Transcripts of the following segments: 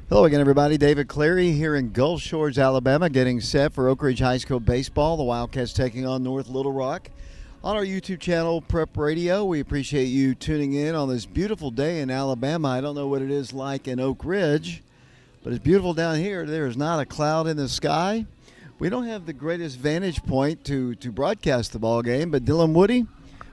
Hello again, everybody. David Clary here in Gulf Shores, Alabama, getting set for Oak Ridge High School baseball. The Wildcats taking on North Little Rock. On our YouTube channel, Prep Radio, we appreciate you tuning in on this beautiful day in Alabama. I don't know what it is like in Oak Ridge, but it's beautiful down here. There is not a cloud in the sky. We don't have the greatest vantage point to broadcast the ball game, but Dylan Woody,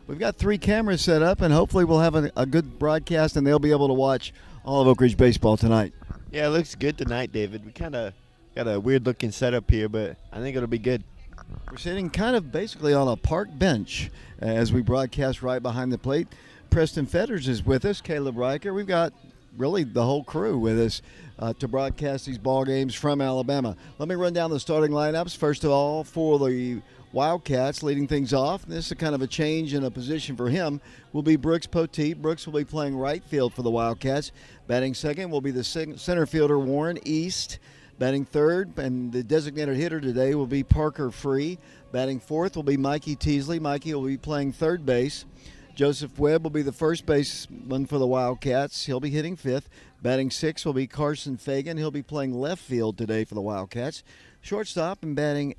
we've got 3 cameras set up, and hopefully we'll have a good broadcast, and they'll be able to watch all of Oak Ridge baseball tonight. Yeah, it looks good tonight, David. We kind of got a weird-looking setup here, but I think it'll be good. We're sitting kind of basically on a park bench as we broadcast right behind the plate. Preston Fetters is with us, Caleb Riker. We've got really the whole crew with us to broadcast these ball games from Alabama. Let me run down the starting lineups. First of all, for the Wildcats, leading things off, this is kind of a change in a position for him, will be Brooks Poteet. Brooks will be playing right field for the Wildcats. Batting second will be the center fielder, Warren East. Batting third, and the designated hitter today will be Parker Free. Batting fourth will be Mikey Teasley. Mikey will be playing third base. Joseph Webb will be the first baseman for the Wildcats. He'll be hitting fifth. Batting sixth will be Carson Fagan. He'll be playing left field today for the Wildcats. Shortstop and batting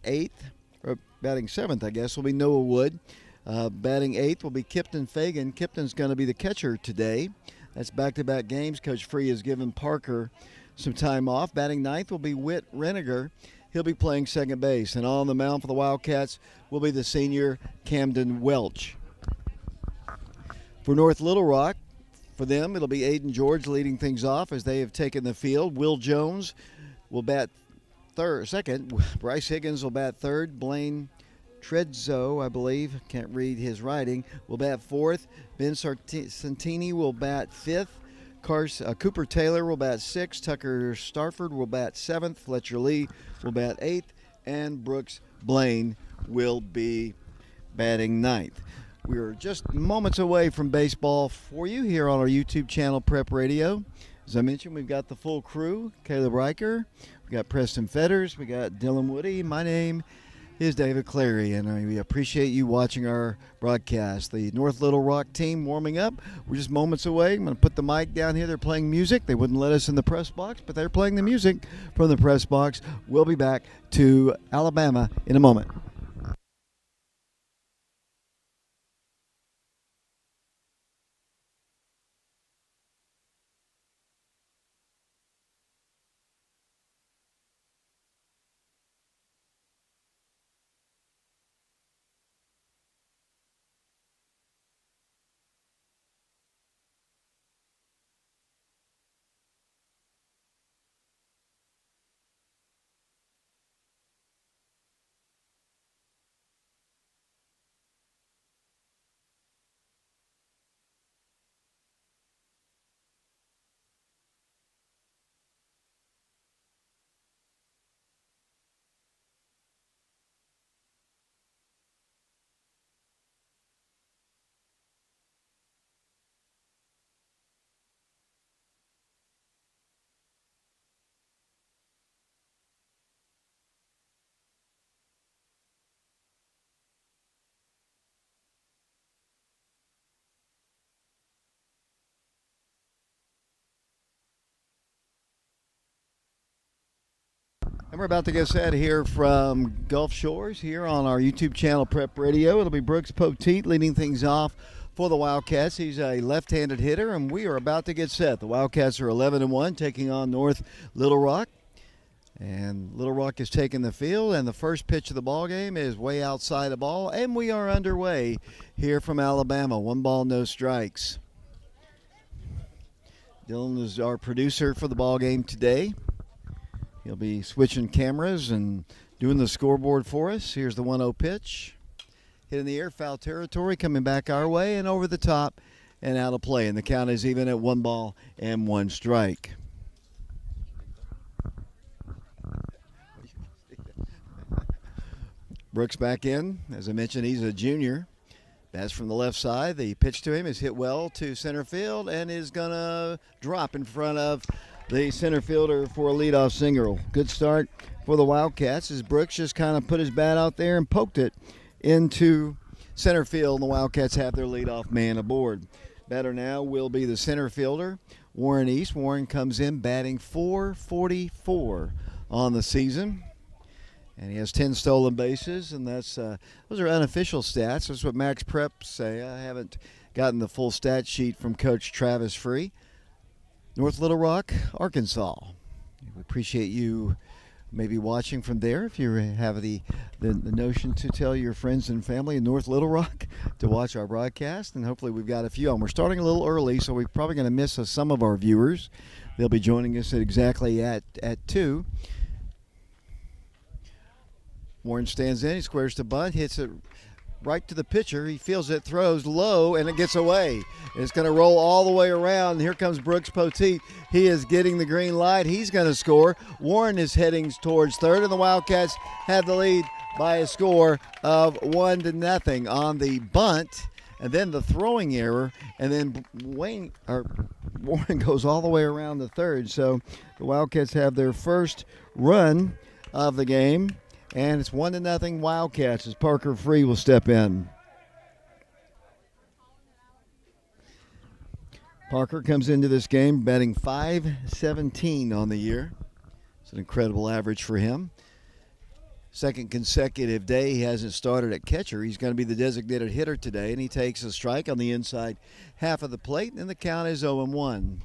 seventh, I guess, will be Noah Wood. Batting eighth will be Kipton Fagan. Kipton's going to be the catcher today. That's back-to-back games. Coach Free has given Parker some time off. Batting ninth will be Whit Reniger. He'll be playing second base. And on the mound for the Wildcats will be the senior Camden Welch. For North Little Rock, for them, it'll be Aiden George leading things off as they have taken the field. Will Jones will bat second. Bryce Higgins will bat third. Blaine Tredzo, I believe, can't read his writing, will bat fourth. Ben Santini will bat fifth. Cooper Taylor will bat sixth. Tucker Starford will bat seventh. Fletcher Lee will bat eighth. And Brooks Blaine will be batting ninth. We're just moments away from baseball for you here on our YouTube channel, Prep Radio. As I mentioned, we've got the full crew. Caleb Riker, we got Preston Fetters, we got Dylan Woody. My name is David Clary, and we appreciate you watching our broadcast. The North Little Rock team warming up. We're just moments away. I'm going to put the mic down here. They're playing music. They wouldn't let us in the press box, but they're playing the music from the press box. We'll be back to Alabama in a moment. And we're about to get set here from Gulf Shores here on our YouTube channel, Prep Radio. It'll be Brooks Poteet leading things off for the Wildcats. He's a left-handed hitter, and we are about to get set. The Wildcats are 11-1, taking on North Little Rock. And Little Rock is taking the field, and the first pitch of the ball game is way outside the ball, and we are underway here from Alabama. 1 ball, no strikes. Dylan is our producer for the ball game today. He'll be switching cameras and doing the scoreboard for us. Here's the 1-0 pitch. Hit in the air, foul territory, coming back our way and over the top and out of play. And the count is even at 1 ball and 1 strike. Brooks back in. As I mentioned, he's a junior. That's from the left side. The pitch to him is hit well to center field and is going to drop in front of the center fielder for a leadoff single. Good start for the Wildcats as Brooks just kind of put his bat out there and poked it into center field, and the Wildcats have their leadoff man aboard. Batter now will be the center fielder, Warren East. Warren comes in batting .444 on the season. And he has 10 stolen bases, and those are unofficial stats. That's what Max Prep say. I haven't gotten the full stat sheet from Coach Travis Free. North Little Rock, Arkansas. We appreciate you maybe watching from there if you have the notion to tell your friends and family in North Little Rock to watch our broadcast, and hopefully we've got a few on. We're starting a little early, so we're probably going to miss some of our viewers. They'll be joining us exactly at 2. Warren stands in, he squares to bunt, hits it right to the pitcher. He feels it, throws low, and it gets away. It's going to roll all the way around. Here comes Brooks Poteet. He is getting the green light. He's going to score. Warren is heading towards third, and the Wildcats have the lead by a score of 1-0 on the bunt, and then the throwing error, and then Warren goes all the way around the third. So the Wildcats have their first run of the game. And it's 1-0 Wildcats as Parker Free will step in. Parker comes into this game batting .517 on the year. It's an incredible average for him. Second consecutive day he hasn't started at catcher. He's going to be the designated hitter today, and he takes a strike on the inside half of the plate, and the count is 0-1.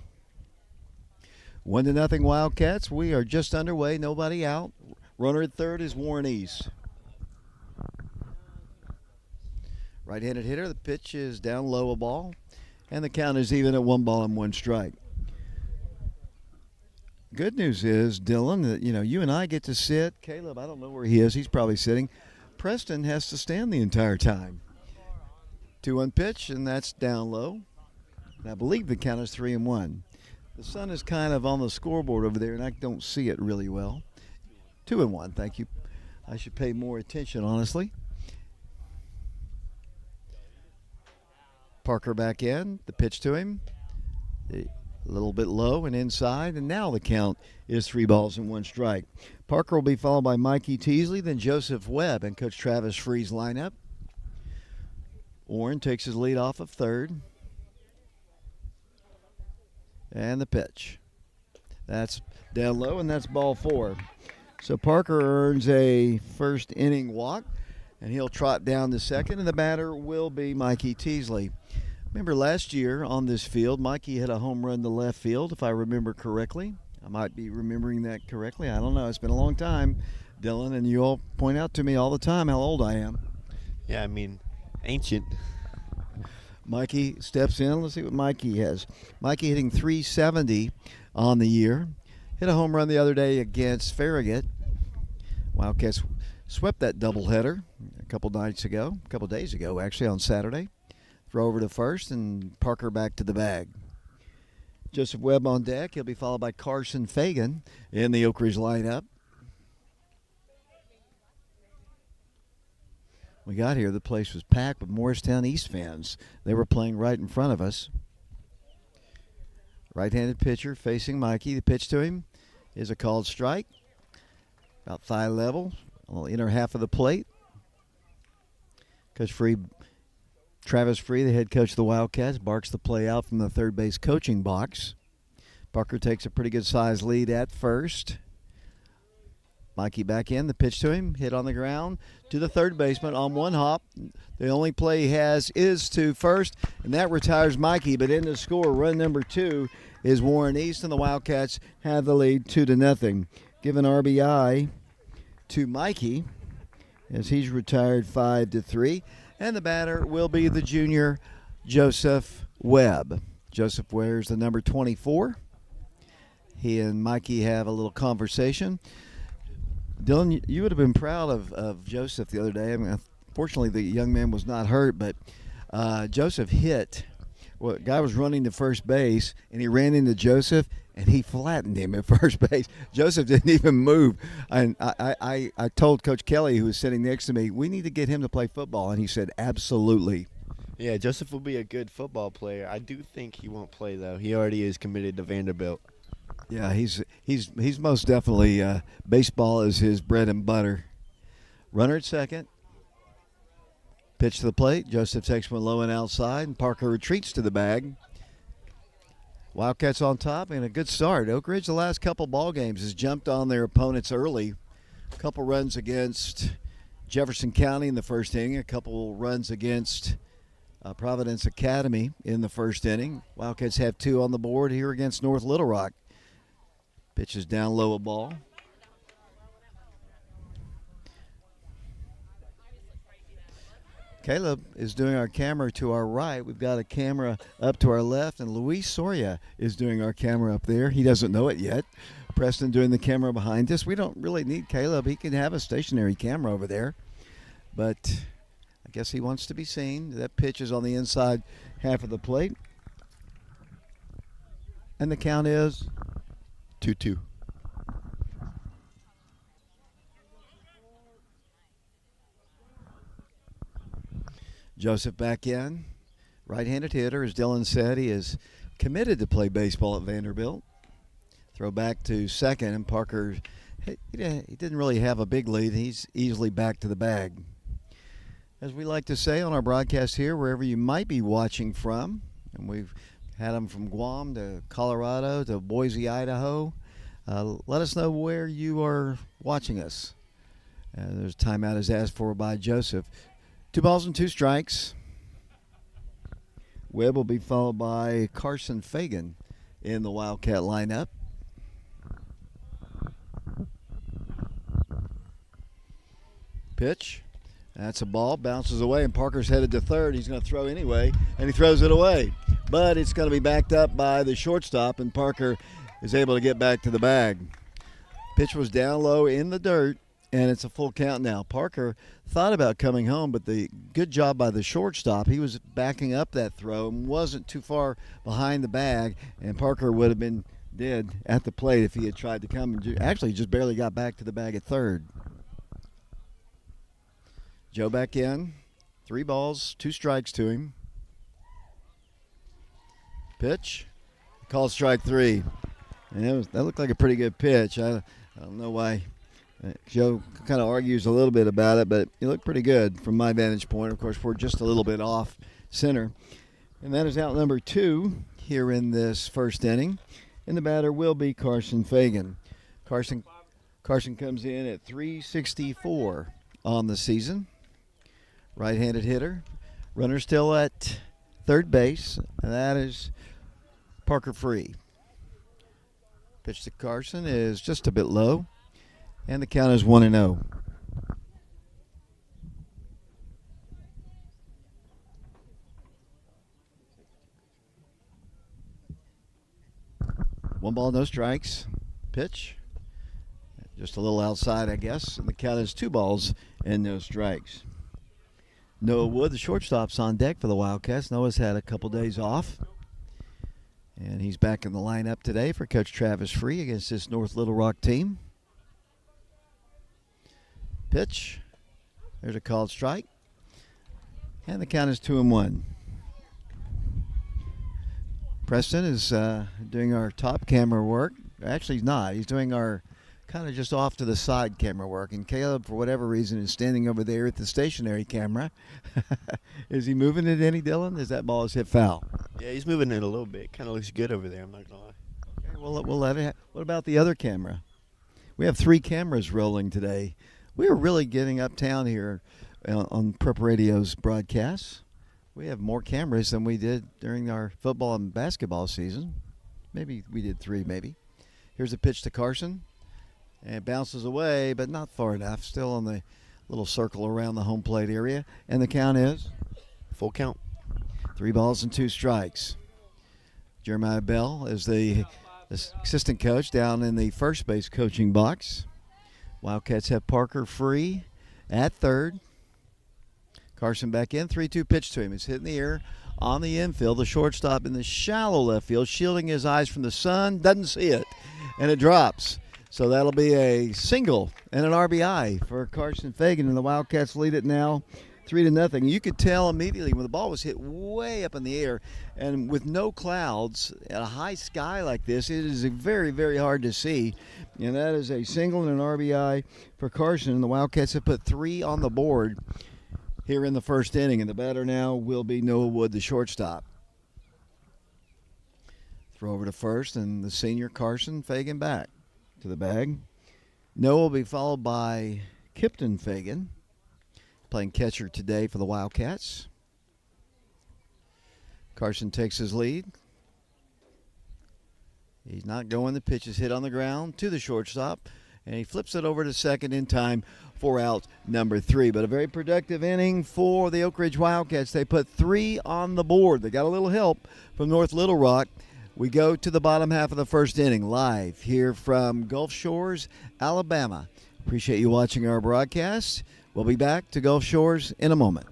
1-0 Wildcats. We are just underway, nobody out. Runner at third is Warren East. Right-handed hitter, the pitch is down low, a ball, and the count is even at 1-1 strike. Good news is, Dylan, that you and I get to sit. Caleb, I don't know where he is. He's probably sitting. Preston has to stand the entire time. 2-1 pitch, and that's down low. And I believe the count is 3-1. The sun is kind of on the scoreboard over there, and I don't see it really well. 2-1, thank you. I should pay more attention, honestly. Parker back in, the pitch to him. A little bit low and inside, and now the count is 3-1 strike. Parker will be followed by Mikey Teasley, then Joseph Webb and Coach Travis Free's lineup. Warren takes his lead off of third. And the pitch. That's down low, and that's ball 4. So Parker earns a first inning walk, and he'll trot down to second, and the batter will be Mikey Teasley. Remember last year on this field, Mikey hit a home run to left field, if I remember correctly. I might be remembering that correctly. I don't know. It's been a long time, Dylan, and you all point out to me all the time how old I am. Yeah, ancient. Mikey steps in. Let's see what Mikey has. Mikey hitting .370 on the year. Hit a home run the other day against Farragut. Wildcats swept that doubleheader a couple days ago, actually, on Saturday. Throw over to first, and Parker back to the bag. Joseph Webb on deck. He'll be followed by Carson Fagan in the Oak Ridge lineup. We got here, the place was packed with Morristown East fans. They were playing right in front of us. Right-handed pitcher facing Mikey. The pitch to him is a called strike. About thigh level, on the inner half of the plate. Coach Free, Travis Free, the head coach of the Wildcats, barks the play out from the third base coaching box. Parker takes a pretty good size lead at first. Mikey back in, the pitch to him, hit on the ground to the third baseman on one hop. The only play he has is to first, and that retires Mikey. But in the score, run number 2 is Warren East, and the Wildcats have the lead 2-0. Given RBI to Mikey as he's retired 5-3, and the batter will be the junior Joseph Webb. Joseph wears the number 24. He and Mikey have a little conversation. Dylan, you would have been proud of Joseph the other day. Unfortunately, the young man was not hurt, but Joseph hit. Well, a guy was running to first base, and he ran into Joseph, and he flattened him at first base. Joseph didn't even move. And I told Coach Kelly, who was sitting next to me, we need to get him to play football, and he said, absolutely. Yeah, Joseph will be a good football player. I do think he won't play, though. He already is committed to Vanderbilt. Yeah, he's most definitely baseball is his bread and butter. Runner at second. Pitch to the plate. Joseph takes one low and outside, and Parker retreats to the bag. Wildcats on top and a good start. Oak Ridge the last couple ball games has jumped on their opponents early. A couple runs against Jefferson County in the first inning, a couple runs against Providence Academy in the first inning. Wildcats have 2 on the board here against North Little Rock. Pitches down low a ball. Caleb is doing our camera to our right. We've got a camera up to our left, and Luis Soria is doing our camera up there. He doesn't know it yet. Preston doing the camera behind us. We don't really need Caleb. He can have a stationary camera over there, but I guess he wants to be seen. That pitch is on the inside half of the plate, and the count is 2-2. Joseph back in. Right-handed hitter, as Dylan said, he is committed to play baseball at Vanderbilt. Throw back to second, and Parker, he didn't really have a big lead. He's easily back to the bag. As we like to say on our broadcast here, wherever you might be watching from, and we've had them from Guam to Colorado to Boise, Idaho, let us know where you are watching us. There's a timeout is asked for by Joseph. 2 balls and 2 strikes. Webb will be followed by Carson Fagan in the Wildcat lineup. Pitch. That's a ball. Bounces away, and Parker's headed to third. He's going to throw anyway, and he throws it away. But it's going to be backed up by the shortstop, and Parker is able to get back to the bag. Pitch was down low in the dirt, and it's a full count now. Parker thought about coming home, but the good job by the shortstop. He was backing up that throw and wasn't too far behind the bag, and Parker would have been dead at the plate if he had tried to come. And actually just barely got back to the bag at third. Joe back in. 3 balls, 2 strikes to him. Pitch. Called strike 3. And that looked like a pretty good pitch. I don't know why. Joe kind of argues a little bit about it, but it looked pretty good from my vantage point. Of course, we're just a little bit off center. And that is out number 2 here in this first inning. And the batter will be Carson Fagan. Carson comes in at .364 on the season. Right-handed hitter. Runner still at third base, and that is Parker Free. Pitch to Carson is just a bit low. And the count is 1-0. One ball, no strikes. Pitch. Just a little outside, I guess. And the count is 2 balls and no strikes. Noah Wood, the shortstop's on deck for the Wildcats. Noah's had a couple days off. And he's back in the lineup today for Coach Travis Free against this North Little Rock team. Pitch. There's a called strike. And the count is 2-1. Preston is doing our top camera work. Actually, he's not. He's doing our kind of just off to the side camera work. And Caleb, for whatever reason, is standing over there at the stationary camera. Is he moving it any, Dylan? Is that ball is hit foul? Yeah, he's moving it a little bit. Kind of looks good over there, I'm not going to lie. Okay, we'll let it what about the other camera? We have 3 cameras rolling today. We are really getting uptown here on Prep Radio's broadcasts. We have more cameras than we did during our football and basketball season. Maybe we did 3, maybe. Here's a pitch to Carson. And it bounces away, but not far enough. Still on the little circle around the home plate area. And the count is? Full count. 3 balls and 2 strikes. Jeremiah Bell is the assistant coach down in the first base coaching box. Wildcats have Parker Free at third. Carson back in. 3-2 pitch to him. It's hit in the air on the infield. The shortstop in the shallow left field, shielding his eyes from the sun. Doesn't see it. And it drops. So that'll be a single and an RBI for Carson Fagan. And the Wildcats lead it now 3-0. You could tell immediately when the ball was hit way up in the air, and with no clouds at a high sky like this, it is very, very hard to see. And that is a single and an RBI for Carson. And the Wildcats have put 3 on the board here in the first inning. And the batter now will be Noah Wood, the shortstop. Throw over to first, and the senior Carson Fagan back to the bag. Noah will be followed by Kipton Fagan, playing catcher today for the Wildcats. Carson takes his lead. He's not going. The pitch is hit on the ground to the shortstop, and he flips it over to second in time for out number 3. But a very productive inning for the Oak Ridge Wildcats. They put 3 on the board. They got a little help from North Little Rock. We go to the bottom half of the first inning live here from Gulf Shores, Alabama. Appreciate you watching our broadcast. We'll be back to Gulf Shores in a moment.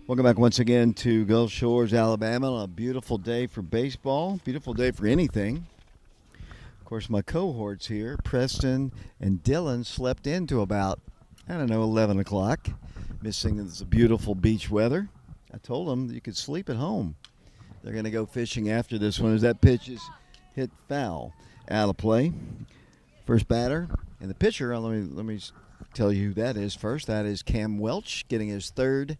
Welcome back once again to Gulf Shores, Alabama. On a beautiful day for baseball, beautiful day for anything. Of course, my cohorts here, Preston and Dylan, slept into about, 11 o'clock, missing this beautiful beach weather. I told them you could sleep at home. They're going to go fishing after this one as that pitch is hit foul out of play. First batter and the pitcher, let me tell you who that is first. That is Cam Welch getting his 3rd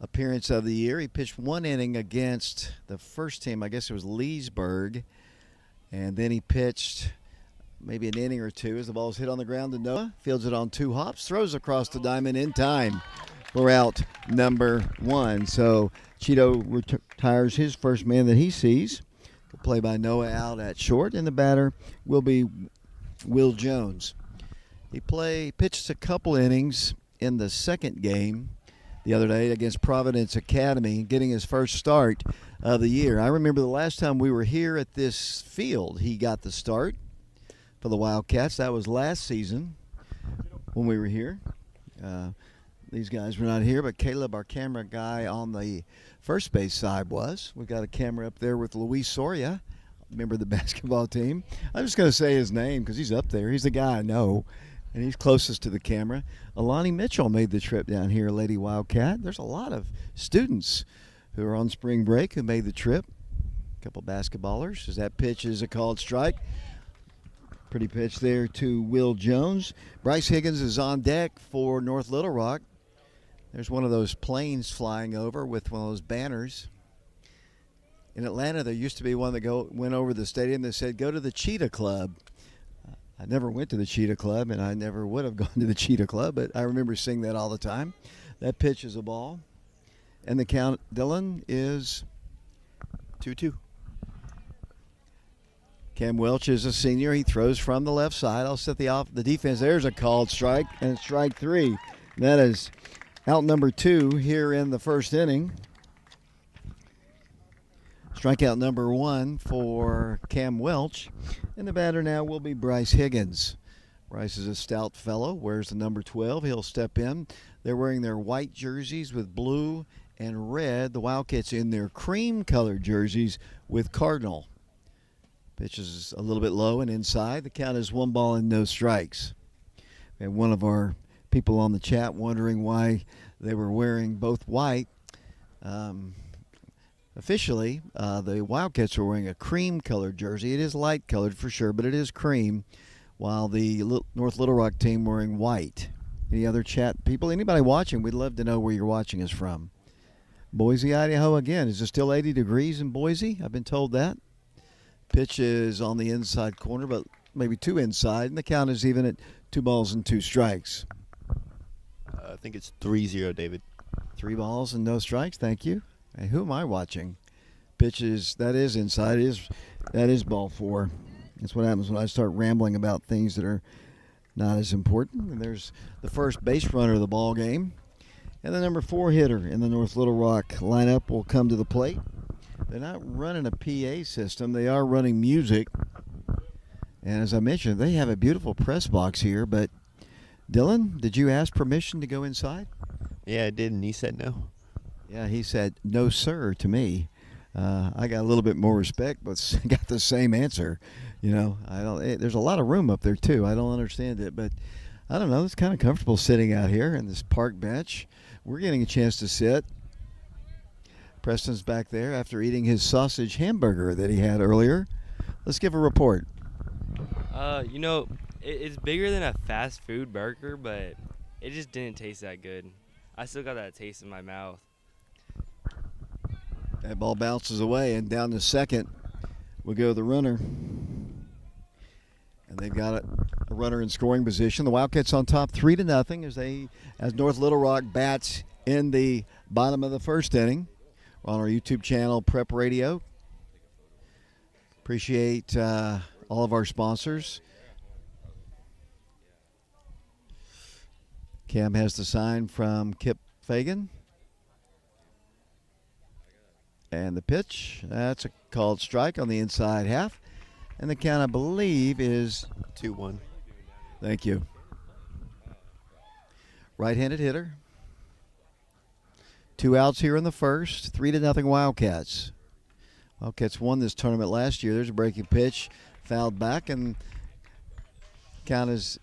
appearance of the year. He pitched 1 inning against the first team, I guess it was Leesburg, and then he pitched maybe an inning or 2 as the ball's hit on the ground to Noah, fields it on 2 hops, throws across the diamond in time for out number 1. So Cheeto retires his first man that he sees. Play by Noah out at short, and the batter will be Will Jones. He pitched a couple innings in the second game the other day against Providence Academy, getting his first start of the year. I remember the last time we were here at this field, he got the start for the Wildcats. That was last season when we were here. These guys were not here, but Caleb, our camera guy on the first base side, was. We've got a camera up there with Luis Soria, member of the basketball team. I'm just going to say his name because he's up there. He's the guy I know, and he's closest to the camera. Alani Mitchell made the trip down here, Lady Wildcat. There's a lot of students who are on spring break who made the trip. A couple basketballers, as that pitch is a called strike. Pretty pitch there to Will Jones. Bryce Higgins is on deck for North Little Rock. There's one of those planes flying over with one of those banners. In Atlanta, there used to be one that went over the stadium that said, "Go to the Cheetah Club." I never went to the Cheetah Club, and I never would have gone to the Cheetah Club, but I remember seeing that all the time. That pitch is a ball. And the count, Dylan, is 2-2. Cam Welch is a senior. He throws from the left side. I'll set the defense. There's a called strike, and it's strike 3. That is out number 2 here in the first inning. Strikeout number 1 for Cam Welch. And the batter now will be Bryce Higgins. Bryce is a stout fellow, wears the number 12. He'll step in. They're wearing their white jerseys with blue and red. The Wildcats in their cream-colored jerseys with cardinal. Pitch is a little bit low and inside. The count is 1 ball and no strikes. And one of our people on the chat wondering why they were wearing both white. Officially, the Wildcats are wearing a cream-colored jersey. It is light-colored for sure, but it is cream, while the North Little Rock team wearing white. Any other chat people? Anybody watching? We'd love to know where you're watching us from. Boise, Idaho again. Is it still 80 degrees in Boise? I've been told that. Pitch is on the inside corner, but maybe 2 inside, and the count is even at 2 balls and 2 strikes. I think it's 3-0, David. 3 balls and no strikes. Thank you. Hey, who am I watching? Pitches, that is inside. That is ball 4. That's what happens when I start rambling about things that are not as important. And there's the first base runner of the ball game. And the number 4 hitter in the North Little Rock lineup will come to the plate. They're not running a PA system. They are running music. And as I mentioned, they have a beautiful press box here. But, Dylan, did you ask permission to go inside? Yeah, I did, and he said no. Yeah, he said, "No, sir," to me. I got a little bit more respect, but got the same answer. You know, there's a lot of room up there, too. I don't understand it, but I don't know. It's kind of comfortable sitting out here in this park bench. We're getting a chance to sit. Preston's back there after eating his sausage hamburger that he had earlier. Let's give a report. It's bigger than a fast food burger, but it just didn't taste that good. I still got that taste in my mouth. That ball bounces away, and down to second will go the runner. And they've got a runner in scoring position. The Wildcats on top 3-0 as North Little Rock bats in the bottom of the first inning. We're on our YouTube channel, Prep Radio. Appreciate all of our sponsors. Cam has the sign from Kip Fagan. And the pitch, that's a called strike on the inside half. And the count, I believe, is 2-1. Thank you. Right-handed hitter. 2 outs here in the first. 3-0 Wildcats. Wildcats won this tournament last year. There's a breaking pitch. Fouled back, and count is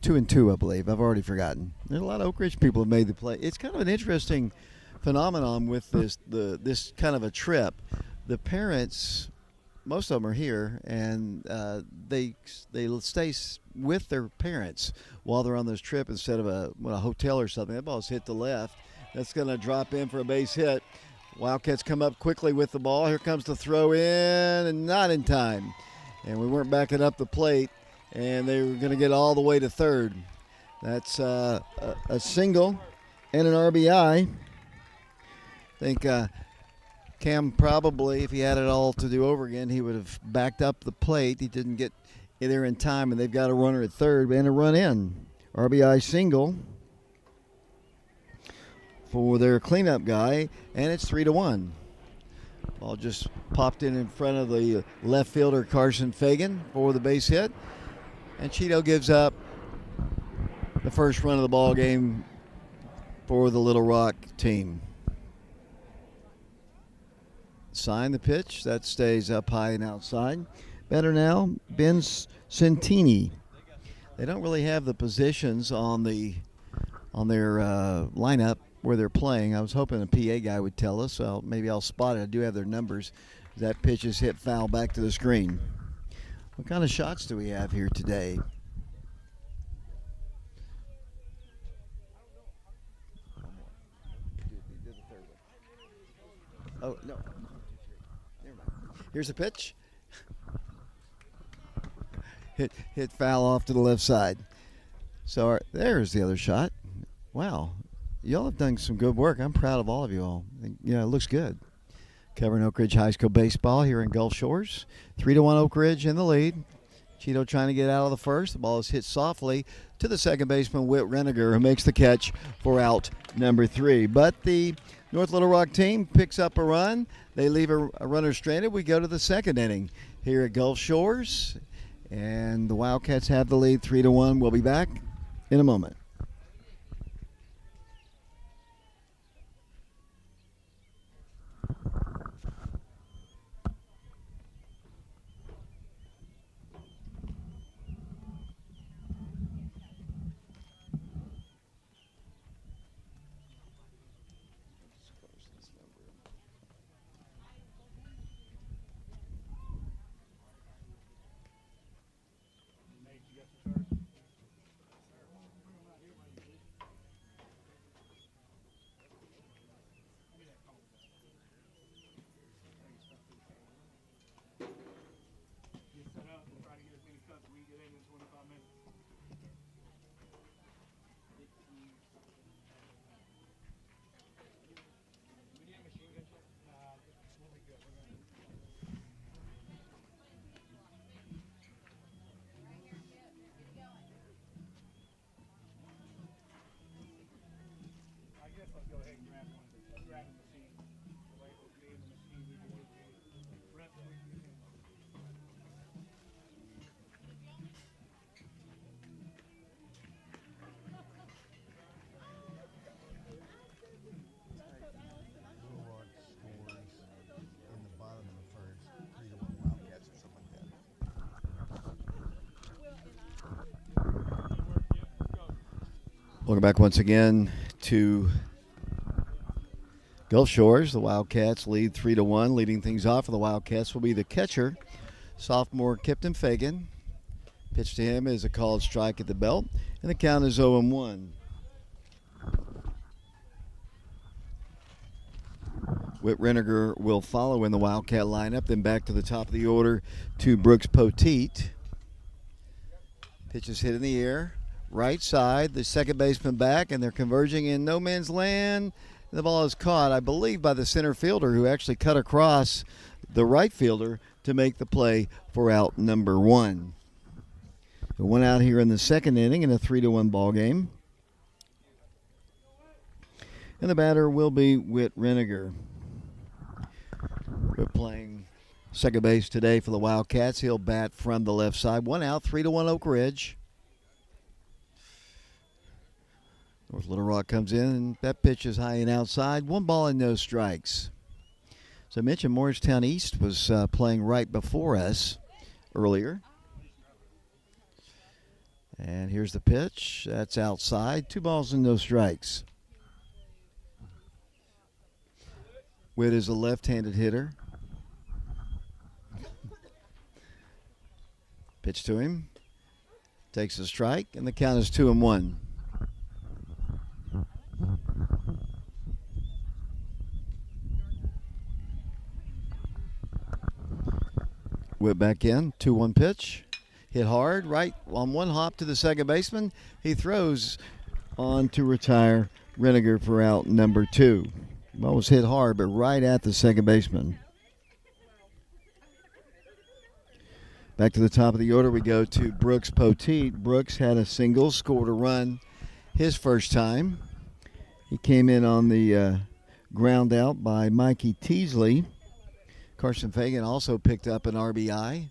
2-2, I believe. I've already forgotten. There's a lot of Oak Ridge people have made the play. It's kind of an interesting phenomenon with this kind of a trip. The parents, most of them are here, and they stay with their parents while they're on this trip instead of a hotel or something. That ball's hit to left. That's going to drop in for a base hit. Wildcats come up quickly with the ball. Here comes the throw in, and not in time. And we weren't backing up the plate, and they were going to get all the way to third. That's a single and an RBI. I think Cam probably, if he had it all to do over again, he would have backed up the plate. He didn't get there in time, and they've got a runner at third and a run in. RBI single for their cleanup guy, and it's 3-1. Ball just popped in front of the left fielder Carson Fagan for the base hit, and Cheeto gives up the first run of the ball game for the Little Rock team. Sign the pitch. That stays up high and outside. Better now, Ben Centini. They don't really have the positions on their lineup where they're playing. I was hoping a PA guy would tell us. So maybe I'll spot it. I do have their numbers. That pitch is hit foul back to the screen. What kind of shots do we have here today? Oh, no. Here's the pitch. Hit foul off to the left side. So there's the other shot. Wow. Y'all have done some good work. I'm proud of all of you all. It looks good. Covering Oak Ridge High School baseball here in Gulf Shores. 3-1 Oak Ridge in the lead. Cheeto trying to get out of the first. The ball is hit softly to the second baseman, Whit Reniger, who makes the catch for out number 3. But the North Little Rock team picks up a run. They leave a runner stranded. We go to the second inning here at Gulf Shores. And the Wildcats have the lead 3-1. We'll be back in a moment. Welcome back once again to Gulf Shores. The Wildcats lead 3-1. Leading things off for the Wildcats will be the catcher, sophomore Kipton Fagan. Pitch to him is a called strike at the belt, and the count is 0-1. Whit Reniger will follow in the Wildcat lineup. Then back to the top of the order to Brooks Poteet. Pitch is hit in the air. Right side, the second baseman back, and they're converging in no man's land. The ball is caught, I believe, by the center fielder, who actually cut across the right fielder to make the play for out number 1. We went out here in the second inning in a 3-1 ball game. And the batter will be Whit Reniger. We're playing second base today for the Wildcats. He'll bat from the left side. 1 out, 3-1 Oak Ridge. North Little Rock comes in, and that pitch is high and outside. 1 ball and no strikes. So I mentioned Morristown East was playing right before us earlier. And here's the pitch. That's outside. 2 balls and no strikes. Whit is a left-handed hitter. Pitch to him. Takes a strike, and the count is 2-1. Whit back in, 2-1 pitch. Hit hard, right on one hop to the second baseman. He throws on to retire Reniger for out number 2. Ball was hit hard, but right at the second baseman. Back to the top of the order we go to Brooks Poteet. Brooks had a single, scored a run his first time. He came in on the ground out by Mikey Teasley. Carson Fagan also picked up an RBI.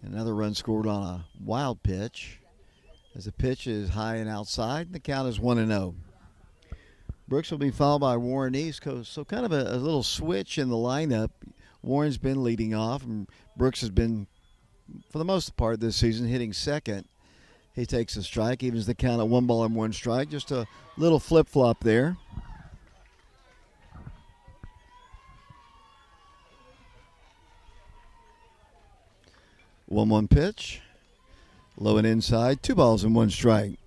Another run scored on a wild pitch. As the pitch is high and outside, the count is 1-0. Brooks will be followed by Warren East, so kind of a little switch in the lineup. Warren's been leading off, and Brooks has been, for the most part this season, hitting second. He takes a strike, evens the count at 1 ball and 1 strike. Just a little flip-flop there. One pitch, low and inside, 2 balls and 1 strike.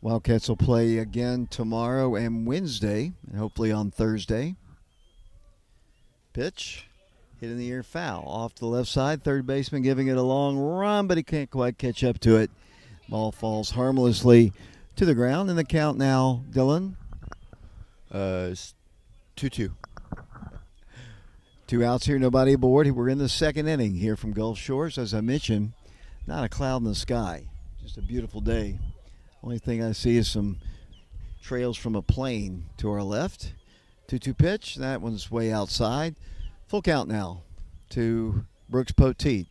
Wildcats will play again tomorrow and Wednesday, and hopefully on Thursday. Pitch, hit in the air, foul. Off to the left side, third baseman giving it a long run, but he can't quite catch up to it. Ball falls harmlessly to the ground, and the count now, Dylan? It's 2-2. 2 outs here, nobody aboard. We're in the second inning here from Gulf Shores. As I mentioned, not a cloud in the sky, just a beautiful day. Only thing I see is some trails from a plane to our left. 2-2 pitch. That one's way outside. Full count now to Brooks Poteet.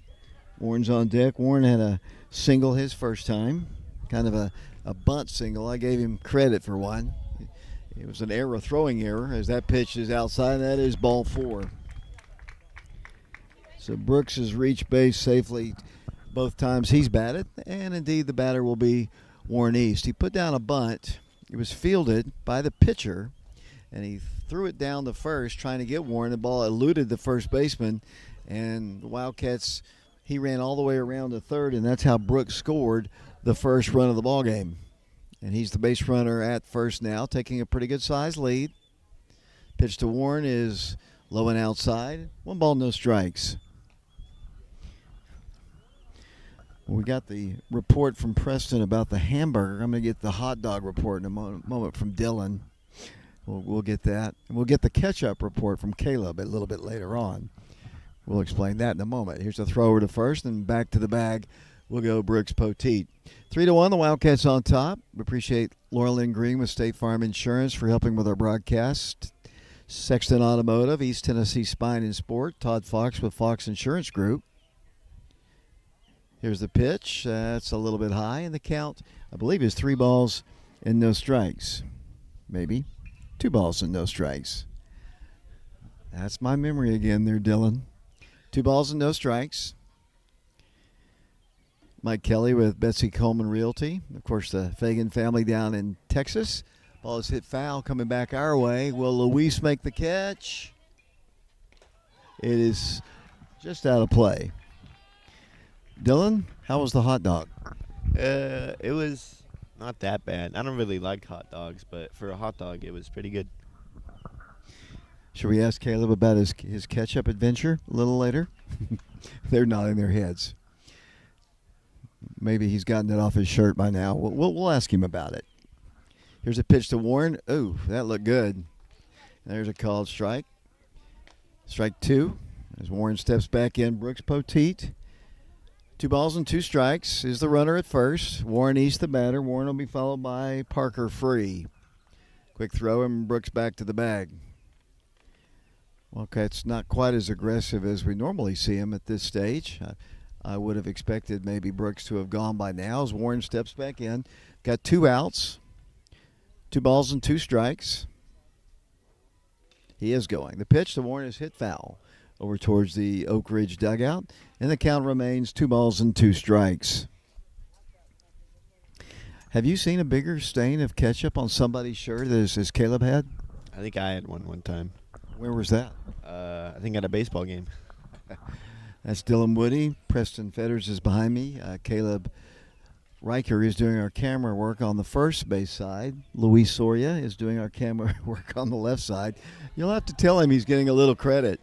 Warren's on deck. Warren had a single his first time. Kind of a bunt single. I gave him credit for one. It was an error, throwing error, as that pitch is outside. That is ball 4. So Brooks has reached base safely both times he's batted. And indeed the batter will be Warren East. He put down a bunt. It was fielded by the pitcher, and he threw it down to first trying to get Warren. The ball eluded the first baseman, and the Wildcats, he ran all the way around to third, and that's how Brooks scored the first run of the ball game. And he's the base runner at first now, taking a pretty good size lead. Pitch to Warren is low and outside. 1 ball, no strikes. We got the report from Preston about the hamburger. I'm going to get the hot dog report in a moment from Dylan. We'll get that. And we'll get the ketchup report from Caleb a little bit later on. We'll explain that in a moment. Here's a thrower to first, and back to the bag we'll go Brooks Poteet. 3-1, the Wildcats on top. We appreciate Laura Lynn Green with State Farm Insurance for helping with our broadcast. Sexton Automotive, East Tennessee Spine and Sport. Todd Fox with Fox Insurance Group. Here's the pitch. That's a little bit high, and the count, I believe, is 3 balls and no strikes. Maybe 2 balls and no strikes. That's my memory again there, Dylan. 2 balls and no strikes. Mike Kelly with Betsy Coleman Realty. Of course, the Fagan family down in Texas. Ball is hit foul, coming back our way. Will Luis make the catch? It is just out of play. Dylan, how was the hot dog? It was not that bad. I don't really like hot dogs, but for a hot dog, it was pretty good. Should we ask Caleb about his ketchup adventure a little later? They're nodding their heads. Maybe he's gotten it off his shirt by now. We'll ask him about it. Here's a pitch to Warren. Ooh, that looked good. There's a called strike. Strike 2 as Warren steps back in. Brooks Poteet. 2 balls and 2 strikes is the runner at first. Warren East the batter. Warren will be followed by Parker Free. Quick throw and Brooks back to the bag. Okay, it's not quite as aggressive as we normally see him at this stage. I would have expected maybe Brooks to have gone by now as Warren steps back in. Got 2 outs. 2 balls and 2 strikes. He is going. The pitch to Warren is hit foul over towards the Oak Ridge dugout, and the count remains 2 balls and 2 strikes. Have you seen a bigger stain of ketchup on somebody's shirt as Caleb had? I think I had one time. Where was that? I think at a baseball game. That's Dylan Woody. Preston Fetters is behind me. Caleb Riker is doing our camera work on the first base side. Luis Soria is doing our camera work on the left side. You'll have to tell him he's getting a little credit.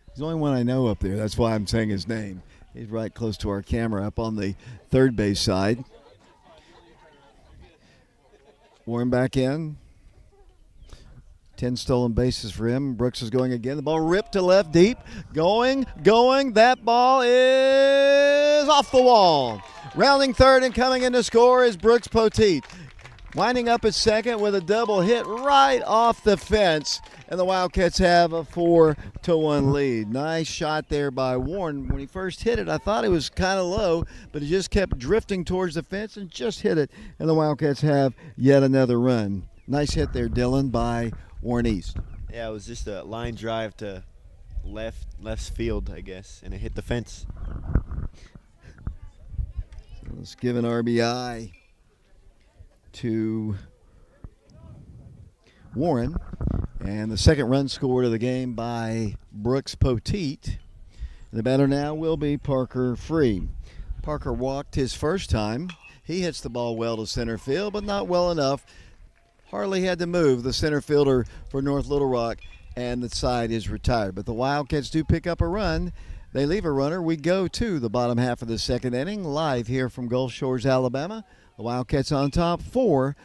He's the only one I know up there. That's why I'm saying his name. He's right close to our camera up on the third base side. Warren back in. 10 stolen bases for him. Brooks is going again. The ball ripped to left deep. Going. That ball is off the wall. Rounding third and coming in to score is Brooks Poteet. Winding up at second with a double hit right off the fence. And the Wildcats have a 4-1 lead. Nice shot there by Warren. When he first hit it, I thought it was kind of low, but he just kept drifting towards the fence and just hit it. And the Wildcats have yet another run. Nice hit there, Dylan, by Warren East. Yeah, it was just a line drive to left field, I guess, and it hit the fence. So let's give an RBI to Warren. And the second run scored of the game by Brooks Poteet. The batter now will be Parker Free. Parker walked his first time. He hits the ball well to center field, but not well enough. Hardly had to move the center fielder for North Little Rock, and the side is retired. But the Wildcats do pick up a run. They leave a runner. We go to the bottom half of the second inning, live here from Gulf Shores, Alabama. The Wildcats on top 4-1,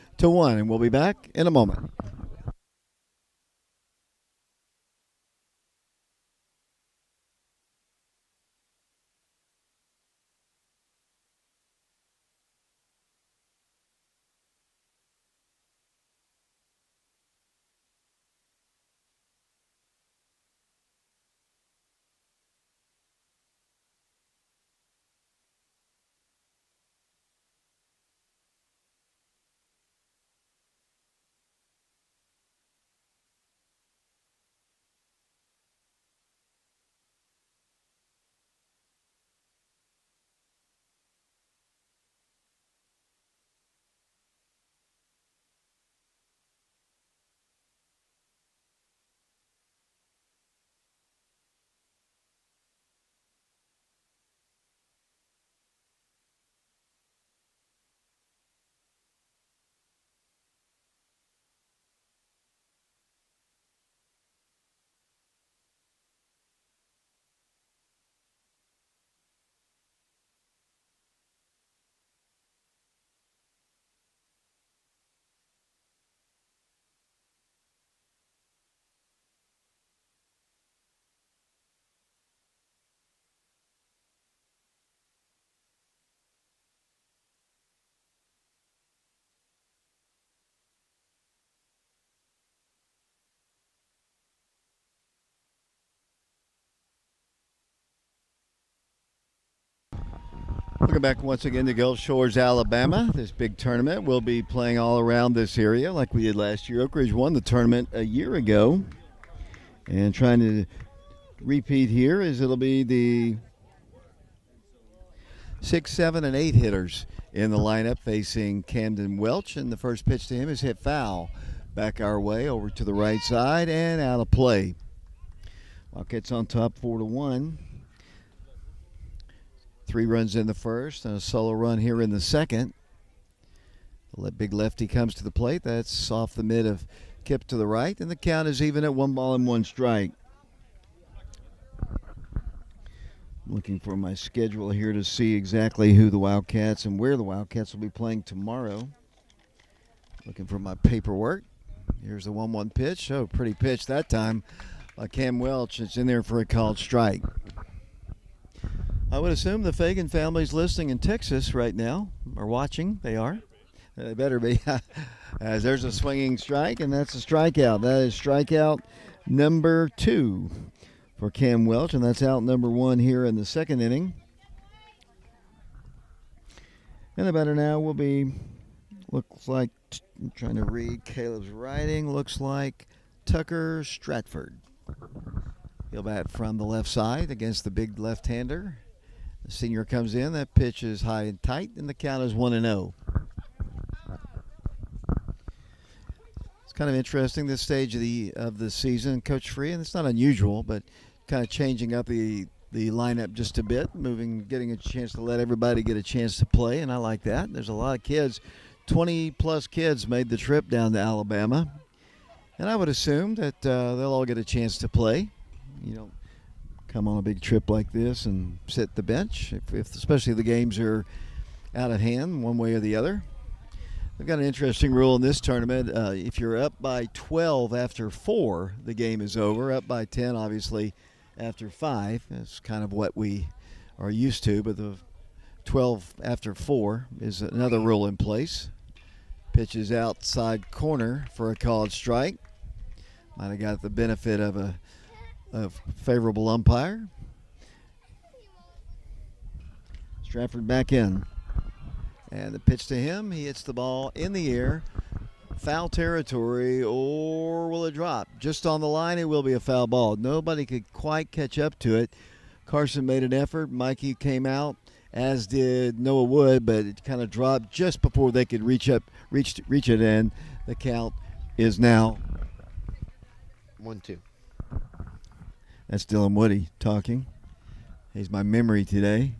and we'll be back in a moment. Welcome back once again to Gulf Shores, Alabama. This big tournament will be playing all around this area like we did last year. Oak Ridge won the tournament a year ago. And trying to repeat here is it'll be the 6, 7, and 8 hitters in the lineup facing Camden Welch. And the first pitch to him is hit foul. Back our way over to the right side and out of play. Wildcats on top 4-1. 3 runs in the first and a solo run here in the second. The big lefty comes to the plate. That's off the mid of Kip to the right, and the count is even at 1 ball and 1 strike. Looking for my schedule here to see exactly who the Wildcats and where the Wildcats will be playing tomorrow. Looking for my paperwork. Here's the 1-1 pitch. Oh, pretty pitch that time. Cam Welch. It's in there for a called strike. I would assume the Fagan family's listening in Texas right now, or watching. They are. They better be. As there's a swinging strike, and that's a strikeout. That is strikeout number 2 for Cam Welch, and that's out number 1 here in the second inning. And the batter now will be, looks like, I'm trying to read Caleb's writing, looks like Tucker Stratford. He'll bat from the left side against the big left-hander. The senior comes in. That pitch is high and tight, and the count is 1-0. It's kind of interesting this stage of the season, Coach Free, and it's not unusual, but kind of changing up the lineup just a bit, getting a chance to let everybody get a chance to play, and I like that. There's a lot of kids, 20-plus kids made the trip down to Alabama, and I would assume that they'll all get a chance to play. You don't come on a big trip like this and sit the bench, if especially the games are out of hand one way or the other. They've got an interesting rule in this tournament. If you're up by 12 after 4, the game is over. Up by 10, obviously, after 5. That's kind of what we are used to, but the 12 after 4 is another rule in place. Pitch is outside corner for a called strike. Might have got the benefit of a favorable umpire. Stratford back in. And the pitch to him, he hits the ball in the air. Foul territory, or will it drop? Just on the line, it will be a foul ball. Nobody could quite catch up to it. Carson made an effort. Mikey came out, as did Noah Wood, but it kind of dropped just before they could reach it, and the count is now 1-2. That's Dylan Woody talking. He's my memory today.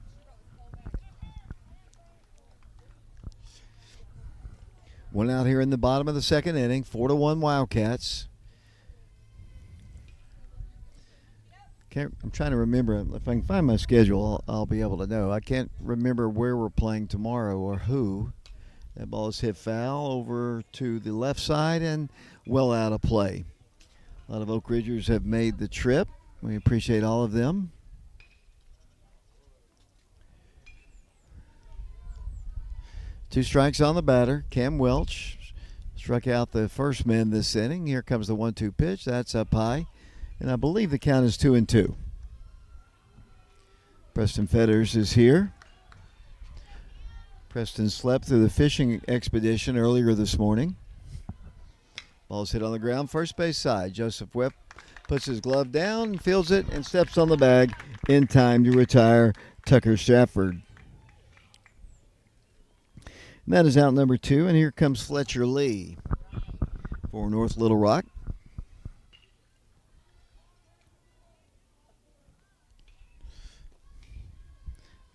One out here in the bottom of the second inning, 4-1 Wildcats. I'm trying to remember. If I can find my schedule, I'll be able to know. I can't remember where we're playing tomorrow or who. That ball is hit foul over to the left side and well out of play. A lot of Oak Ridgers have made the trip. We appreciate all of them. Two strikes on the batter. Cam Welch struck out the first man this inning. Here comes the 1-2 pitch. That's up high. And I believe the count is 2-2. Preston Fetters is here. Preston slept through the fishing expedition earlier this morning. Ball's hit on the ground, first base side. Joseph Webb puts his glove down, fields it, and steps on the bag in time to retire Tucker Stafford. And that is out number 2, and here comes Fletcher Lee for North Little Rock.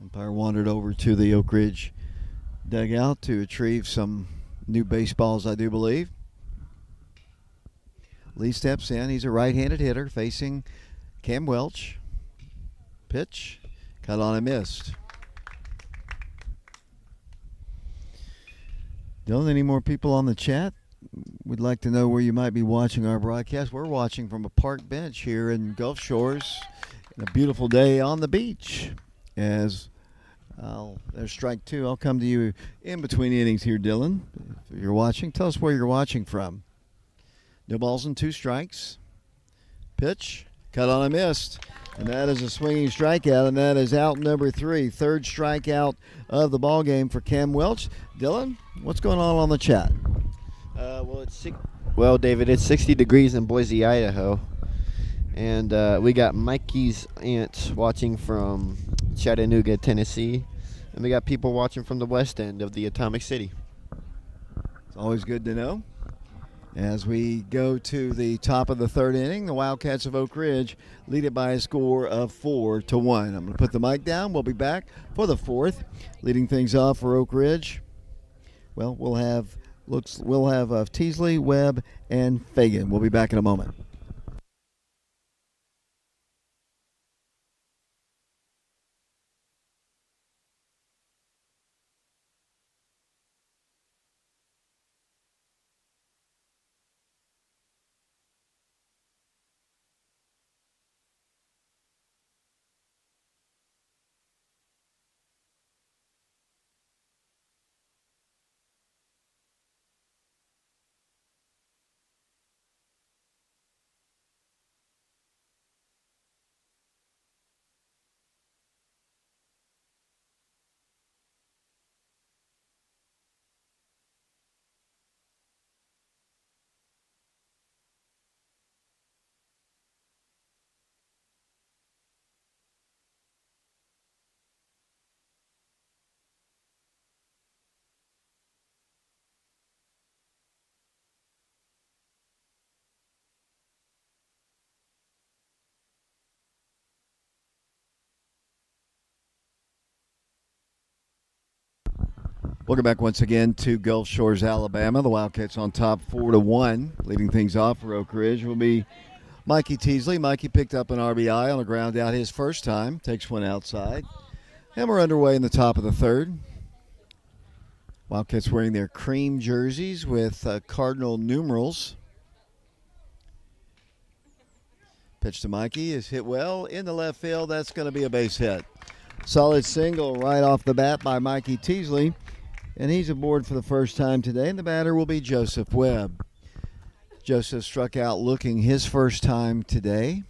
Umpire wandered over to the Oak Ridge dugout to retrieve some new baseballs, I do believe. Lee steps in. He's a right-handed hitter facing Cam Welch. Pitch, cut on and missed. Don't any more people on the chat? We'd like to know where you might be watching our broadcast. We're watching from a park bench here in Gulf Shores. A beautiful day on the beach. As there's strike 2. I'll come to you in between innings here, Dylan. If you're watching, tell us where you're watching from. No balls and 2 strikes. Pitch, cut on and missed. And that is a swinging strikeout, and that is out number 3. Third strikeout of the ball game for Cam Welch. Dylan, what's going on the chat? Well, David, it's 60 degrees in Boise, Idaho. And we got Mikey's aunt watching from Chattanooga, Tennessee. And we got people watching from the west end of the Atomic City. It's always good to know. As we go to the top of the third inning, the Wildcats of Oak Ridge lead it by a score of 4-1. I'm going to put the mic down. We'll be back for the fourth. Leading things off for Oak Ridge, well, we'll have Teasley, Webb, and Fagan. We'll be back in a moment. Welcome back once again to Gulf Shores, Alabama. The Wildcats on top 4-1. Leading things off for Oak Ridge will be Mikey Teasley. Mikey picked up an RBI on a ground out his first time. Takes one outside. And we're underway in the top of the third. Wildcats wearing their cream jerseys with cardinal numerals. Pitch to Mikey is hit well in the left field. That's going to be a base hit. Solid single right off the bat by Mikey Teasley. And he's aboard for the first time today, and the batter will be Joseph Webb. Joseph struck out looking his first time today.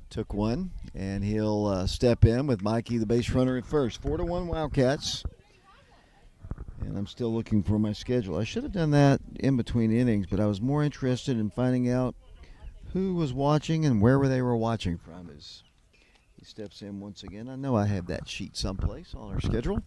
Took one, and he'll step in with Mikey, the base runner, at first. 4-1 Wildcats. And I'm still looking for my schedule. I should have done that in between innings, but I was more interested in finding out who was watching and where they were watching from as he steps in once again. I know I have that sheet someplace on our schedule.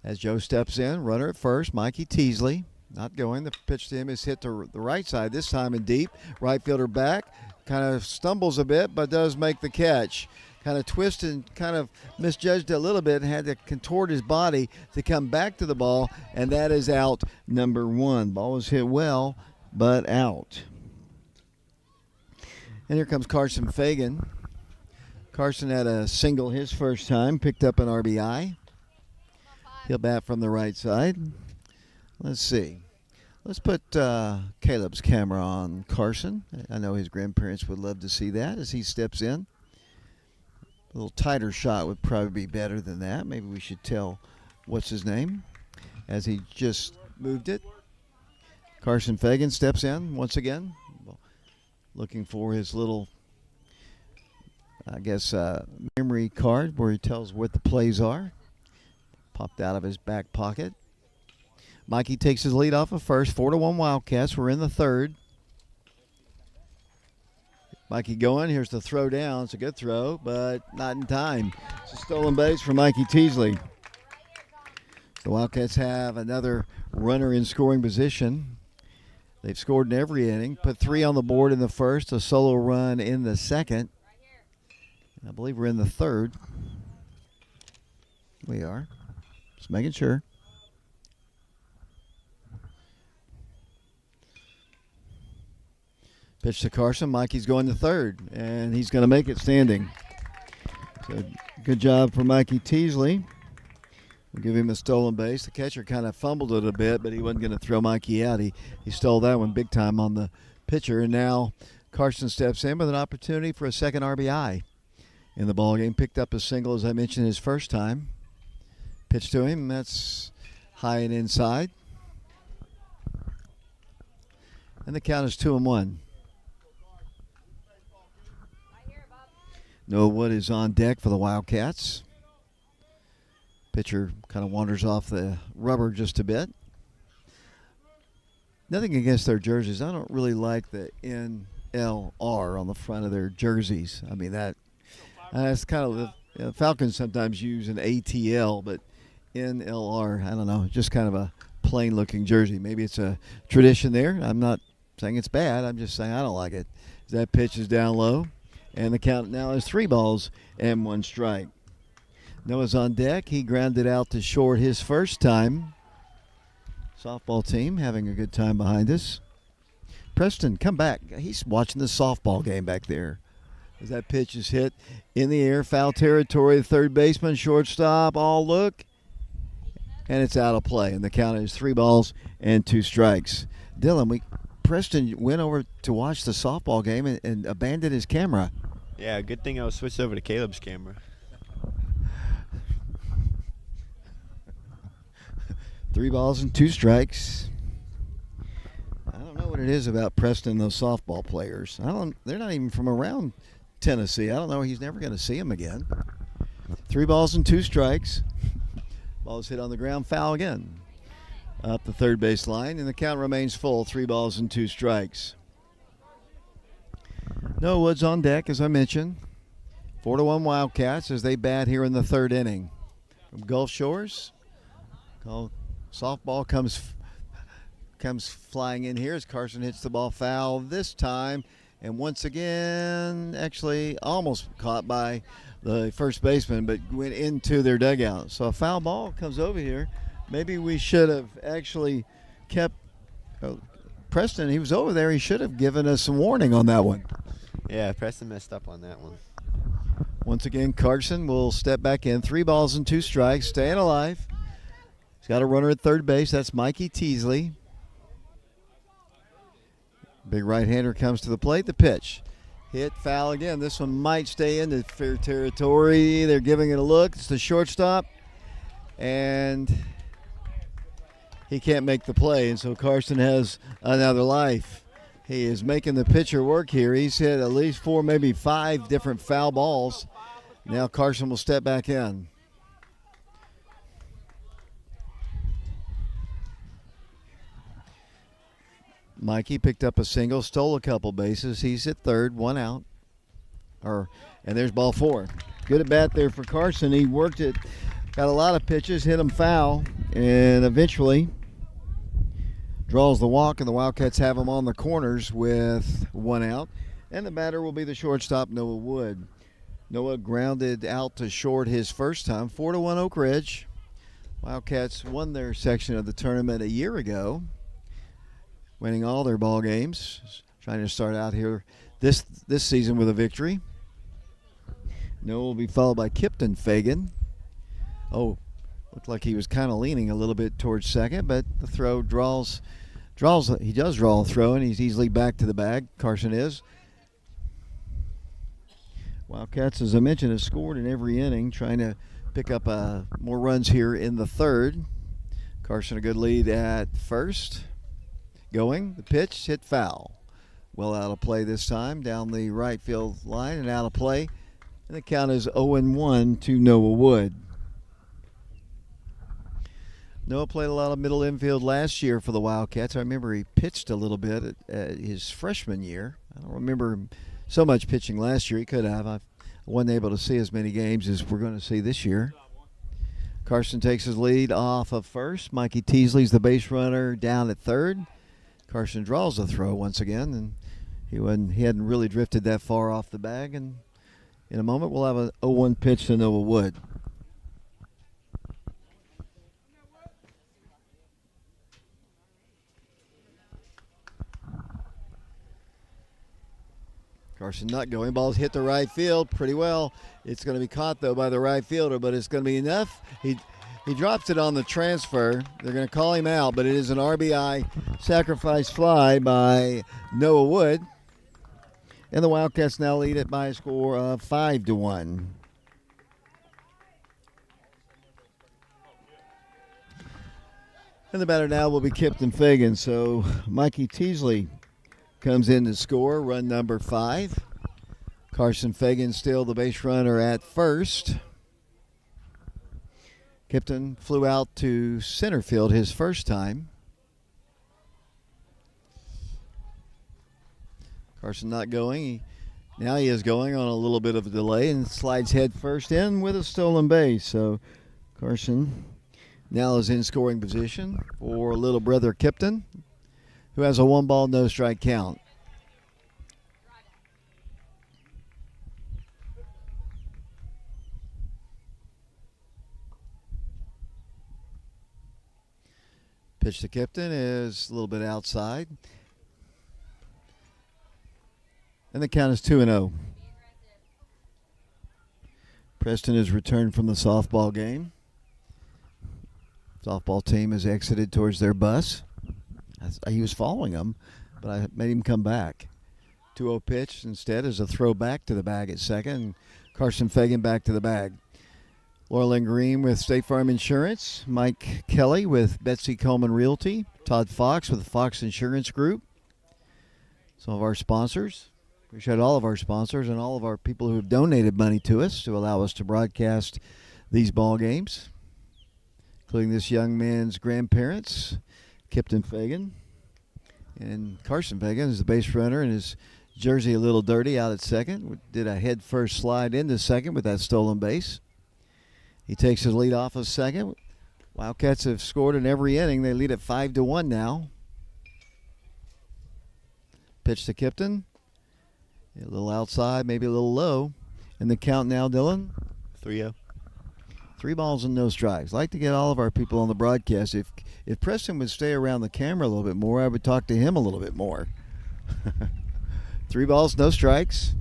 As Joe steps in, runner at first, Mikey Teasley. Not going. The pitch to him is hit to the right side, this time in deep. Right fielder back. Kind of stumbles a bit, but does make the catch. kind of twisted and kind of misjudged a little bit and had to contort his body to come back to the ball, and that is out number 1. Ball was hit well, but out. And here comes Carson Fagan. Carson had a single his first time, picked up an RBI. He'll bat from the right side. Let's see. Let's put Caleb's camera on Carson. I know his grandparents would love to see that as he steps in. A little tighter shot would probably be better than that. Maybe we should tell what's his name as he just moved it. Carson Fagan steps in once again, looking for his little, I guess, memory card where he tells what the plays are. Popped out of his back pocket. Mikey takes his lead off of first. 4-1 Wildcats. We're in the third. Mikey going. Here's the throw down. It's a good throw, but not in time. It's a stolen base for Mikey Teasley. The Wildcats have another runner in scoring position. They've scored in every inning. Put 3 on the board in the first. A solo run in the second. I believe we're in the third. We are. Just making sure. Pitch to Carson. Mikey's going to third, and he's going to make it standing. So good job for Mikey Teasley. We'll give him a stolen base. The catcher kind of fumbled it a bit, but he wasn't going to throw Mikey out. He stole that one big time on the pitcher, and now Carson steps in with an opportunity for a second RBI in the ballgame. Picked up a single, as I mentioned, his first time. Pitch to him. That's high and inside. And the count is 2-1. Noah Wood is on deck for the Wildcats. Pitcher kind of wanders off the rubber just a bit. Nothing against their jerseys. I don't really like the NLR on the front of their jerseys. I mean, that's kind of the Falcons sometimes use an ATL, but NLR, I don't know, just kind of a plain looking jersey. Maybe it's a tradition there. I'm not saying it's bad. I'm just saying I don't like it. That pitch is down low, and the count now is 3 balls and 1 strike. Noah's on deck. He grounded out to short his first time. Softball team having a good time behind us. Preston, come back. He's watching the softball game back there. As that pitch is hit in the air, foul territory, the third baseman, shortstop, all look, and it's out of play. And the count is 3 balls and 2 strikes. Dylan, Preston went over to watch the softball game and abandoned his camera. Yeah, good thing I was switched over to Caleb's camera. 3 balls and 2 strikes. I don't know what it is about Preston and those softball players. They're not even from around Tennessee. I don't know. He's never going to see them again. 3 balls and 2 strikes. Ball is hit on the ground, foul again. Up the third base line, and the count remains full. 3 balls and 2 strikes. Noah Woods on deck, as I mentioned. 4-1 Wildcats as they bat here in the third inning. From Gulf Shores, softball comes flying in here as Carson hits the ball foul this time. And once again, actually almost caught by the first baseman, but went into their dugout. So a foul ball comes over here. Maybe we should have actually kept Preston. He was over there. He should have given us some warning on that one. Yeah, Preston messed up on that one. Once again, Carson will step back in. 3 balls and 2 strikes, staying alive. He's got a runner at third base. That's Mikey Teasley. Big right-hander comes to the plate. The pitch. Hit, foul again. This one might stay into fair territory. They're giving it a look. It's the shortstop. And he can't make the play, and so Carson has another life. He is making the pitcher work here. He's hit at least 4, maybe 5 different foul balls. Now Carson will step back in. Mikey picked up a single, stole a couple bases. He's at third, 1 out. And there's ball 4. Good at bat there for Carson. He worked it, got a lot of pitches, hit him foul, and eventually draws the walk, and the Wildcats have him on the corners with 1 out. And the batter will be the shortstop, Noah Wood. Noah grounded out to short his first time. 4-1 Oak Ridge. Wildcats won their section of the tournament a year ago, winning all their ball games. Trying to start out here this season with a victory. Noah will be followed by Kipton Fagan. Oh, looked like he was kind of leaning a little bit towards second, but the throw draws. He does draw a throw, and he's easily back to the bag. Carson is. Wildcats, as I mentioned, have scored in every inning, trying to pick up more runs here in the third. Carson a good lead at first. Going, the pitch, hit foul. Well out of play this time, down the right field line and out of play. And the count is 0-1 to Noah Wood. Noah played a lot of middle infield last year for the Wildcats. I remember he pitched a little bit at his freshman year. I don't remember so much pitching last year. He could have. I wasn't able to see as many games as we're going to see this year. Carson takes his lead off of first. Mikey Teasley's the base runner down at third. Carson draws the throw once again, and he hadn't really drifted that far off the bag. And in a moment, we'll have a 0-1 pitch to Noah Wood. Carson not going. Ball's hit the right field pretty well. It's going to be caught, though, by the right fielder, but it's going to be enough. He drops it on the transfer. They're going to call him out, but it is an RBI sacrifice fly by Noah Wood. And the Wildcats now lead it by a score of 5-1. And the batter now will be Kipton Fagan. So Mikey Teasley comes in to score, run number 5. Carson Fagan still the base runner at first. Kipton flew out to center field his first time. Carson not going. Now he is going on a little bit of a delay and slides head first in with a stolen base. So Carson now is in scoring position for little brother Kipton, who has a 1-ball, no strike count. Pitch to Kipton is a little bit outside. And the count is 2-0. Preston has returned from the softball game. Softball team has exited towards their bus. He was following them, but I made him come back. 2-0 pitch instead is a throw back to the bag at second. And Carson Fagan back to the bag. Laurel and Green with State Farm Insurance. Mike Kelly with Betsy Coleman Realty. Todd Fox with the Fox Insurance Group. Some of our sponsors. Appreciate all of our sponsors and all of our people who have donated money to us to allow us to broadcast these ball games, including this young man's grandparents, Kipton Fagan. And Carson Fagan is the base runner and his jersey a little dirty out at second. Did a head first slide into second with that stolen base. He takes his lead off of second. Wildcats have scored in every inning. They lead at 5-1 now. Pitch to Kipton. A little outside, maybe a little low. And the count now, Dylan? 3-0. 3 balls and no strikes. I'd like to get all of our people on the broadcast. If Preston would stay around the camera a little bit more, I would talk to him a little bit more. 3 balls, no strikes.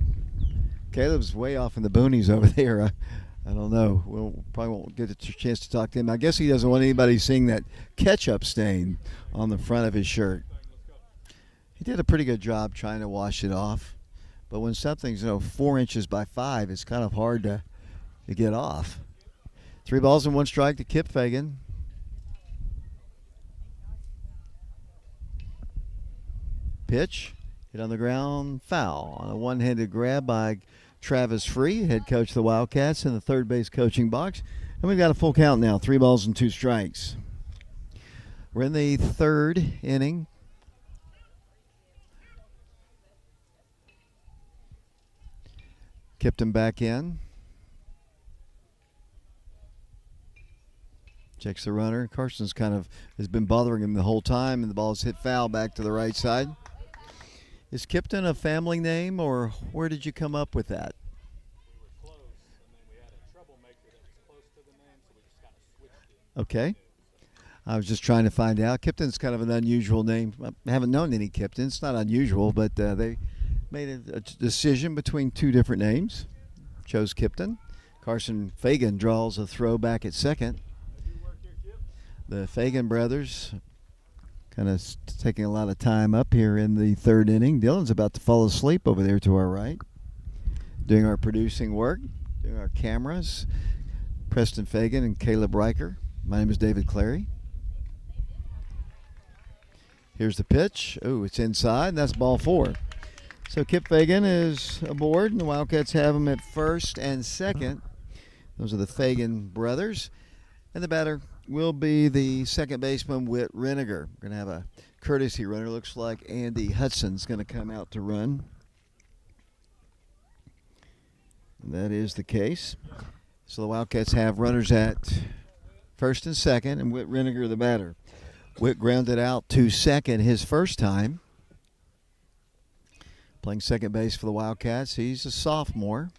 Caleb's way off in the boonies over there. I don't know. We'll probably won't get a chance to talk to him. I guess he doesn't want anybody seeing that ketchup stain on the front of his shirt. He did a pretty good job trying to wash it off. But when something's 4 inches by 5, it's kind of hard to get off. 3 balls and 1 strike to Kip Fagan. Pitch, hit on the ground, foul on a one-handed grab by Travis Free, head coach of the Wildcats, in the third base coaching box. And we've got a full count now, 3 balls and 2 strikes. We're in the third inning. Kipton back in. Checks the runner. Carson's has been bothering him the whole time, and the ball's hit foul back to the right side. Is Kipton a family name, or where did you come up with that? Okay. I was just trying to find out. Kipton's kind of an unusual name. I haven't known any Kipton. It's not unusual, but they made a decision between two different names. Chose Kipton. Carson Fagan draws a throw back at second. The Fagan brothers kind of taking a lot of time up here in the third inning. Dylan's about to fall asleep over there to our right, doing our producing work, doing our cameras. Preston Fagan and Caleb Riker. My name is David Clary. Here's the pitch. Oh, it's inside, and that's ball four. So Kip Fagan is aboard, and the Wildcats have him at first and second. Those are the Fagan brothers. And the batter will be the second baseman, Whit Reniger. We're going to have a courtesy runner. Looks like Andy Hudson's going to come out to run. And that is the case. So the Wildcats have runners at first and second, and Whit Reniger the batter. Whit grounded out to second his first time. Playing second base for the Wildcats. He's a sophomore.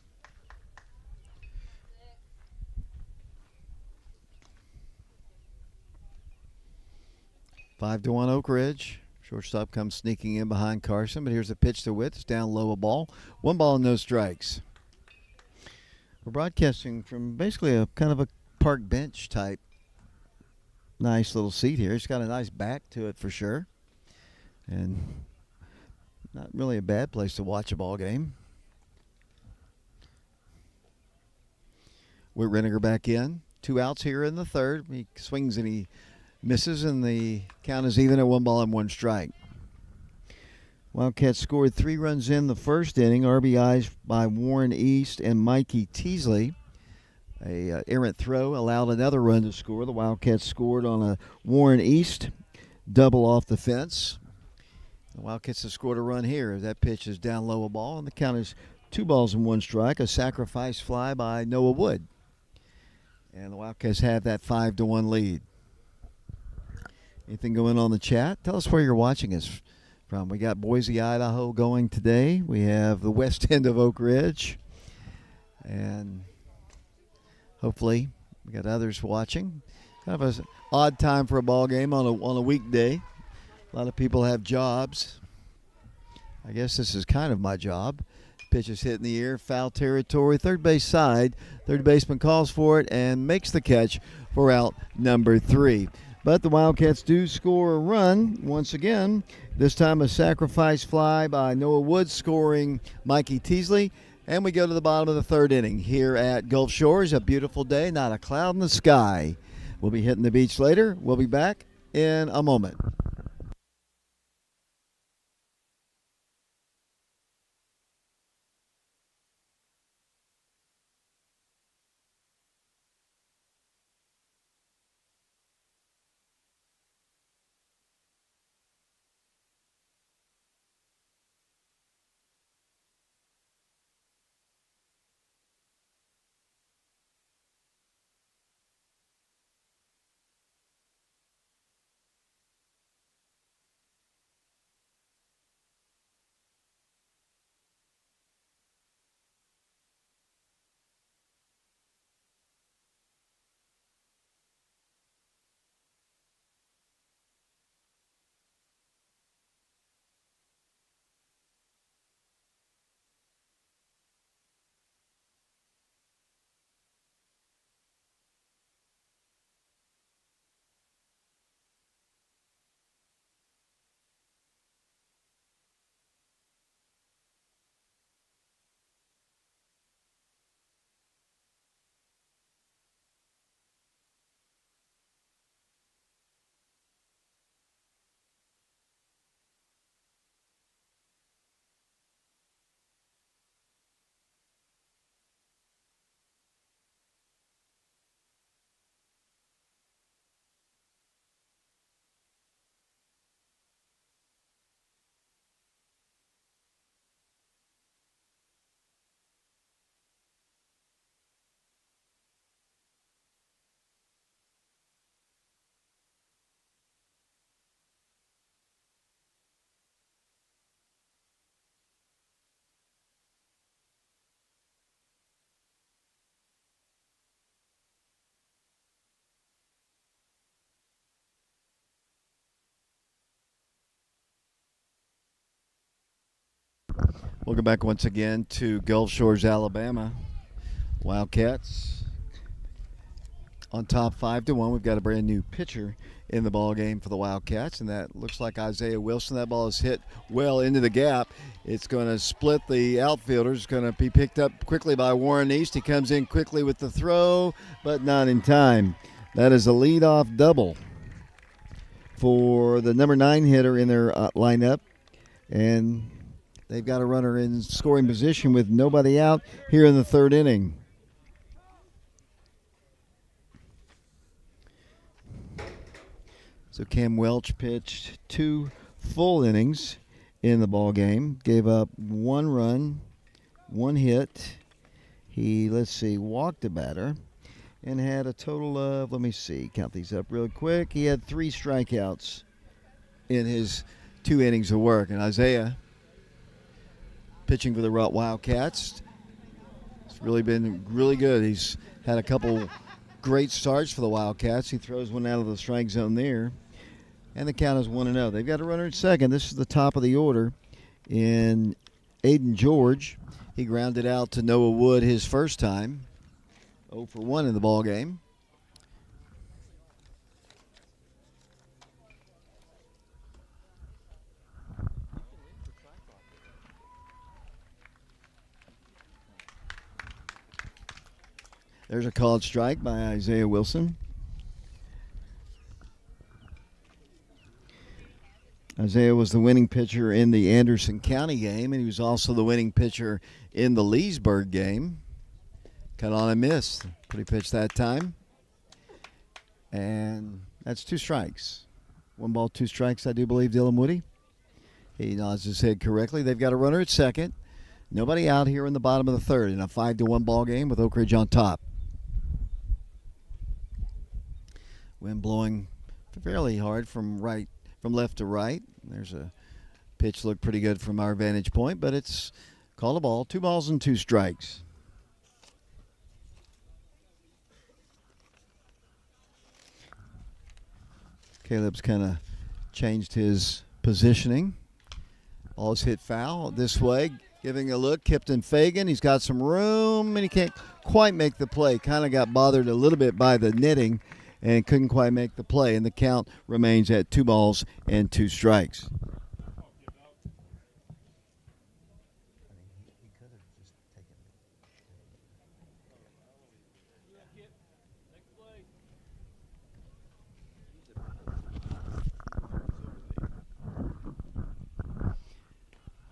5-1 Oak Ridge. Shortstop comes sneaking in behind Carson, but here's the pitch to Whit. It's down low, a ball. 1 ball and no strikes. We're broadcasting from basically a kind of a park bench type. Nice little seat here. It's got a nice back to it for sure. And not really a bad place to watch a ball game. Whit Reniger back in. 2 outs here in the third. He swings and he misses, and the count is even at 1 ball and 1 strike. Wildcats scored 3 runs in the first inning. RBIs by Warren East and Mikey Teasley. A errant throw allowed another run to score. The Wildcats scored on a Warren East double off the fence. The Wildcats have scored a run here. That pitch is down low, a ball, and the count is 2 balls and 1 strike. A sacrifice fly by Noah Wood. And the Wildcats have that 5-1 lead. Anything going on in the chat? Tell us where you're watching us from. We got Boise, Idaho going today. We have the west end of Oak Ridge. And hopefully we got others watching. Kind of an odd time for a ball game on a weekday. A lot of people have jobs. I guess this is kind of my job. Pitch is hit in the air, foul territory, third base side. Third baseman calls for it and makes the catch for out number 3. But the Wildcats do score a run once again. This time a sacrifice fly by Noah Woods, scoring Mikey Teasley. And we go to the bottom of the third inning here at Gulf Shores. A beautiful day, not a cloud in the sky. We'll be hitting the beach later. We'll be back in a moment. Welcome back once again to Gulf Shores, Alabama. Wildcats on top 5-1. We've got a brand new pitcher in the ball game for the Wildcats, and that looks like Isaiah Wilson. That ball is hit well into the gap. It's going to split the outfielders. It's going to be picked up quickly by Warren East. He comes in quickly with the throw, but not in time. That is a leadoff double for the number 9 hitter in their lineup, and they've got a runner in scoring position with nobody out here in the third inning. So Cam Welch pitched 2 full innings in the ball game, gave up 1 run, 1 hit. He, walked a batter and had a total of, count these up real quick. He had 3 strikeouts in his 2 innings of work. And Isaiah, pitching for the Wildcats, it's really been really good. He's had a couple great starts for the Wildcats. He throws one out of the strike zone there. And the count is 1-0. They've got a runner at second. This is the top of the order in Aiden George. He grounded out to Noah Wood his first time. 0 for 1 in the ball game. There's a called strike by Isaiah Wilson. Isaiah was the winning pitcher in the Anderson County game, and he was also the winning pitcher in the Leesburg game. Cut on a miss. Pretty pitch that time. And that's 2 strikes. 1 ball, 2 strikes, I do believe, Dylan Woody. He nods his head correctly. They've got a runner at second. Nobody out here in the bottom of the third in a 5-1 ball game with Oak Ridge on top. Wind blowing fairly hard from left to right. There's a pitch looked pretty good from our vantage point, but it's called a ball. 2 balls and 2 strikes. Caleb's kind of changed his positioning. Ball's hit foul this way. Giving a look, Kipton Fagan. He's got some room, and he can't quite make the play. Kind of got bothered a little bit by the netting and couldn't quite make the play. And the count remains at 2 balls and 2 strikes.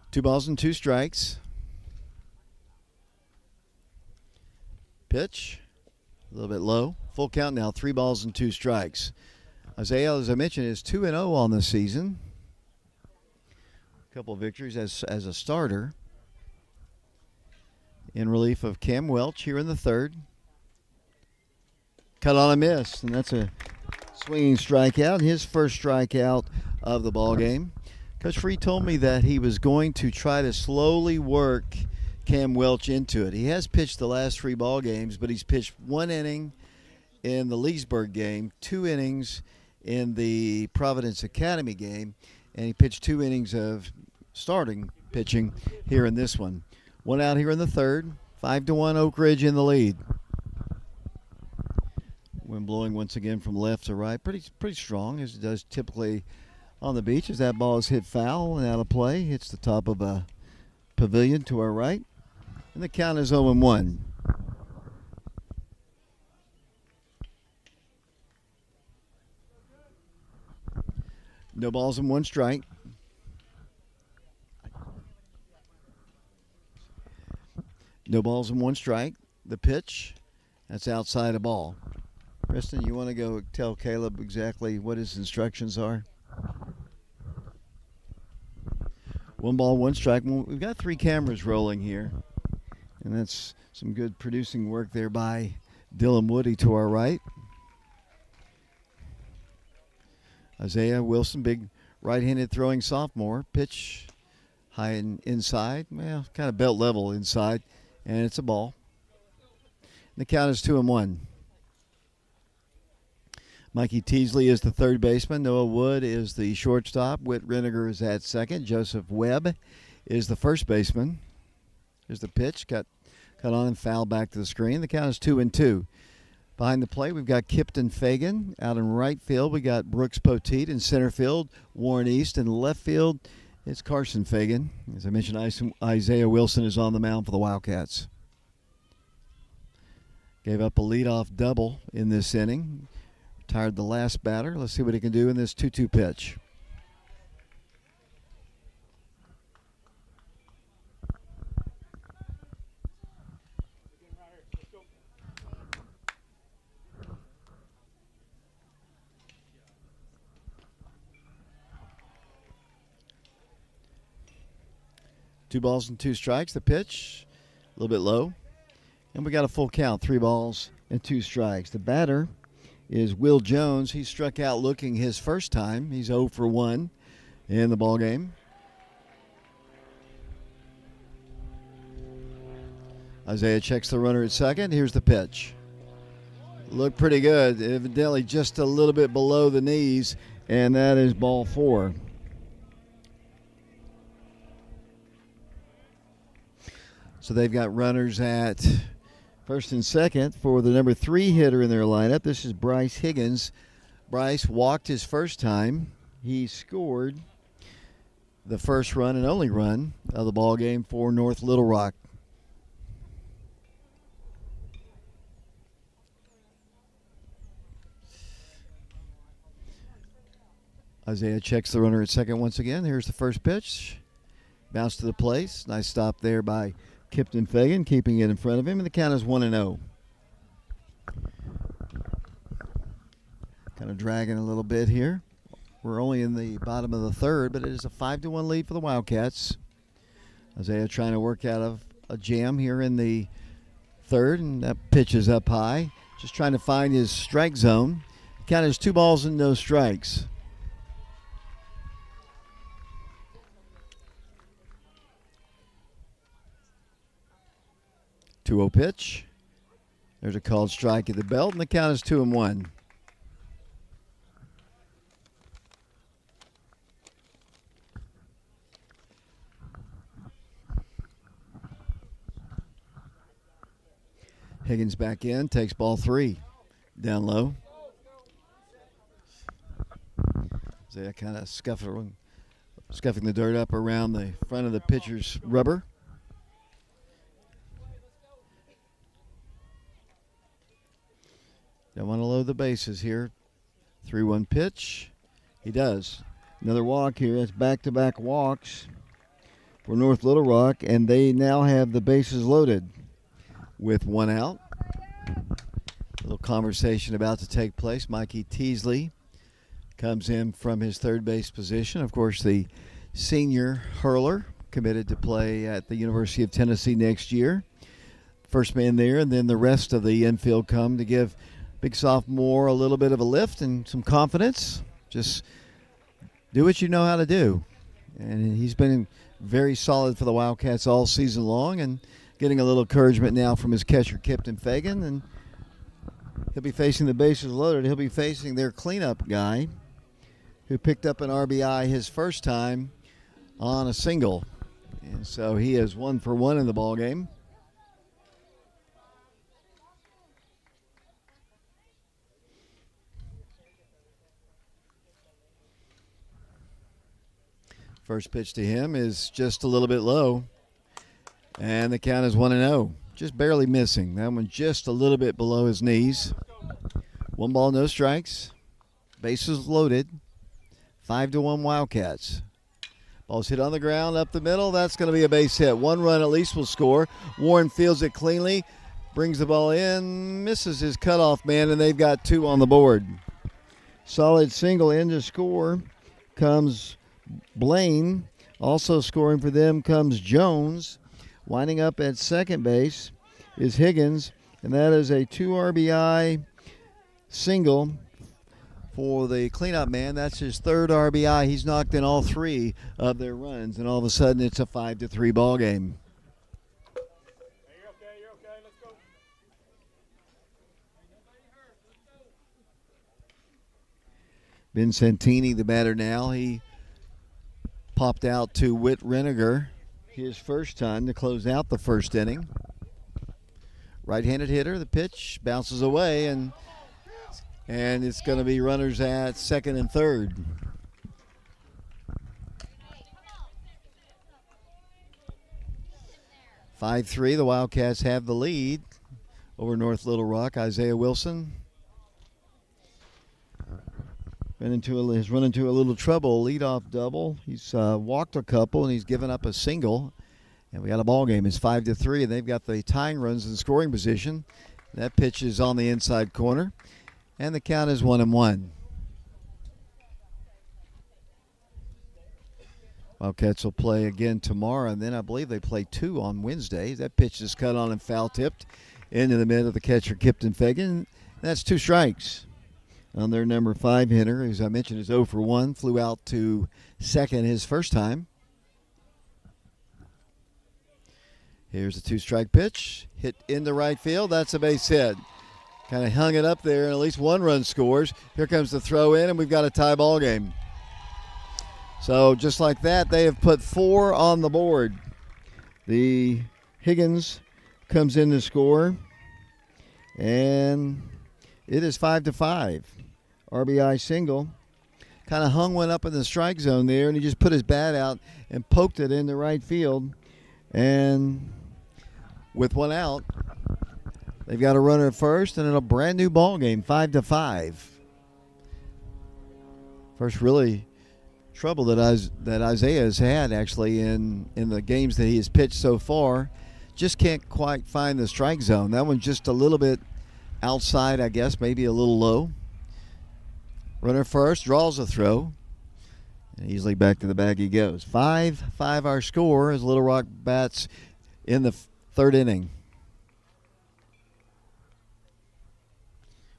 Two balls and 2 strikes. Pitch, a little bit low. Full count now, 3 balls and 2 strikes. Isaiah, as I mentioned, is 2-0 on the season. A couple of victories as a starter. In relief of Cam Welch here in the third. Cut on a miss, and that's a swinging strikeout. His first strikeout of the ball game. Coach Free told me that he was going to try to slowly work Cam Welch into it. He has pitched the last 3 ball games, but he's pitched 1 inning in the Leesburg game, 2 innings in the Providence Academy game, and he pitched 2 innings of starting pitching here in this one. 1 out here in the third, 5-1 Oak Ridge in the lead. Wind blowing once again from left to right, pretty strong as it does typically on the beach, as that ball is hit foul and out of play. Hits the top of a pavilion to our right. And the count is 0-1. No balls and 1 strike. No balls and 1 strike. The pitch, that's outside a ball. Preston, you want to go tell Caleb exactly what his instructions are? 1 ball, 1 strike. We've got 3 cameras rolling here, and that's some good producing work there by Dylan Woody to our right. Isaiah Wilson, big right-handed throwing sophomore. Pitch high and inside, well, kind of belt level inside, and it's a ball. And the count is 2-1. Mikey Teasley is the third baseman. Noah Wood is the shortstop. Whit Reniger is at second. Joseph Webb is the first baseman. Here's the pitch, cut on and fouled back to the screen. The count is 2-2. Behind the plate, we've got Kipton Fagan. Out in right field, we got Brooks Poteet. In center field, Warren East. In left field, it's Carson Fagan. As I mentioned, Isaiah Wilson is on the mound for the Wildcats. Gave up a leadoff double in this inning. Retired the last batter. Let's see what he can do in this 2-2 pitch. Two balls and two strikes. The pitch, a little bit low. And we got a full count, 3 balls and 2 strikes. The batter is Will Jones. He struck out looking his first time. He's 0 for 1 in the ball game. Isaiah checks the runner at second. Here's the pitch. Looked pretty good. Evidently just a little bit below the knees, and that is ball 4. So they've got runners at first and second for the number 3 hitter in their lineup. This is Bryce Higgins. Bryce walked his first time. He scored the first run and only run of the ball game for North Little Rock. Isaiah checks the runner at second once again. Here's the first pitch. Bounce to the place. Nice stop there by Kipton Fagan, keeping it in front of him, and the count is 1-0. Kind of dragging a little bit here. We're only in the bottom of the third, but it is a 5-1 lead for the Wildcats. Isaiah trying to work out of a jam here in the third, and that pitch is up high. Just trying to find his strike zone. The count is 2 balls and no strikes. 2-0 pitch. There's a called strike at the belt, and the count is 2-1. Higgins back in, takes ball 3. Down low. Isaiah kind of scuffing the dirt up around the front of the pitcher's rubber. Don't want to load the bases here. 3-1 pitch. He does. Another walk here. That's back-to-back walks for North Little Rock, and they now have the bases loaded with 1 out. A little conversation about to take place. Mikey Teasley comes in from his third base position. Of course, the senior hurler committed to play at the University of Tennessee next year. First man there, and then the rest of the infield come to give big sophomore a little bit of a lift and some confidence. Just do what you know how to do. And he's been very solid for the Wildcats all season long, and getting a little encouragement now from his catcher, Kipton Fagan. And he'll be facing the bases loaded. He'll be facing their cleanup guy who picked up an RBI his first time on a single. And so he is 1 for 1 in the ball game. First pitch to him is just a little bit low, and the count is 1-0. Just barely missing. That one just a little bit below his knees. 1 ball, no strikes. Bases loaded. 5-1 Wildcats. Ball's hit on the ground up the middle. That's going to be a base hit. 1 run at least will score. Warren fields it cleanly, brings the ball in, misses his cutoff man, and they've got 2 on the board. Solid single in to score comes Blaine. Also scoring for them comes Jones. Winding up at second base is Higgins, and that is a 2 RBI single for the cleanup man. That's his 3rd RBI. He's knocked in all 3 of their runs, and all of a sudden it's a 5-3 ball game. You're okay, let's go. Vincentini, the batter now. He popped out to Whit Reniger his first time to close out the first inning. Right-handed hitter, the pitch bounces away, and it's going to be runners at second and third. "5-3", the Wildcats have the lead over North Little Rock. Isaiah Wilson has run into a little trouble. Leadoff double. He's walked a couple, and he's given up a single. And we got a ball game. It's 5-3, and they've got the tying runs in scoring position. That pitch is on the inside corner, and the count is 1-1. Wildcats will play again tomorrow, and then I believe they play 2 on Wednesday. That pitch is cut on and foul tipped into the middle of the catcher, Kipton Fagan. That's 2 strikes on their number 5 hitter. As I mentioned, is 0 for 1. Flew out to second his first time. Here's a 2-strike pitch. Hit into right field. That's a base hit. Kind of hung it up there, and at least 1 run scores. Here comes the throw in, and we've got a tie ball game. So just like that, they have put 4 on the board. The Higgins comes in to score, and it is 5-5. RBI single. Kind of hung one up in the strike zone there, and he just put his bat out and poked it into right field. And with 1 out, they've got a runner at first, and in a brand new ball game, 5-5. First really trouble that Isaiah has had actually in the games that he has pitched so far. Just can't quite find the strike zone. That one's just a little bit outside, I guess, maybe a little low. Runner first, draws a throw. And easily back to the bag he goes. 5-5 our score as Little Rock bats in the third inning.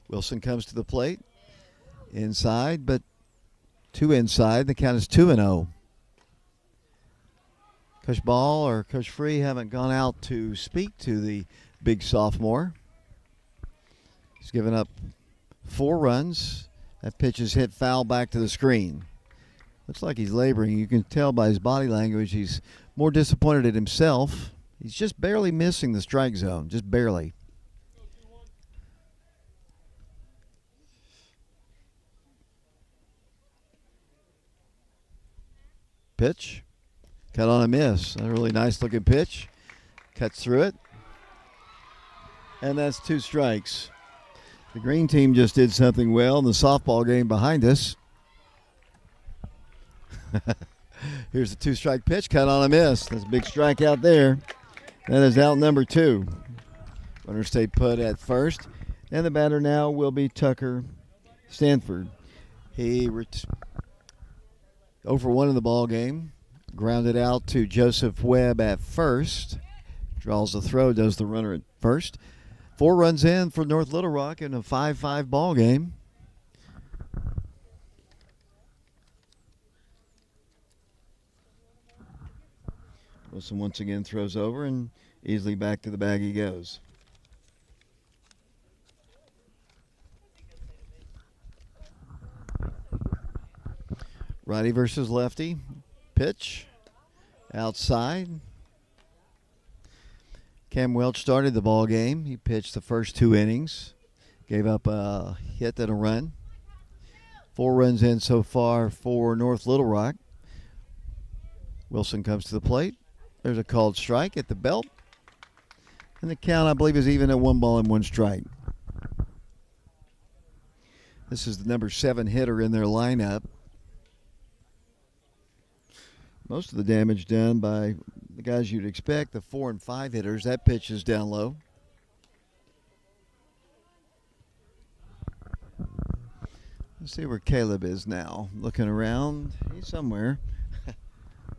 Wilson comes to the plate. Inside, but 2 inside. The count is 2-0. Coach Ball or Coach Free haven't gone out to speak to the big sophomore. He's given up 4 runs. That pitch is hit foul back to the screen. Looks like he's laboring. You can tell by his body language he's more disappointed at himself. He's just barely missing the strike zone, just barely. Pitch. Cut on a miss. A really nice looking pitch. Cuts through it. And that's 2 strikes. The green team just did something well in the softball game behind us. Here's the 2-strike pitch, cut on a miss. That's a big strike out there. That is out number 2. Runner stay put at first. And the batter now will be Tucker Stanford. He 0 for 1 in the ball game. Grounded out to Joseph Webb at first. Draws the throw, does the runner at first. 4 runs in for North Little Rock in a 5-5 ball game. Wilson once again throws over and easily back to the bag he goes. Righty versus lefty. Pitch. Outside. Cam Welch started the ball game. He pitched the first 2 innings. Gave up a hit and a run. 4 runs in so far for North Little Rock. Wilson comes to the plate. There's a called strike at the belt. And the count, I believe, is even at 1 ball and 1 strike. This is the number 7 hitter in their lineup. Most of the damage done by the guys you'd expect, the 4 and 5 hitters. That pitch is down low. Let's see where Caleb is now. Looking around. He's somewhere.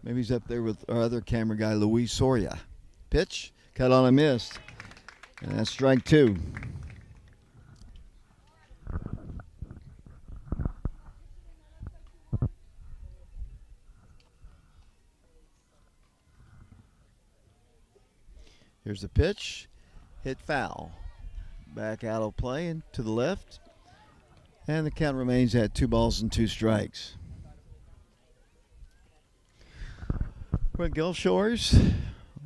Maybe he's up there with our other camera guy, Luis Soria. Pitch, cut on a miss. And that's strike 2. Here's the pitch. Hit foul. Back out of play and to the left. And the count remains at 2 balls and 2 strikes. We're at Gulf Shores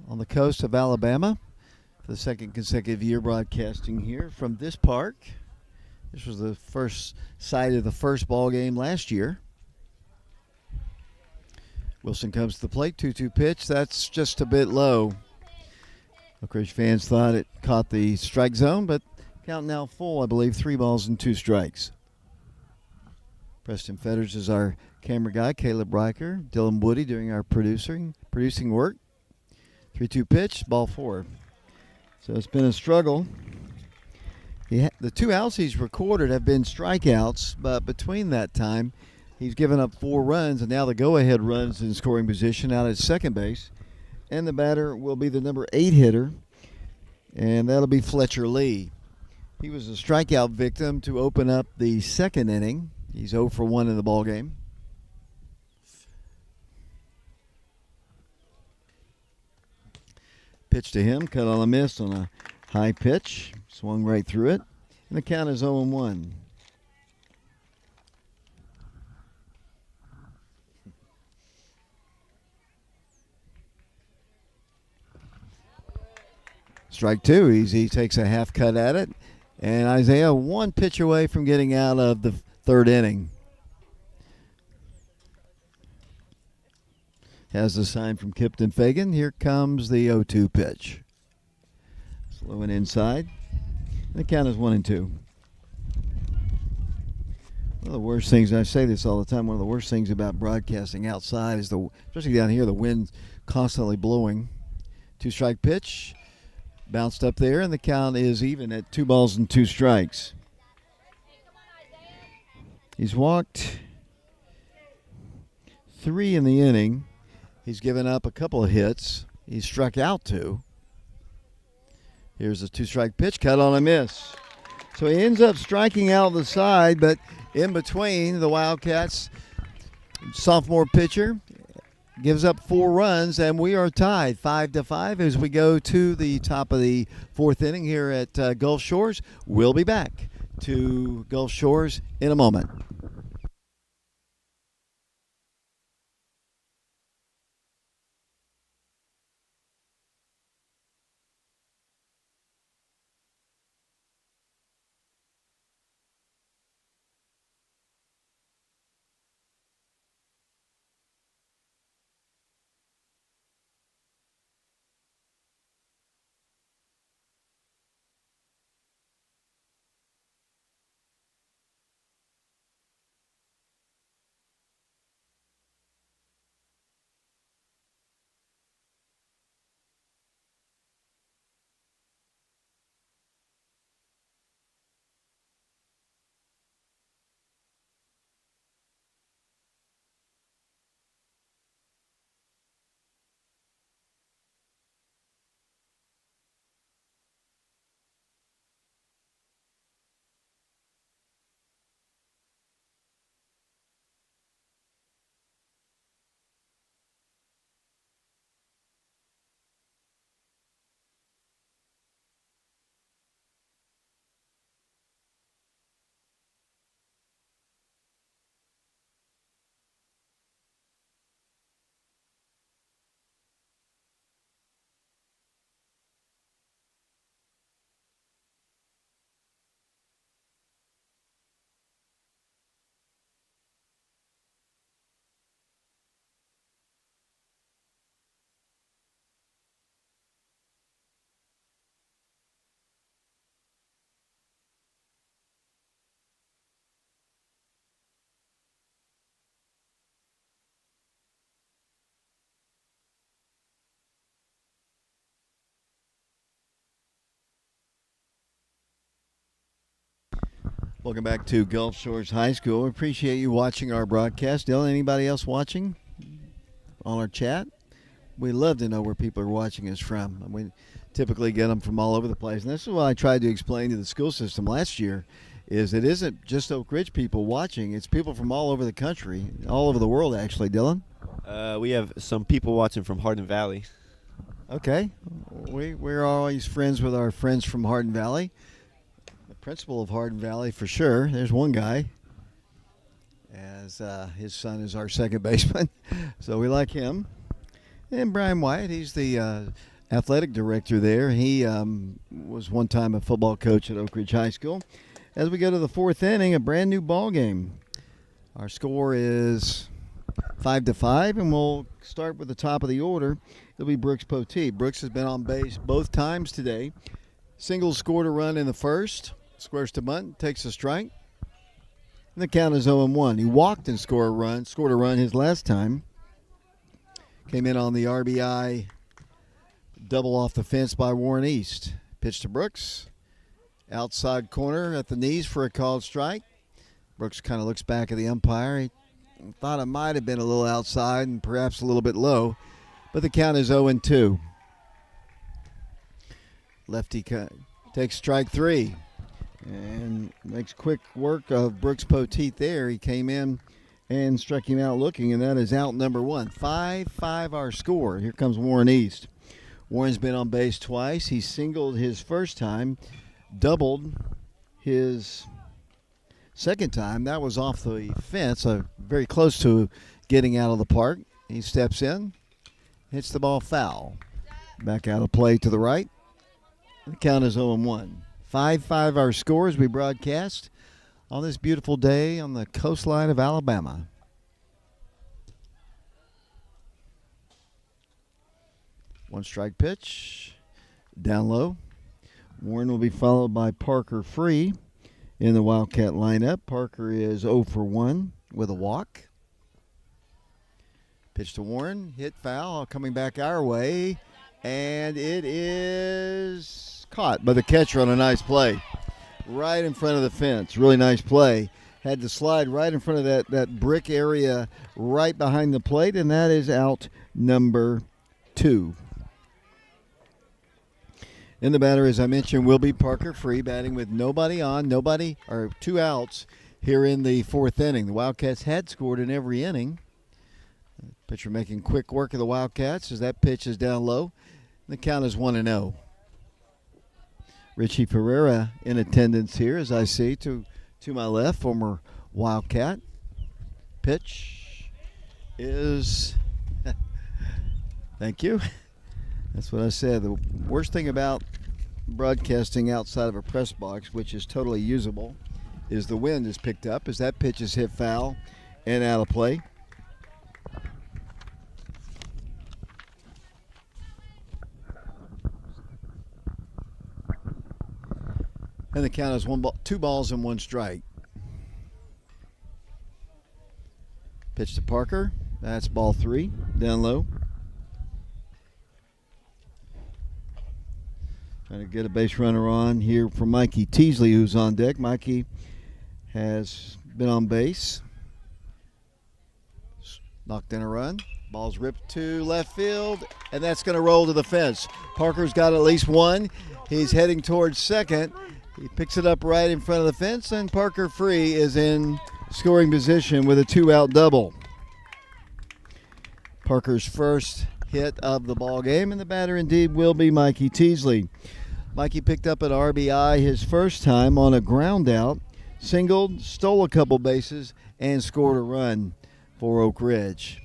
on the coast of Alabama for the second consecutive year broadcasting here from this park. This was the first site of the first ball game last year. Wilson comes to the plate, 2-2 pitch. That's just a bit low. Oak Ridge fans thought it caught the strike zone, but count now full, I believe, 3 balls and 2 strikes. Preston Fetters is our camera guy. Caleb Riker, Dylan Woody doing our producing work. 3-2 pitch, ball 4. So it's been a struggle. The 2 outs he's recorded have been strikeouts, but between that time, he's given up 4 runs, and now the go-ahead runs in scoring position out at second base. And the batter will be the number 8 hitter, and that'll be Fletcher Lee. He was a strikeout victim to open up the second inning. He's 0 for 1 in the ball game. Pitch to him, cut on a miss on a high pitch. Swung right through it. And the count is 0-1. Strike 2. He takes a half cut at it. And Isaiah 1 pitch away from getting out of the third inning. Has the sign from Kipton Fagan. Here comes the 0-2 pitch. Slow and inside. And the count is 1-2. One of the worst things, and I say this all the time, one of the worst things about broadcasting outside is, especially down here, the wind constantly blowing. 2-strike pitch. Bounced up there, and the count is even at 2 balls and 2 strikes. He's walked 3 in the inning. He's given up a couple of hits. He's struck out 2. Here's a 2-strike pitch, cut on a miss. So he ends up striking out the side, but in between, the Wildcats sophomore pitcher gives up 4 runs, and we are tied 5-5 as we go to the top of the 4th inning here at Gulf Shores. We'll be back to Gulf Shores in a moment. Welcome back to Gulf Shores High School. We appreciate you watching our broadcast. Dylan, anybody else watching on our chat? We love to know where people are watching us from. We typically get them from all over the place. And this is what I tried to explain to the school system last year, is it isn't just Oak Ridge people watching. It's people from all over the country, all over the world, actually. Dylan? We have some people watching from Hardin Valley. Okay. We're always friends with our friends from Hardin Valley. Principal of Hardin Valley for sure. There's one guy, as his son is our second baseman, so we like him. And Brian Wyatt, he's the athletic director there. He was one time a football coach at Oak Ridge High School. As we go to the fourth inning, a brand new ball game. Our score is 5-5, and we'll start with the top of the order. It'll be Brooks Poteet. Brooks has been on base both times today. Singles scored a run in the first. Squares to bunt, takes a strike. And the count is 0-1. He walked and scored a run his last time. Came in on the RBI double off the fence by Warren East. Pitch to Brooks. Outside corner at the knees for a called strike. Brooks kind of looks back at the umpire. He thought it might have been a little outside and perhaps a little bit low, but the count is 0-2. Lefty takes strike three and makes quick work of Brooks Poteet there. He came in and struck him out looking, and that is out number one. 5-5 our score. Here comes Warren East. Warren's been on base twice. He singled his first time, doubled his second time. That was off the fence, very close to getting out of the park. He steps in, hits the ball foul. Back out of play to the right. The count is 0-1. 5-5 our score as we broadcast on this beautiful day on the coastline of Alabama. One strike pitch, down low. Warren will be followed by Parker Free in the Wildcat lineup. Parker is 0 for 1 with a walk. Pitch to Warren, hit foul, coming back our way, and it is caught by the catcher on a nice play. Right in front of the fence. Really nice play. Had to slide right in front of that brick area right behind the plate, and that is out number 2. In the batter, as I mentioned, will be Parker Free, batting with nobody on, 2 outs here in the fourth inning. The Wildcats had scored in every inning. Pitcher making quick work of the Wildcats as that pitch is down low. The count is 1-0. Richie Ferreira in attendance here, as I see to my left, former Wildcat. Pitch is, thank you. That's what I said. The worst thing about broadcasting outside of a press box, which is totally usable, is the wind is picked up as that pitch is hit foul and out of play. And the count is 2 balls and 1 strike. Pitch to Parker. That's ball 3, down low. Trying to get a base runner on here for Mikey Teasley, who's on deck. Mikey has been on base. Knocked in a run. Ball's ripped to left field, and that's going to roll to the fence. Parker's got at least one. He's heading towards second. He picks it up right in front of the fence, and Parker Free is in scoring position with a 2-out double. Parker's first hit of the ball game, and the batter indeed will be Mikey Teasley. Mikey picked up an RBI his first time on a ground out, singled, stole a couple bases, and scored a run for Oak Ridge.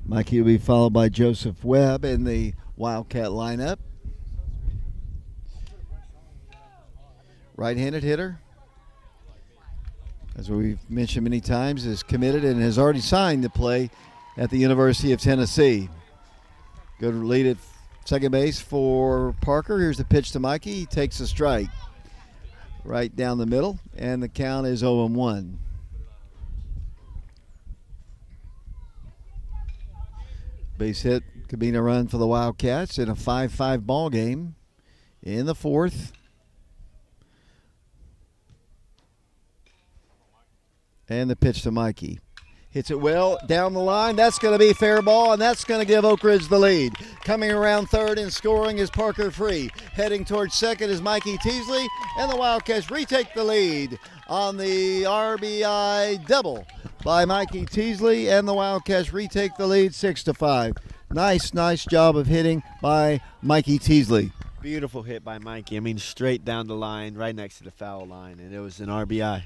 Mikey will be followed by Joseph Webb in the Wildcat lineup. Right-handed hitter, as we've mentioned many times, is committed and has already signed to play at the University of Tennessee. Good lead at second base for Parker. Here's the pitch to Mikey. He takes a strike right down the middle, and the count is 0-1. Base hit could be a run for the Wildcats in a 5-5 ball game in the fourth. And the pitch to Mikey. Hits it well down the line. That's going to be fair ball, and that's going to give Oak Ridge the lead. Coming around third and scoring is Parker Free. Heading towards second is Mikey Teasley, and the Wildcats retake the lead on the RBI double by Mikey Teasley, and the Wildcats retake the lead 6-5. Nice job of hitting by Mikey Teasley. Beautiful hit by Mikey. I mean, straight down the line, right next to the foul line, and it was an RBI.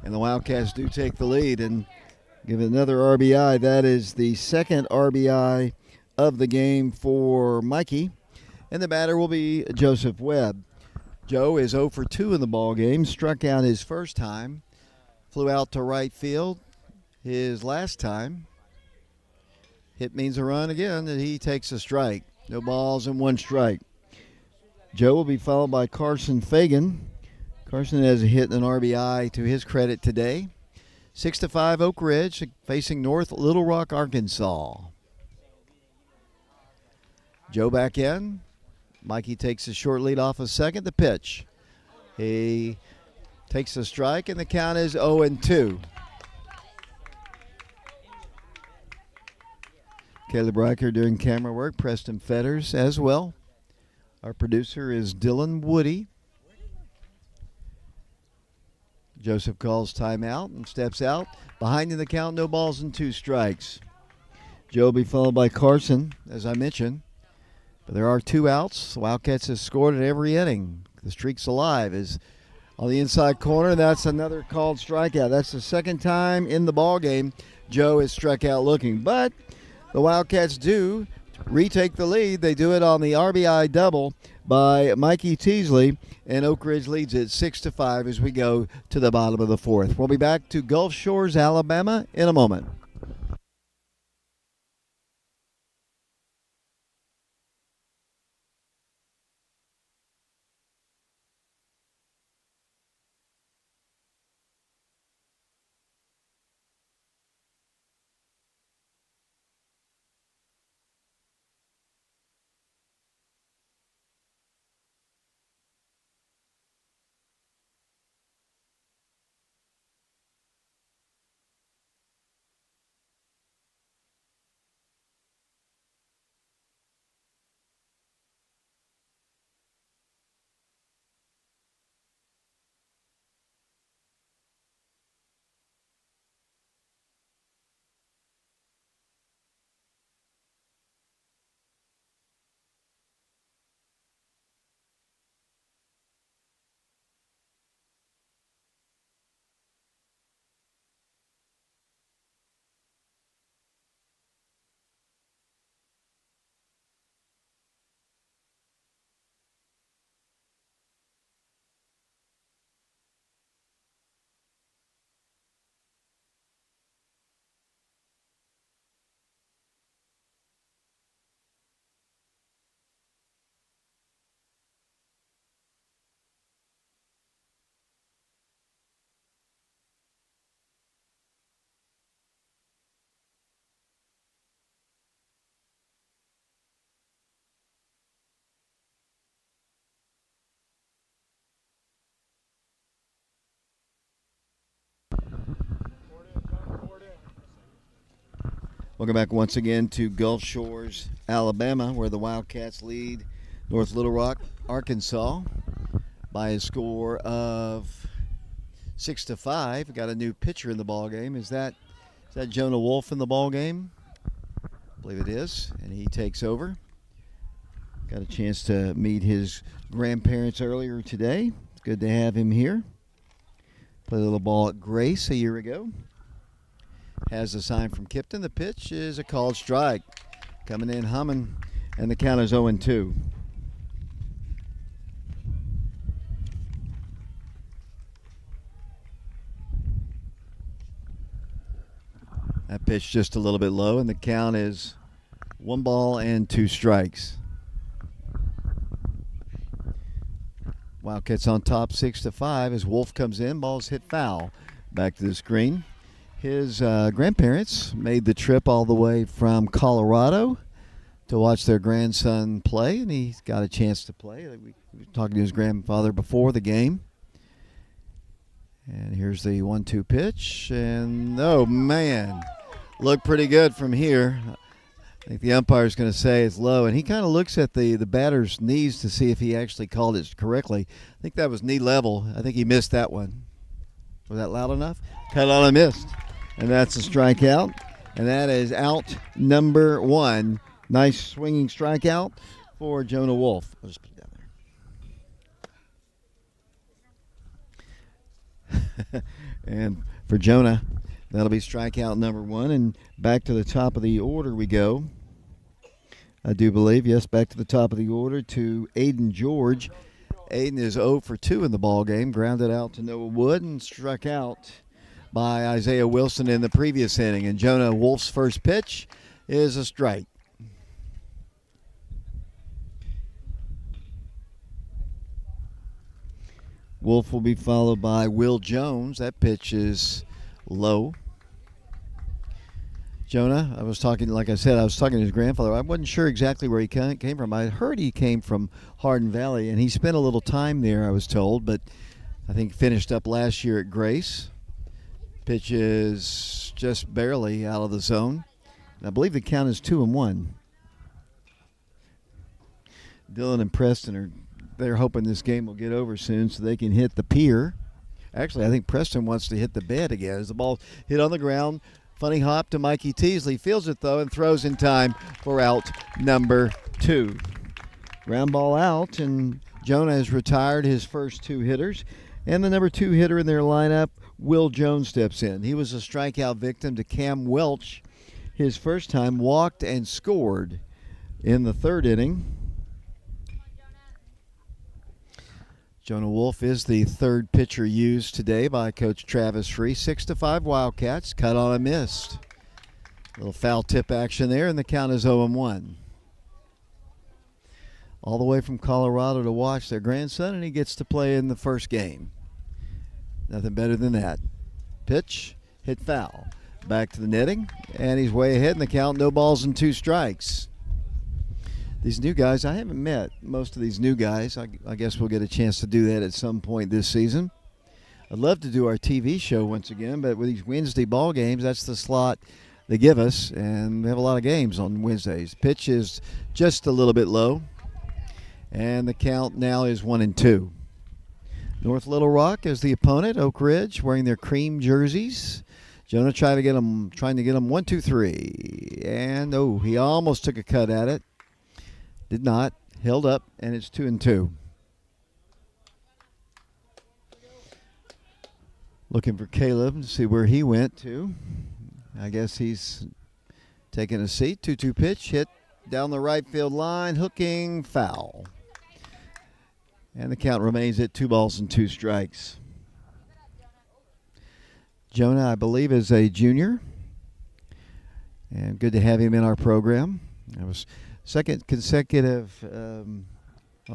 And the Wildcats do take the lead, and Give it another RBI. That is the second RBI of the game for Mikey. And the batter will be Joseph Webb. Joe is 0 for 2 in the ball game. Struck out his first time. Flew out to right field his last time. Hit means a run again, and he takes a strike. No balls and 1 strike. Joe will be followed by Carson Fagan. Carson has a hit and an RBI to his credit today. 6-5 Oak Ridge facing North Little Rock, Arkansas. Joe back in. Mikey takes a short lead off of second. The pitch. He takes a strike, and the count is 0-2. Caleb Riker doing camera work. Preston Fetters as well. Our producer is Dylan Woody. Joseph calls timeout and steps out. Behind in the count, no balls and 2 strikes. Joe will be followed by Carson, as I mentioned. But there are 2 outs. The Wildcats have scored at every inning. The streak's alive. Is on the inside corner. That's another called strikeout. That's the second time in the ball game Joe is struck out looking. But the Wildcats do retake the lead. They do it on the RBI double by Mikey Teasley, and Oak Ridge leads it 6-5 as we go to the bottom of the 4th. We'll be back to Gulf Shores, Alabama in a moment. Welcome back once again to Gulf Shores, Alabama, where the Wildcats lead North Little Rock, Arkansas, by a score of 6-5. Got a new pitcher in the ball game. Is that Jonah Wolf in the ball game? I believe it is, and he takes over. Got a chance to meet his grandparents earlier today. It's good to have him here. Played a little ball at Grace a year ago. Has a sign from Kipton. The pitch is a called strike. Coming in humming, and the count is 0-2. That pitch just a little bit low, and the count is 1 ball and 2 strikes. Wildcats on top 6-5 as Wolf comes in. Ball's hit foul. Back to the screen. His grandparents made the trip all the way from Colorado to watch their grandson play, and he got a chance to play. We were talking to his grandfather before the game. And here's the 1-2 pitch, and oh man, looked pretty good from here. I think the umpire's going to say it's low, and he kind of looks at the batter's knees to see if he actually called it correctly. I think that was knee level. I think he missed that one. Was that loud enough? Cut on a missed. And that's a strikeout. And that is out number 1. Nice swinging strikeout for Jonah Wolf. I'll just put it down there. And for Jonah, That'll be strikeout number 1. And back to the top of the order we go. I do believe, yes, back to the top of the order to Aiden George. Aiden is 0 for 2 in the ball game. Grounded out to Noah Wood and struck out by Isaiah Wilson in the previous inning. And Jonah Wolf's first pitch is a strike. Wolf will be followed by Will Jones. That pitch is low. Jonah, I was talking to his grandfather. I wasn't sure exactly where he came from. I heard he came from Hardin Valley, and he spent a little time there, I was told, but I think finished up last year at Grace. Pitch is just barely out of the zone. And I believe the count is 2-1. Dylan and Preston they're hoping this game will get over soon so they can hit the pier. Actually, I think Preston wants to hit the bed again. As the ball hit on the ground, funny hop to Mikey Teasley. Fields it, though, and throws in time for out number 2. Ground ball out, and Jonah has retired his first 2 hitters. And the number 2 hitter in their lineup, Will Jones, steps in. He was a strikeout victim to Cam Welch. His first time walked and scored in the 3rd inning. Jonah Wolf is the 3rd pitcher used today by Coach Travis Free. 6-5 Wildcats, cut on a missed. Little foul tip action there, and the count is 0-1. All the way from Colorado to watch their grandson, and he gets to play in the first game. Nothing better than that. Pitch, hit foul. Back to the netting, and he's way ahead in the count. No balls and 2 strikes. These new guys, I haven't met most of these new guys. I guess we'll get a chance to do that at some point this season. I'd love to do our TV show once again, but with these Wednesday ball games, that's the slot they give us, and we have a lot of games on Wednesdays. Pitch is just a little bit low, and the count now is 1-2. North Little Rock is the opponent. Oak Ridge wearing their cream jerseys. Jonah trying to get them 1-2-3, and he almost took a cut at it. Did not. Held up, and it's 2-2. Looking for Caleb to see where he went to. I guess he's taking a seat. 2-2 pitch, hit down the right field line, hooking, foul. And the count remains at 2 balls and 2 strikes. Jonah, I believe, is a junior. And good to have him in our program. That was second consecutive,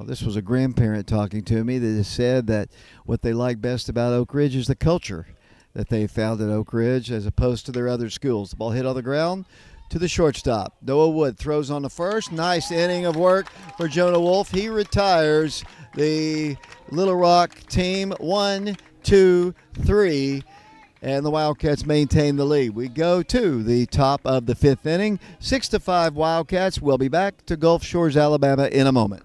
this was a grandparent talking to me that said that what they like best about Oak Ridge is the culture that they found at Oak Ridge as opposed to their other schools. The ball hit on the ground to the shortstop. Noah Wood throws on the first. Nice inning of work for Jonah Wolf. He retires the Little Rock team 1-2-3. And the Wildcats maintain the lead. We go to the top of the 5th inning. 6-5 Wildcats. We'll be back to Gulf Shores, Alabama in a moment.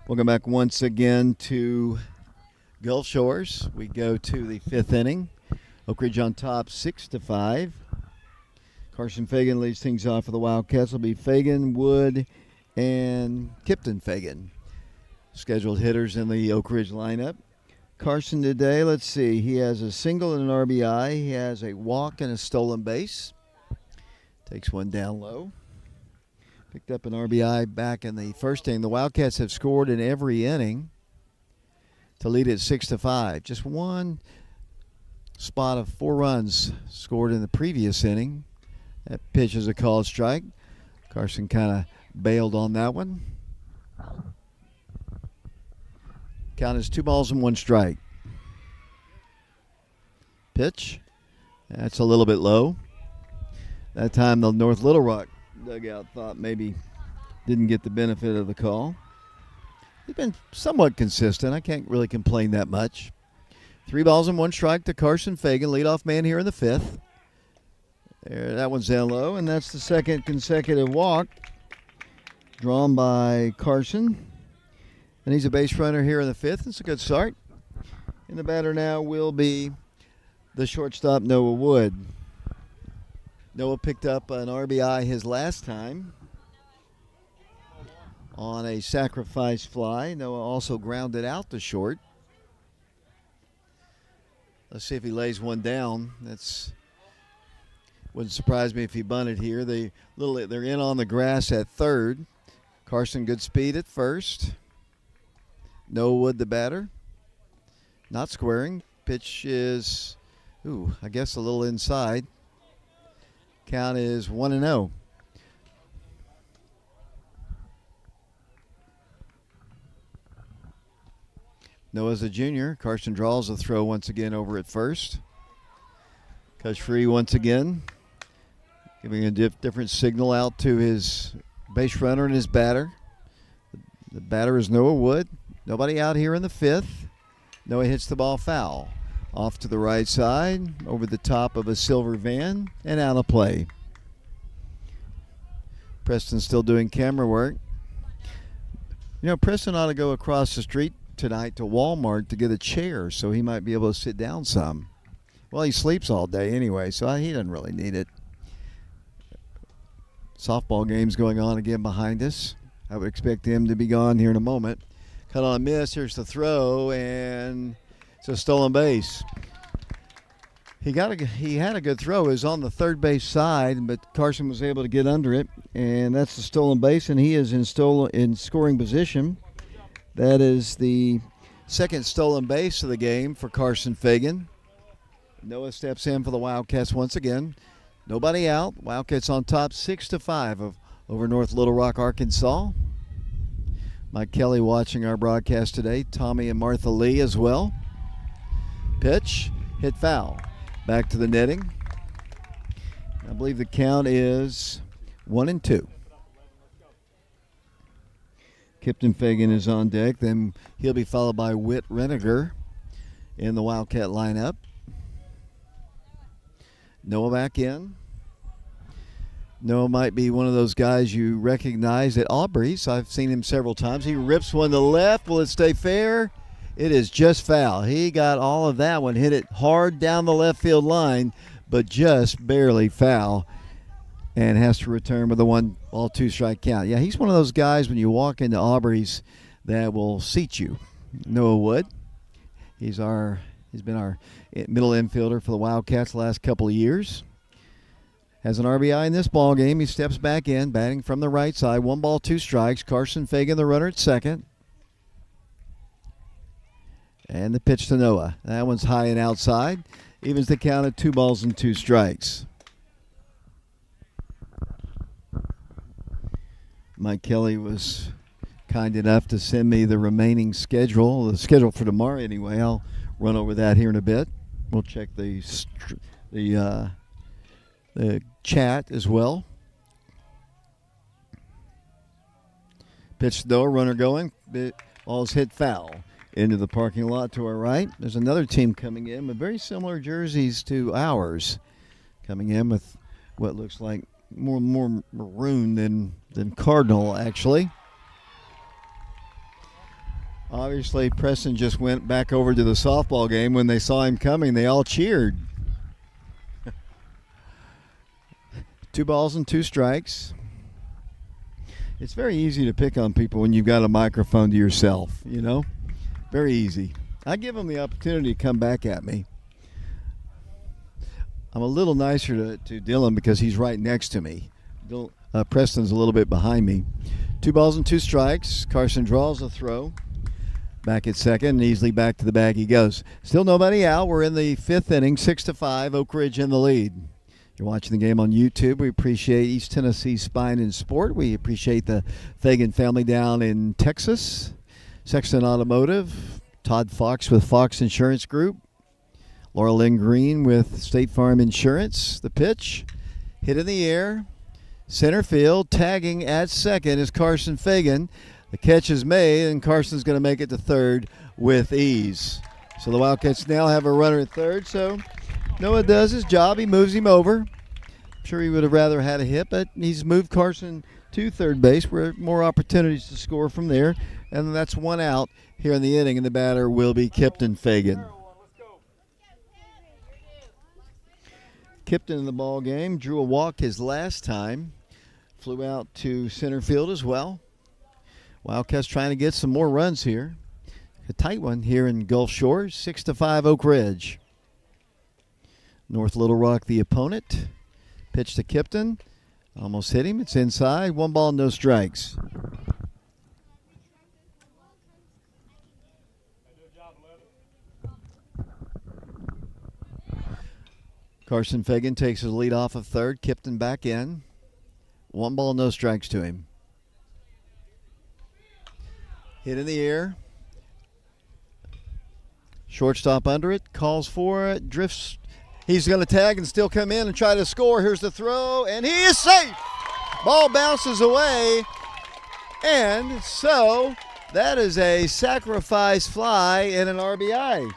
Welcome back once again to Gulf Shores. We go to the 5th inning. Oak Ridge on top 6-5. Carson Fagan leads things off for the Wildcats. It'll be Fagan, Wood, and Kipton Fagan. Scheduled hitters in the Oak Ridge lineup. Carson today, let's see, he has a single and an RBI. He has a walk and a stolen base. Takes one down low. Picked up an RBI back in the first inning. The Wildcats have scored in every inning to lead it 6-5. Just one spot of 4 runs scored in the previous inning. That pitch is a called strike. Carson kind of bailed on that one. Count is 2 balls and 1 strike. Pitch. That's a little bit low. That time the North Little Rock dugout thought maybe didn't get the benefit of the call. He's been somewhat consistent. I can't really complain that much. 3 balls and 1 strike to Carson Fagan, leadoff man here in the 5th. There, that one's down low, and that's the second consecutive walk drawn by Carson. And he's a base runner here in the 5th. It's a good start. And the batter now will be the shortstop, Noah Wood. Noah picked up an RBI his last time on a sacrifice fly. Noah also grounded out to short. Let's see if he lays one down. Wouldn't surprise me if he bunted here. They're in on the grass at third. Carson, good speed at first. Noah Wood, the batter. Not squaring. Pitch is, I guess a little inside. Count is 1-0. Noah's a junior. Carson draws a throw once again over at first. Cuts free once again, giving a different signal out to his base runner and his batter. The batter is Noah Wood. Nobody out here in the 5th. Noah hits the ball foul. Off to the right side, over the top of a silver van, and out of play. Preston's still doing camera work. You know, Preston ought to go across the street tonight to Walmart to get a chair so he might be able to sit down some. Well, he sleeps all day anyway, so he doesn't really need it. Softball game's going on again behind us. I would expect him to be gone here in a moment. Cut on a miss. Here's the throw, and it's a stolen base. He had a good throw. It was on the third base side, but Carson was able to get under it, and that's the stolen base, and he is in scoring position. That is the second stolen base of the game for Carson Fagan. Noah steps in for the Wildcats once again. Nobody out. Wildcats on top 6-5 over North Little Rock, Arkansas. Mike Kelly watching our broadcast today. Tommy and Martha Lee as well. Pitch, hit foul. Back to the netting. I believe the count is 1-2. Kipton Fagan is on deck. Then he'll be followed by Whit Reniger in the Wildcat lineup. Noah back in. Noah might be one of those guys you recognize at Aubrey's. I've seen him several times. He rips one to left. Will it stay fair? It is just foul. He got all of that one. Hit it hard down the left field line, but just barely foul. And has to return with a 1-ball, 2-strike count. Yeah, he's one of those guys when you walk into Aubrey's that will seat you. Noah Wood. He's been our middle infielder for the Wildcats the last couple of years. Has an RBI in this ball game. He steps back in, batting from the right side. 1-ball, 2 strikes. Carson Fagan, the runner at second. And the pitch to Noah. That one's high and outside. Evens the count at 2 balls and 2 strikes. Mike Kelly was kind enough to send me the remaining schedule, the schedule for tomorrow anyway. I'll run over that here in a bit. We'll check the chat as well. Pitch to Noah, runner going. Ball's hit foul into the parking lot to our right. There's another team coming in with very similar jerseys to ours. Coming in with what looks like more maroon than cardinal, actually. Obviously, Preston just went back over to the softball game. When they saw him coming, they all cheered. 2 balls and 2 strikes. It's very easy to pick on people when you've got a microphone to yourself, you know? Very easy. I give them the opportunity to come back at me. I'm a little nicer to Dylan because he's right next to me. Preston's a little bit behind me. 2 balls and 2 strikes. Carson draws a throw. Back at second, and easily back to the bag he goes. Still nobody out. We're in the 5th inning, 6-5. Oak Ridge in the lead. You're watching the game on YouTube. We appreciate East Tennessee Spine and Sport. We appreciate the Fagan family down in Texas. Sexton Automotive. Todd Fox with Fox Insurance Group. Laura Lynn Green with State Farm Insurance. The pitch. Hit in the air. Center field. Tagging at second is Carson Fagan. The catch is made, and Carson's going to make it to third with ease. So the Wildcats now have a runner at third. So Noah does his job. He moves him over. I'm sure he would have rather had a hit, but he's moved Carson to third base where more opportunities to score from there. And that's 1 out here in the inning, and the batter will be Kipton Fagan. Kipton in the ball game drew a walk his last time. Flew out to center field as well. Wildcats trying to get some more runs here. A tight one here in Gulf Shores, 6-5 Oak Ridge. North Little Rock the opponent. Pitch to Kipton. Almost hit him. It's inside. 1 ball, no strikes. Carson Fagan takes his lead off of third. Kipton back in. 1 ball, no strikes to him. Hit in the air. Shortstop under it. Calls for it. Drifts. He's going to tag and still come in and try to score. Here's the throw, and he is safe. Ball bounces away. And so that is a sacrifice fly and an RBI.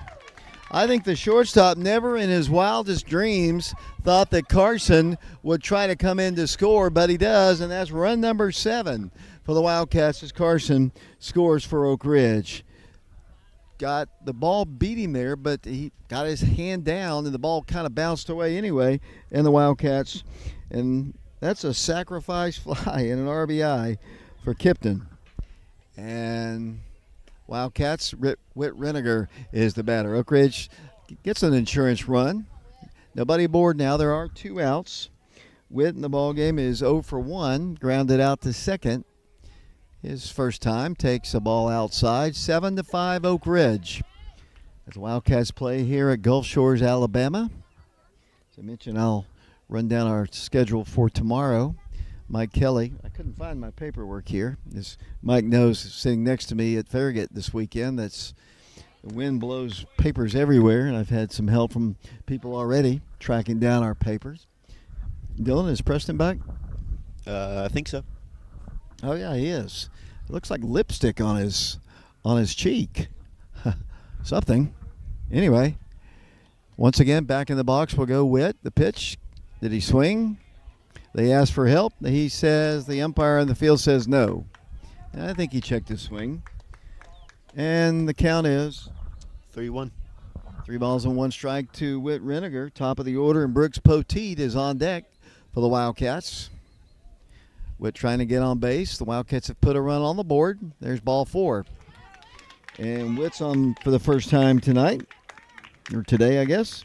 I think the shortstop never in his wildest dreams thought that Carson would try to come in to score, but he does, and that's run number 7 for the Wildcats as Carson scores for Oak Ridge. Got the ball beat him there, but he got his hand down, and the ball kind of bounced away anyway, and the Wildcats, and that's a sacrifice fly and an RBI for Kipton. And Wildcats, Whit Reniger is the batter. Oak Ridge gets an insurance run. Nobody aboard now. There are 2 outs. Whit in the ball game is 0 for 1, grounded out to second. His first time takes a ball outside. 7-5 Oak Ridge. As the Wildcats play here at Gulf Shores, Alabama. As I mentioned, I'll run down our schedule for tomorrow. Mike Kelly. I couldn't find my paperwork here. As Mike knows, sitting next to me at Farragut this weekend. The wind blows papers everywhere, and I've had some help from people already tracking down our papers. Dylan, is Preston back? I think so. Oh yeah, he is. It looks like lipstick on his cheek. Something. Anyway, once again back in the box we'll go Whit. The pitch. Did he swing? They asked for help. He says the umpire in the field says no. And I think he checked his swing. And the count is 3-1. 3 balls and 1 strike to Whit Reniger. Top of the order, and Brooks Poteet is on deck for the Wildcats. Whit trying to get on base. The Wildcats have put a run on the board. There's ball 4. And Whit's on for the first time tonight, or today, I guess.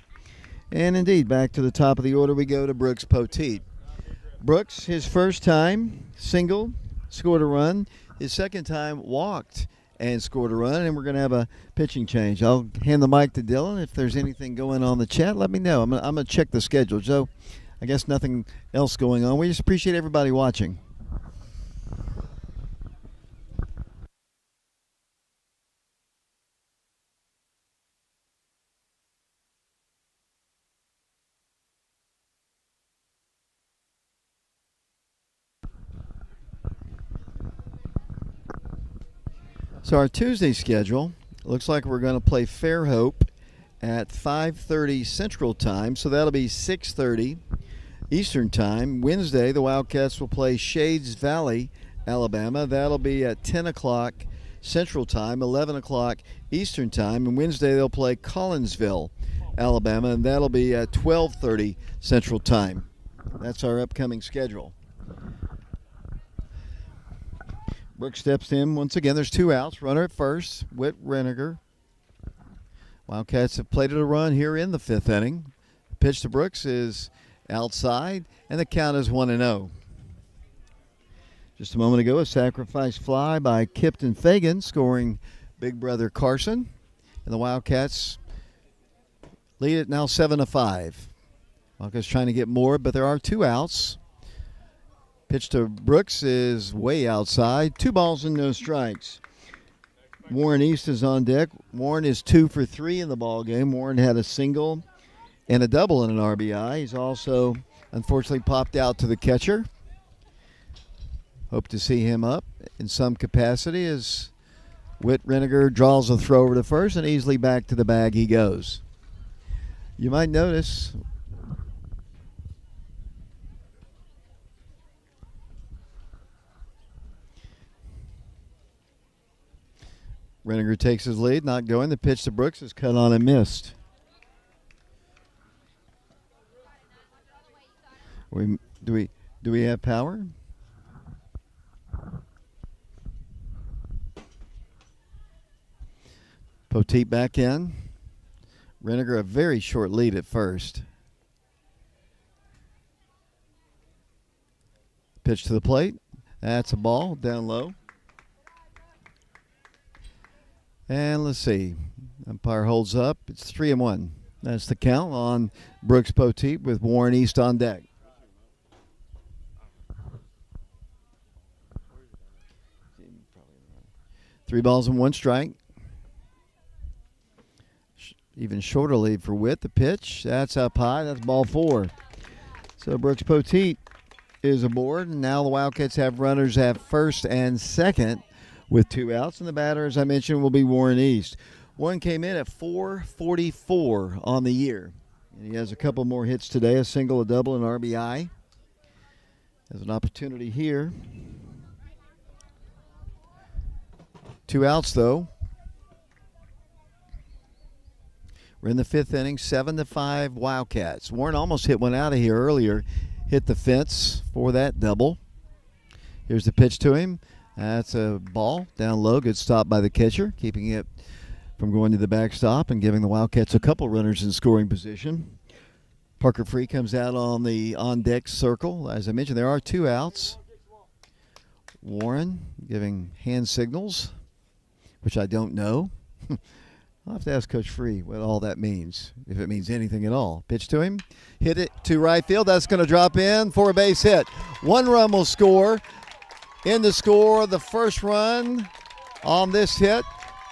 And indeed, back to the top of the order we go to Brooks Poteet. Brooks, his first time, singled, scored a run. His second time, walked and scored a run. And we're going to have a pitching change. I'll hand the mic to Dylan. If there's anything going on in the chat, let me know. I'm going to check the schedule. So I guess nothing else going on. We just appreciate everybody watching. So our Tuesday schedule looks like we're going to play Fairhope at 5:30 Central Time, so that'll be 6:30 Eastern Time. Wednesday, the Wildcats will play Shades Valley, Alabama. That'll be at 10 o'clock Central Time, 11 o'clock Eastern Time. And Wednesday they'll play Collinsville, Alabama, and that'll be at 12:30 Central Time. That's our upcoming schedule. Brooks steps in once again. There's 2 outs. Runner at first, Whit Reniger. Wildcats have plated a run here in the 5th inning. Pitch to Brooks is outside, and the count is 1-0. Just a moment ago, a sacrifice fly by Kipton Fagan, scoring big brother Carson. And the Wildcats lead it now 7-5. Wildcats trying to get more, but there are 2 outs. Pitch to Brooks is way outside. 2 balls and no strikes. Warren East is on deck. Warren is 2 for 3 in the ball game. Warren had a single and a double and an RBI. He's also unfortunately popped out to the catcher. Hope to see him up in some capacity as Whit Reniger draws a throw over to first, and easily back to the bag he goes. You might notice Reniger takes his lead, not going. The pitch to Brooks is cut on and missed. Do we have power? Poteet back in. Reniger a very short lead at first. Pitch to the plate. That's a ball down low. And let's see. Umpire holds up. It's 3-1. That's the count on Brooks Poteet with Warren East on deck. Three balls and 1 strike. Even shorter lead for Whit. The pitch. That's up high. That's ball 4. So Brooks Poteet is aboard. And now the Wildcats have runners at first and second with 2 outs. And the batter, as I mentioned, will be Warren East. Warren came in at .444 on the year. And he has a couple more hits today, a single, a double, and RBI. Has an opportunity here. 2 outs, though. We're in the 5th inning, 7-5 Wildcats. Warren almost hit one out of here earlier. Hit the fence for that double. Here's the pitch to him. That's a ball down low. Good stop by the catcher, keeping it from going to the backstop and giving the Wildcats a couple runners in scoring position. Parker Free comes out on the on-deck circle. As I mentioned, there are 2 outs. Warren giving hand signals, which I don't know. I'll have to ask Coach Free what all that means, if it means anything at all. Pitch to him. Hit it to right field. That's going to drop in for a base hit. 1 run will score. In the score, the first run on this hit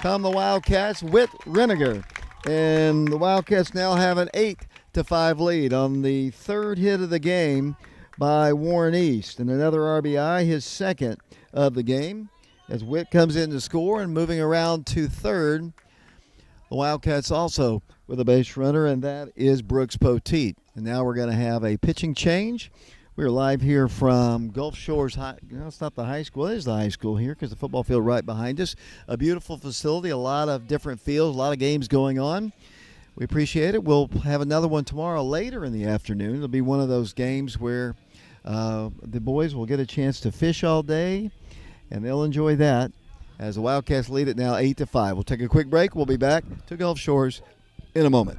come the Wildcats, Whit Reniger. And the Wildcats now have an 8-5 lead on the 3rd hit of the game by Warren East. And another RBI, his 2nd of the game, as Whit comes in to score and moving around to 3rd. The Wildcats also with a base runner, and that is Brooks Poteet. And now we're going to have a pitching change. We're live here from Gulf Shores High. No, it's not the high school. It is the high school here because the football field right behind us. A beautiful facility, a lot of different fields, a lot of games going on. We appreciate it. We'll have another one tomorrow later in the afternoon. It'll be one of those games where the boys will get a chance to fish all day, and they'll enjoy that as the Wildcats lead it now 8-5. We'll take a quick break. We'll be back to Gulf Shores in a moment.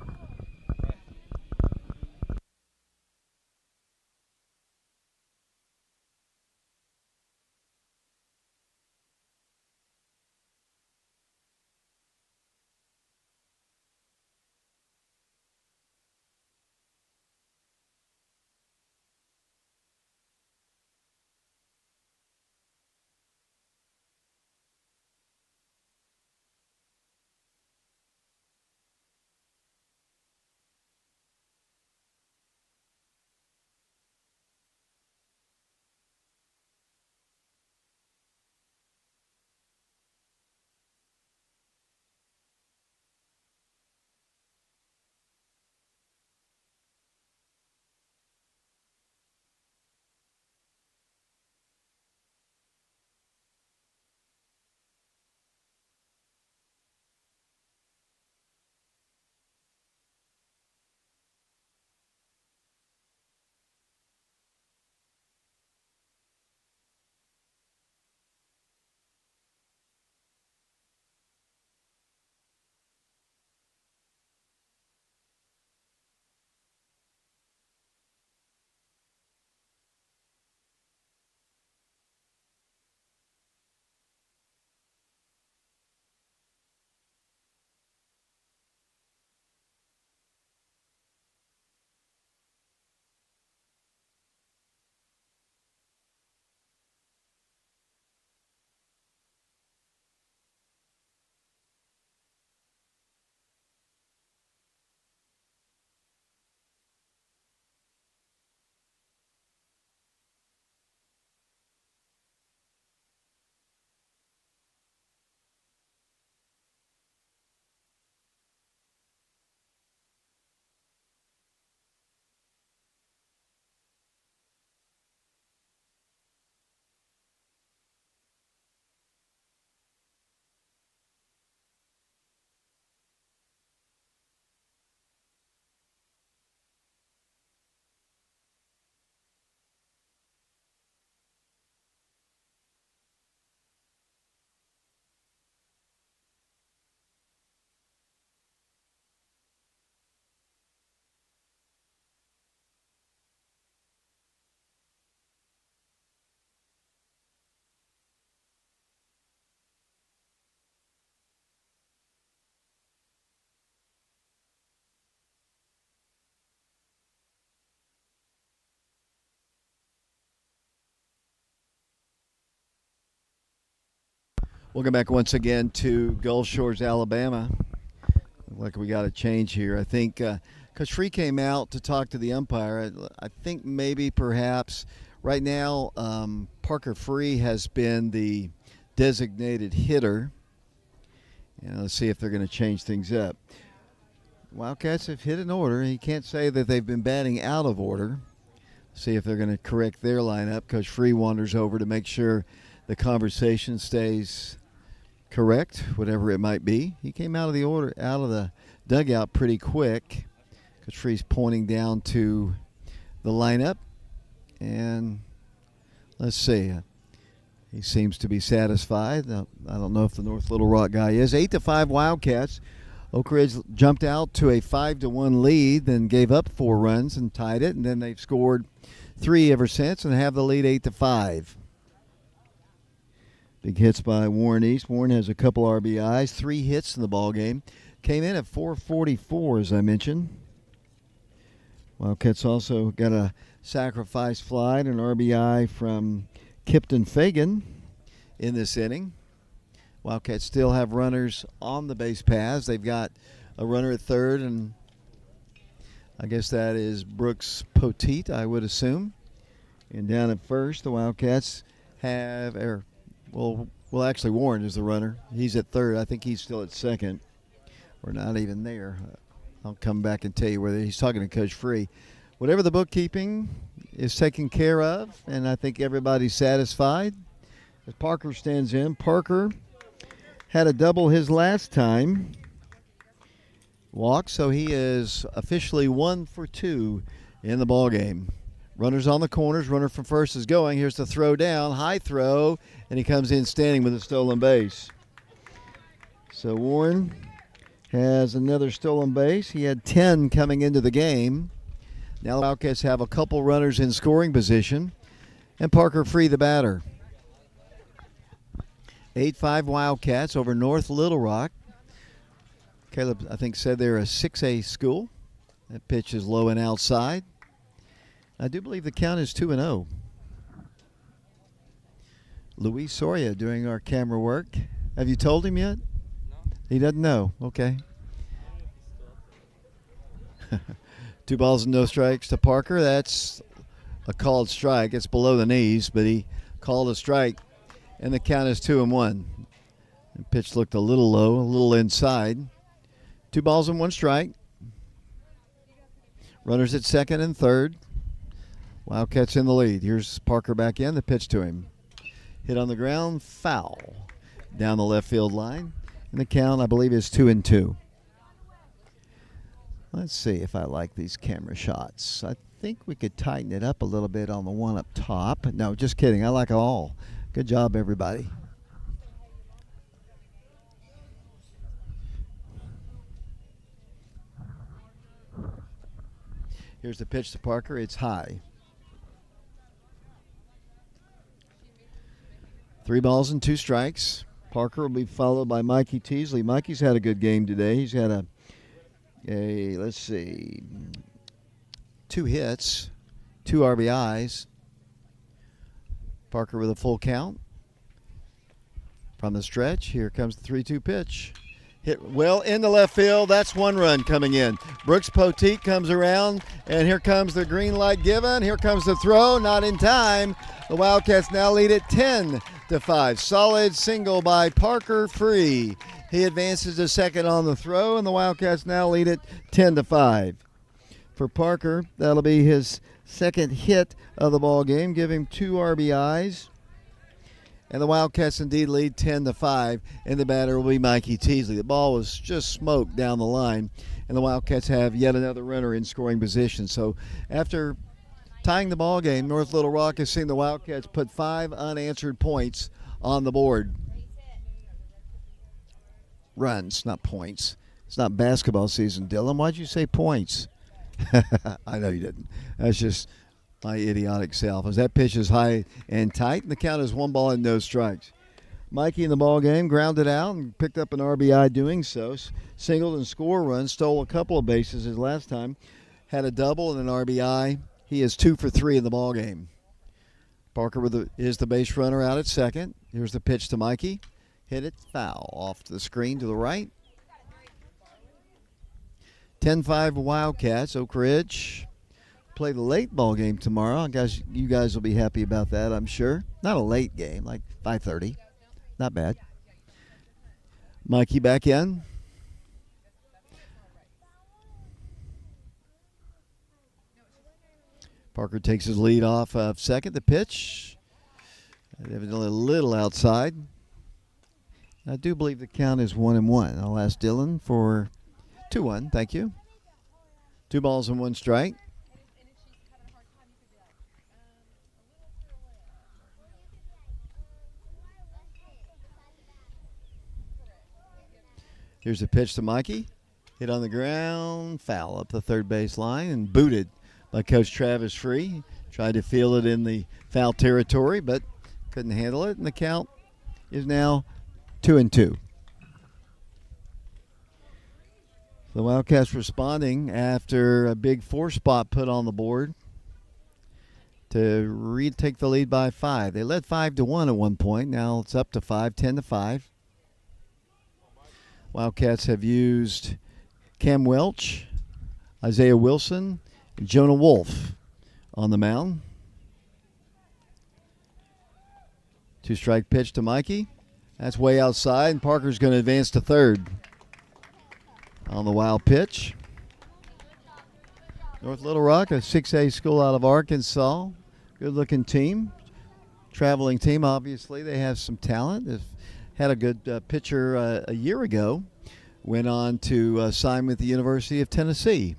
Welcome back once again to Gulf Shores, Alabama. Like we got a change here. I think Coach Free came out to talk to the umpire. I think maybe perhaps right now Parker Free has been the designated hitter. And let's see if they're going to change things up. Wildcats have hit in order. He can't say that they've been batting out of order. See if they're going to correct their lineup. Coach Free wanders over to make sure the conversation stays correct, whatever it might be. He came out of the dugout pretty quick. Coach Free's pointing down to the lineup, and let's see. He seems to be satisfied. I don't know if the North Little Rock guy is. 8-5 Wildcats. Oak Ridge jumped out to a 5-1 lead, then gave up 4 runs and tied it, and then they've scored 3 ever since and have the lead 8-5. Big hits by Warren East. Warren has a couple RBIs, 3 hits in the ball game. Came in at 444, as I mentioned. Wildcats also got a sacrifice fly and an RBI from Kipton Fagan in this inning. Wildcats still have runners on the base paths. They've got a runner at third, and I guess that is Brooks Poteet, I would assume. And down at first, the Wildcats have Well, actually, Warren is the runner. He's at third. I think he's still at second. We're not even there. I'll come back and tell you whether he's talking to Coach Free. Whatever the bookkeeping is taken care of, and I think everybody's satisfied. As Parker stands in, Parker had a double his last time. Walk, so he is officially 1 for 2 in the ball game. Runners on the corners. Runner from first is going. Here's the throw down. High throw. And he comes in standing with a stolen base. So Warren has another stolen base. He had 10 coming into the game. Now the Wildcats have a couple runners in scoring position. And Parker Free, the batter. 8-5 Wildcats over North Little Rock. Caleb, I think, said they're a 6A school. That pitch is low and outside. I do believe the count is 2-0. Luis Soria doing our camera work. Have you told him yet? No. He doesn't know. Okay. 2 balls and no strikes to Parker. That's a called strike. It's below the knees, but he called a strike, and the count is 2-1. The pitch looked a little low, a little inside. 2 balls and 1 strike. Runners at second and third. Wildcats in the lead. Here's Parker back in. The pitch to him. Hit on the ground. Foul. Down the left field line. And the count, I believe, is 2-2. Let's see if I like these camera shots. I think we could tighten it up a little bit on the one up top. No, just kidding. I like it all. Good job, everybody. Here's the pitch to Parker. It's high. 3 balls and 2 strikes. Parker will be followed by Mikey Teasley. Mikey's had a good game today. He's had let's see, 2 hits, 2 RBIs. Parker with a full count. From the stretch, here comes the 3-2 pitch. Hit well into left field. That's 1 run coming in. Brooks Poteet comes around, and here comes the green light given. Here comes the throw, not in time. The Wildcats now lead at 10-5. Solid single by Parker Free. He advances to second on the throw, and the Wildcats now lead at 10-5. For Parker, that'll be his second hit of the ball game, give him 2 RBIs. And the Wildcats indeed lead 10-5, and the batter will be Mikey Teasley. The ball was just smoked down the line, and the Wildcats have yet another runner in scoring position. So after tying the ball game, North Little Rock has seen the Wildcats put 5 unanswered points on the board. Runs, not points. It's not basketball season, Dylan. Why'd you say points? I know you didn't. That's just my idiotic self. As that pitch is high and tight, and the count is 1 ball and no strikes. Mikey in the ball game grounded out and picked up an RBI doing so. Singled and score run, stole a couple of bases his last time. Had a double and an RBI. He is 2 for 3 in the ball game. Parker is the base runner out at second. Here's the pitch to Mikey. Hit it foul off the screen to the right. 10-5 Wildcats. Oak Ridge play the late ball game tomorrow. I guess you guys will be happy about that, I'm sure. Not a late game, like 5:30. Not bad. Mikey back in. Parker takes his lead off of second. The pitch, evidently a little outside. I do believe the count is 1-1. I'll ask Dylan for 2-1. Thank you. 2 balls and 1 strike. Here's a pitch to Mikey. Hit on the ground, foul up the third base line, and booted by Coach Travis Free. Tried to field it in the foul territory, but couldn't handle it, and the count is now 2-2. The Wildcats responding after a big 4-spot put on the board to retake the lead by 5. They led 5-1 at one point. Now it's up to 5, 10-5. Wildcats have used Cam Welch, Isaiah Wilson, and Jonah Wolf on the mound. 2-strike pitch to Mikey. That's way outside, and Parker's going to advance to third on the wild pitch. North Little Rock, a 6A school out of Arkansas. Good-looking team. Traveling team, obviously. They have some talent. They've had a good pitcher a year ago. Went on to sign with the University of Tennessee.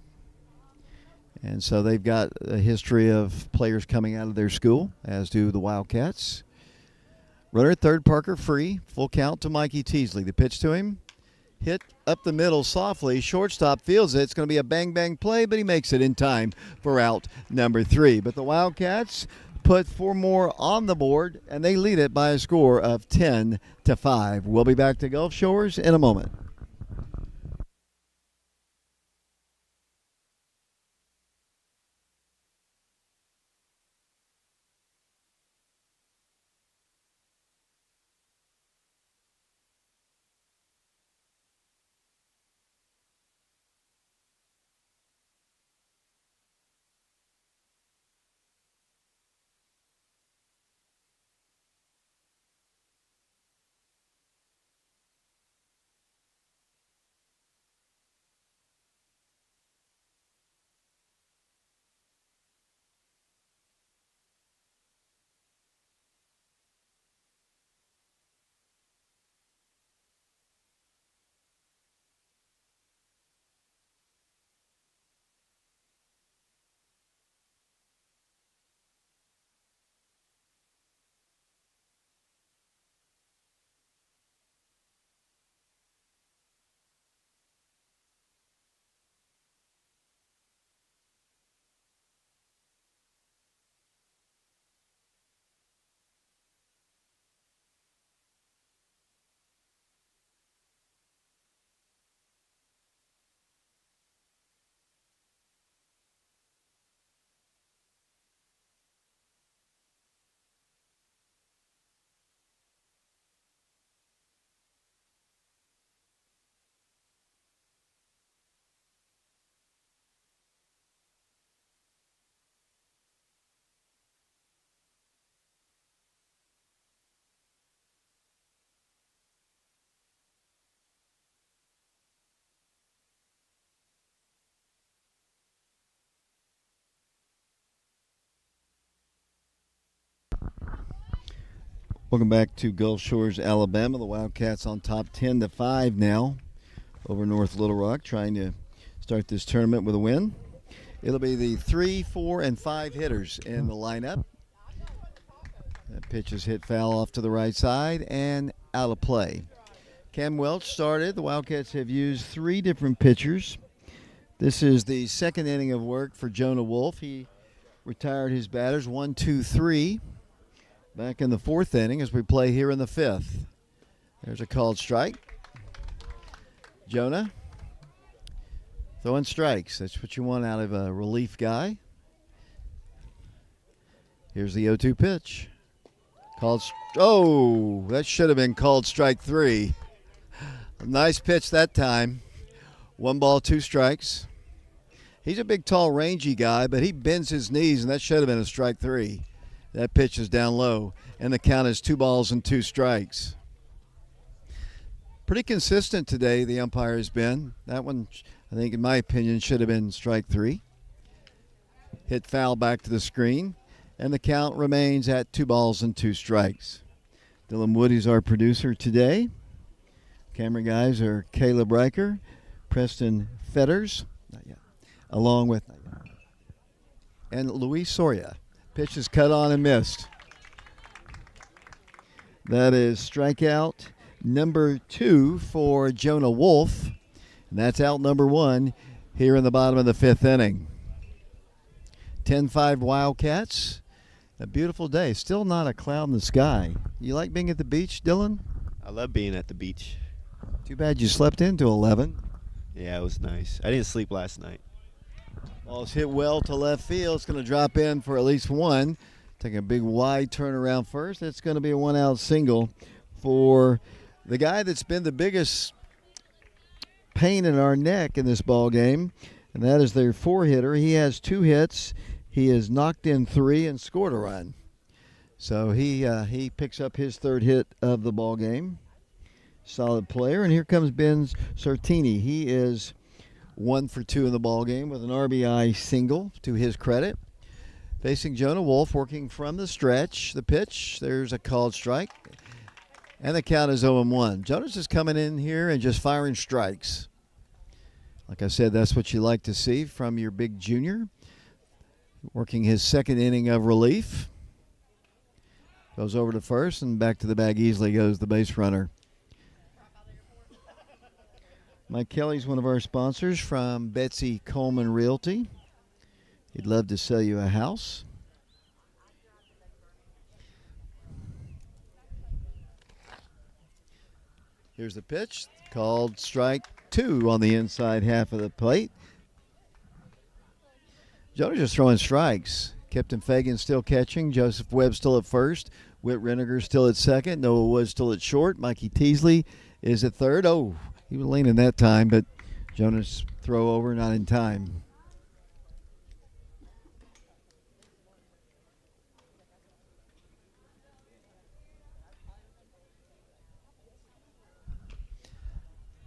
And so they've got a history of players coming out of their school, as do the Wildcats. Runner at third, Parker Free. Full count to Mikey Teasley. The pitch to him. Hit up the middle softly. Shortstop fields it. It's going to be a bang-bang play, but he makes it in time for out number 3. But the Wildcats put 4 more on the board, and they lead it by a score of 10-5. We'll be back to Gulf Shores in a moment. Welcome back to Gulf Shores, Alabama. The Wildcats on top 10-5 now over North Little Rock, trying to start this tournament with a win. It'll be the 3, 4, and 5 hitters in the lineup. That pitch is hit foul off to the right side and out of play. Cam Welch started. The Wildcats have used 3 different pitchers. This is the second inning of work for Jonah Wolf. He retired his batters 1, 2, 3. Back in the 4th inning as we play here in the 5th. There's a called strike. Jonah throwing strikes. That's what you want out of a relief guy. Here's the 0-2 pitch. Oh, that should have been called strike 3. A nice pitch that time. 1 ball, 2 strikes. He's a big, tall, rangy guy, but he bends his knees, and that should have been a strike 3. That pitch is down low, and the count is 2 balls and 2 strikes. Pretty consistent today, the umpire has been. That one, I think, in my opinion, should have been strike 3. Hit foul back to the screen, and the count remains at 2 balls and 2 strikes. Dylan Wood is our producer today. Camera guys are Caleb Riker, Preston Fetters, not yet, along with, and Luis Soria. Pitch is cut on and missed. That is strikeout number 2 for Jonah Wolf, and that's out number 1 here in the bottom of the 5th inning. 10-5 Wildcats. A beautiful day. Still not a cloud in the sky. You like being at the beach, Dylan? I love being at the beach. Too bad you slept into 11. Yeah, it was nice. I didn't sleep last night. Ball's hit well to left field. It's going to drop in for at least 1. Taking a big wide turnaround first. It's going to be a 1-out single for the guy that's been the biggest pain in our neck in this ball game, and that is their 4-hitter. He has 2 hits. He has knocked in 3 and scored a run. So he picks up his 3rd hit of the ball game. Solid player. And here comes Ben Sartini. He is 1 for 2 in the ball game with an RBI single to his credit. Facing Jonah Wolf, working from the stretch. The pitch, there's a called strike. And the count is 0-1. Jonah's just coming in here and just firing strikes. Like I said, that's what you like to see from your big junior. Working his 2nd inning of relief. Goes over to first and back to the bag easily goes the base runner. Mike Kelly's one of our sponsors from Betsy Coleman Realty. He'd love to sell you a house. Here's the pitch, called strike 2 on the inside half of the plate. Jonah's just throwing strikes. Captain Fagan still catching. Joseph Webb still at first. Whit Renniger still at second. Noah Wood still at short. Mikey Teasley is at third. Oh, he was leaning that time, but Jonah's throw over, not in time.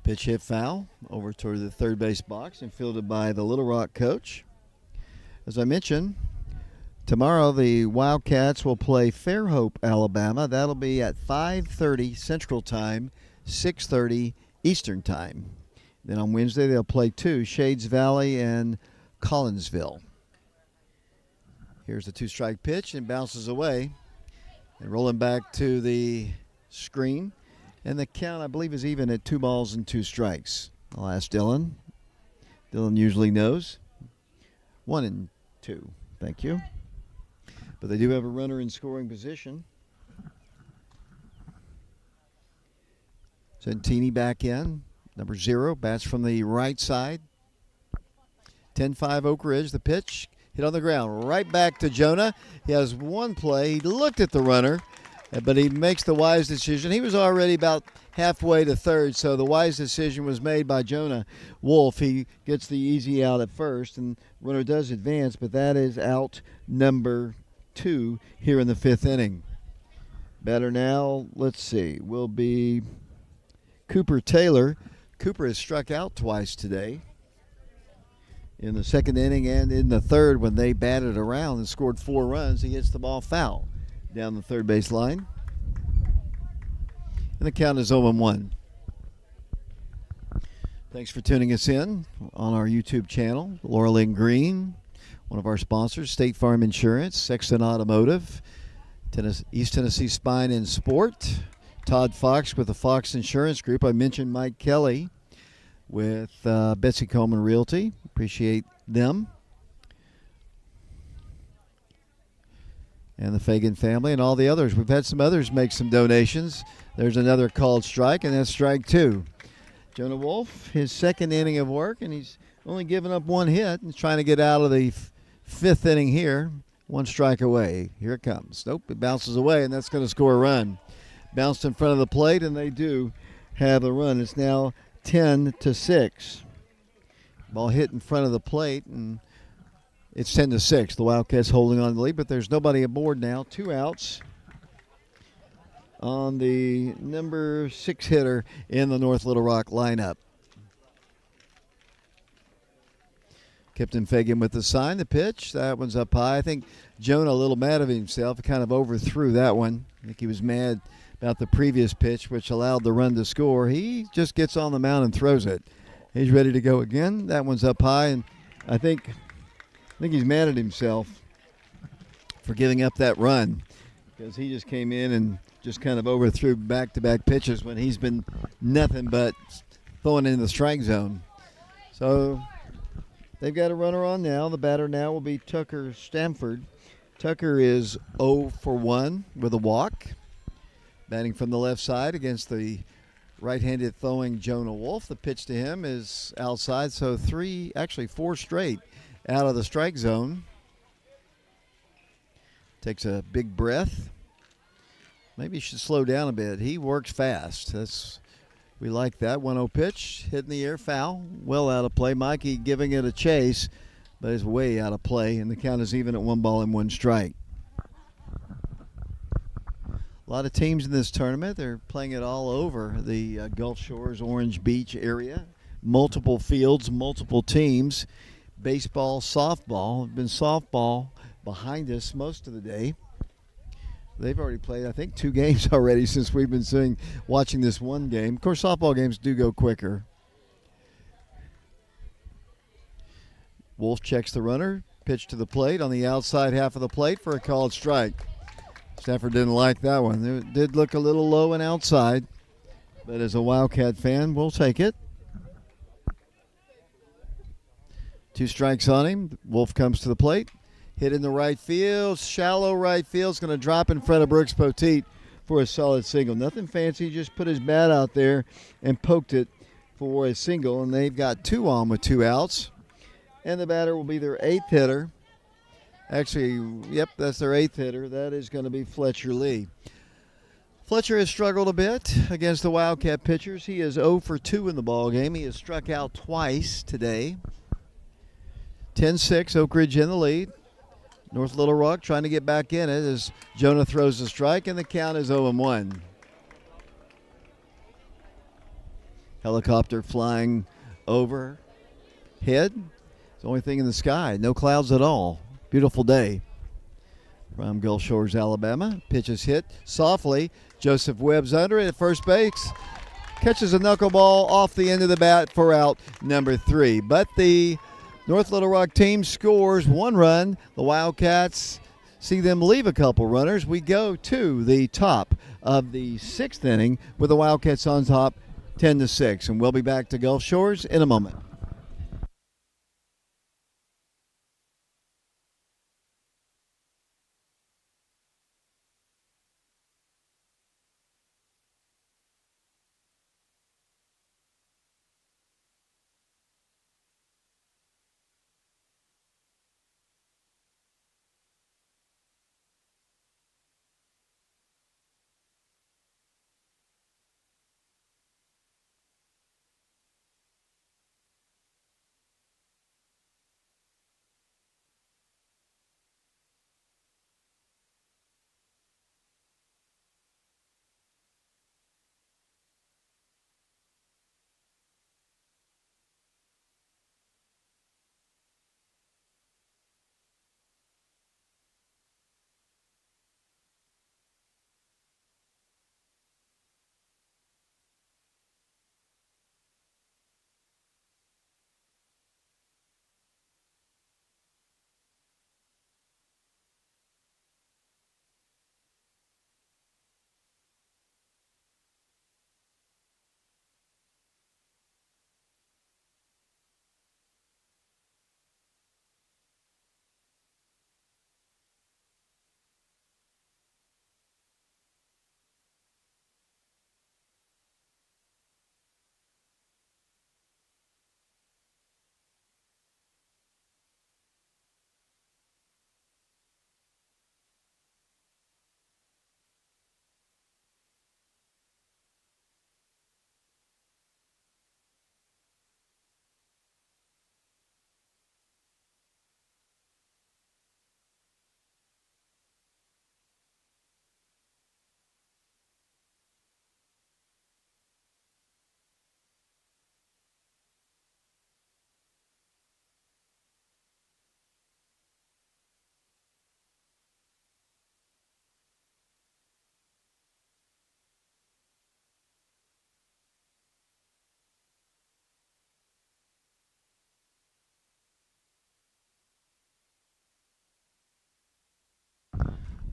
Pitch hit foul over toward the third base box and fielded by the Little Rock coach. As I mentioned, tomorrow the Wildcats will play Fairhope, Alabama. That'll be at 5:30 Central Time, 6:30 Eastern Time. Then on Wednesday they'll play 2, Shades Valley and Collinsville. Here's the 2-strike pitch and bounces away. And rolling back to the screen. And the count, I believe, is even at 2 balls and 2 strikes. I'll ask Dylan. Dylan usually knows. 1 and 2. Thank you. But they do have a runner in scoring position. Santini back in. Number 0, bats from the right side. 10-5 Oak Ridge. The pitch hit on the ground. Right back to Jonah. He has one play. He looked at the runner, but he makes the wise decision. He was already about halfway to third, so the wise decision was made by Jonah Wolf. He gets the easy out at first, and runner does advance, but that is out number 2 here in the 5th inning. Batter now, let's see, will be Cooper Taylor. Cooper has struck out twice today. In the 2nd inning and in the 3rd when they batted around and scored 4 runs, he hits the ball foul down the third base line. And the count is 0-1. Thanks for tuning us in on our YouTube channel. Laura Lynn Green, one of our sponsors, State Farm Insurance, Sexton Automotive, East Tennessee Spine and Sport, Todd Fox with the Fox Insurance Group. I mentioned Mike Kelly with Betsy Coleman Realty. Appreciate them. And the Fagan family and all the others. We've had some others make some donations. There's another called strike, and that's strike 2. Jonah Wolf, his 2nd inning of work, and he's only given up 1 hit and trying to get out of the 5th inning here. One strike away. Here it comes. Nope, it bounces away, and that's going to score a run. Bounced in front of the plate, and they do have a run. It's now 10-6. Ball hit in front of the plate, and it's 10-6. The Wildcats holding on to the lead, but there's nobody aboard now. 2 outs on the number 6 hitter in the North Little Rock lineup. Kipton Fagan with the sign, the pitch. That one's up high. I think Jonah a little mad at himself. He kind of overthrew that one. I think he was mad about the previous pitch, which allowed the run to score. He just gets on the mound and throws it. He's ready to go again. That one's up high, and I think he's mad at himself for giving up that run because he just came in and just kind of overthrew back-to-back pitches when he's been nothing but throwing it in the strike zone. So they've got a runner on now. The batter now will be Tucker Stamford. Tucker is 0 for 1 with a walk. Batting from the left side against the right-handed throwing Jonah Wolf. The pitch to him is outside, so 4 straight out of the strike zone. Takes a big breath. Maybe he should slow down a bit. He works fast. We like that. 1-0 pitch, hit in the air, foul, well out of play. Mikey giving it a chase, but it's way out of play, and the count is even at 1 ball and 1 strike. A lot of teams in this tournament. They're playing it all over the Gulf Shores, Orange Beach area. Multiple fields, multiple teams. Baseball, softball. It's been softball behind us most of the day. They've already played, I think, 2 games already since we've been watching this one game. Of course, softball games do go quicker. Wolf checks the runner. Pitch to the plate on the outside half of the plate for a called strike. Stafford didn't like that one. It did look a little low and outside, but as a Wildcat fan, we'll take it. 2 strikes on him. Wolf comes to the plate. Hit in the right field. Shallow right field. It's going to drop in front of Brooks Poteet for a solid single. Nothing fancy. Just put his bat out there and poked it for a single. And they've got 2 on with 2 outs. And the batter will be their 8th hitter. Actually, yep, that's their 8th hitter. That is going to be Fletcher Lee. Fletcher has struggled a bit against the Wildcat pitchers. He is 0 for 2 in the ballgame. He has struck out twice today. 10-6, Oak Ridge in the lead. North Little Rock trying to get back in it as Jonah throws the strike, and the count is 0-1. Helicopter flying overhead. It's the only thing in the sky. No clouds at all. Beautiful day from Gulf Shores, Alabama. Pitch is hit softly. Joseph Webb's under it at first base. Catches a knuckleball off the end of the bat for out number 3. But the North Little Rock team scores 1 run. The Wildcats see them leave a couple runners. We go to the top of the 6th inning with the Wildcats on top 10-6. And we'll be back to Gulf Shores in a moment.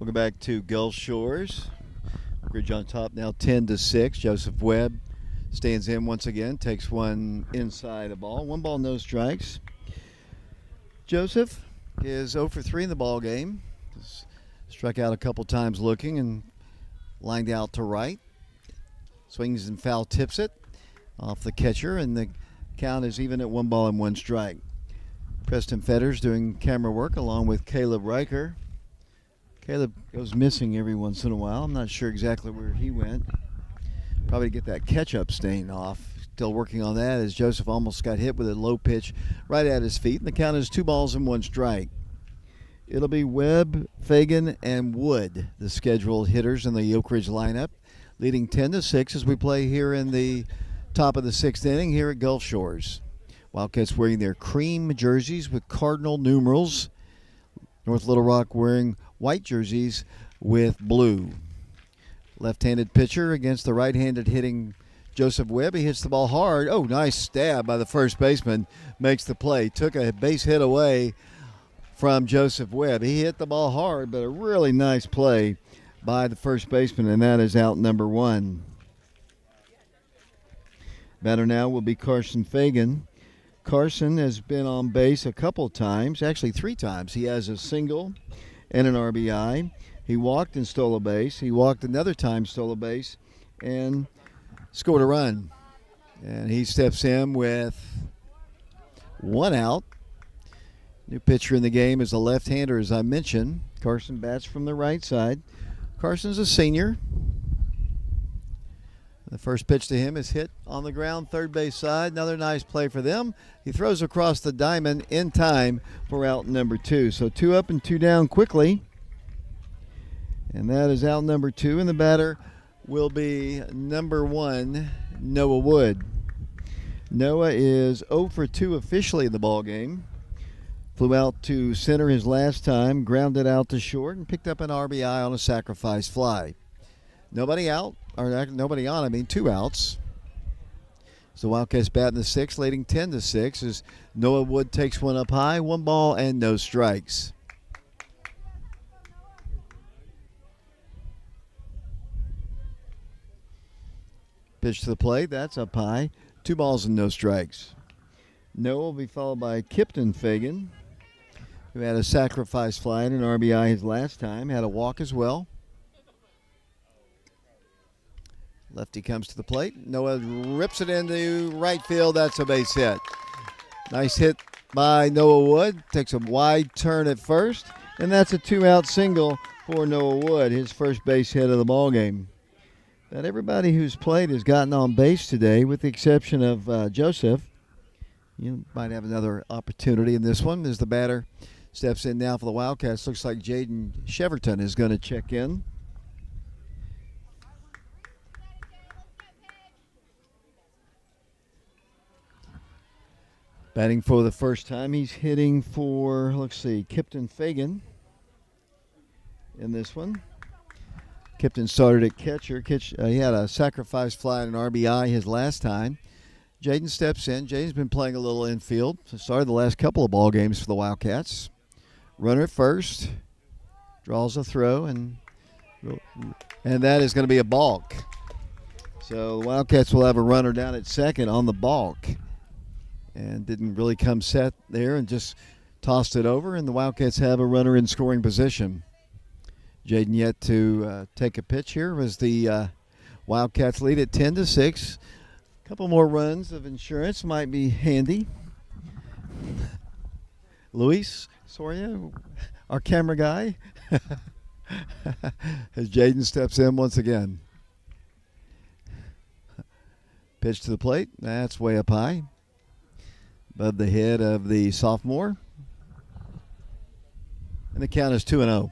Welcome back to Gulf Shores. Bridge on top now 10-6. Joseph Webb stands in once again, takes one inside the ball. 1 ball, no strikes. Joseph is 0 for 3 in the ball game. Struck out a couple times looking and lined out to right. Swings and foul tips it off the catcher, and the count is even at 1 ball and 1 strike. Preston Fetters doing camera work along with Caleb Riker. Caleb goes missing every once in a while. I'm not sure exactly where he went. Probably to get that catch-up stain off. Still working on that as Joseph almost got hit with a low pitch right at his feet. And the count is 2 balls and 1 strike. It'll be Webb, Fagan, and Wood, the scheduled hitters in the Oak Ridge lineup, leading 10-6 as we play here in the top of the 6th inning here at Gulf Shores. Wildcats wearing their cream jerseys with cardinal numerals. North Little Rock wearing white jerseys with blue. Left-handed pitcher against the right-handed hitting Joseph Webb. He hits the ball hard. Oh, nice stab by the first baseman. Makes the play. Took a base hit away from Joseph Webb. He hit the ball hard, but a really nice play by the first baseman, and that is out number 1. Batter now will be Carson Fagan. Carson has been on base a couple times, actually 3 times. He has a single and an RBI. He walked and stole a base. He walked another time, stole a base, and scored a run. And he steps in with 1 out. New pitcher in the game is a left-hander, as I mentioned. Carson bats from the right side. Carson's a senior. The first pitch to him is hit on the ground, third base side. Another nice play for them. He throws across the diamond in time for out number 2. So 2 up and 2 down quickly. And that is out number 2. And the batter will be number 1, Noah Wood. Noah is 0 for 2 officially in the ball game. Flew out to center his last time, grounded out to short, and picked up an RBI on a sacrifice fly. Nobody out, or nobody on, 2 outs. So Wildcats bat in the 6th, leading 10-6 as Noah Wood takes one up high, 1 ball and no strikes. Pitch to the plate, that's up high, 2 balls and no strikes. Noah will be followed by Kipton Fagan, who had a sacrifice fly and an RBI his last time, had a walk as well. Lefty comes to the plate. Noah rips it into right field. That's a base hit. Nice hit by Noah Wood. Takes a wide turn at first, and that's a 2-out single for Noah Wood, his first base hit of the ball game. But everybody who's played has gotten on base today, with the exception of Joseph. You might have another opportunity in this one as the batter steps in now for the Wildcats. Looks like Jaden Cheverton is going to check in. Batting for the first time, he's hitting for, Kipton Fagan in this one. Kipton started at catcher. He had a sacrifice fly and an RBI his last time. Jaden steps in. Jaden's been playing a little infield. Started the last couple of ball games for the Wildcats. Runner at first. Draws a throw, and that is going to be a balk. So the Wildcats will have a runner down at second on the balk. And didn't really come set there and just tossed it over, and the Wildcats have a runner in scoring position. Jaden yet to take a pitch here as the Wildcats lead at 10-6. A couple more runs of insurance might be handy. Luis Soria, our camera guy, as Jaden steps in once again. Pitch to the plate. That's way up high. Above the head of the sophomore. And the count is 2-0.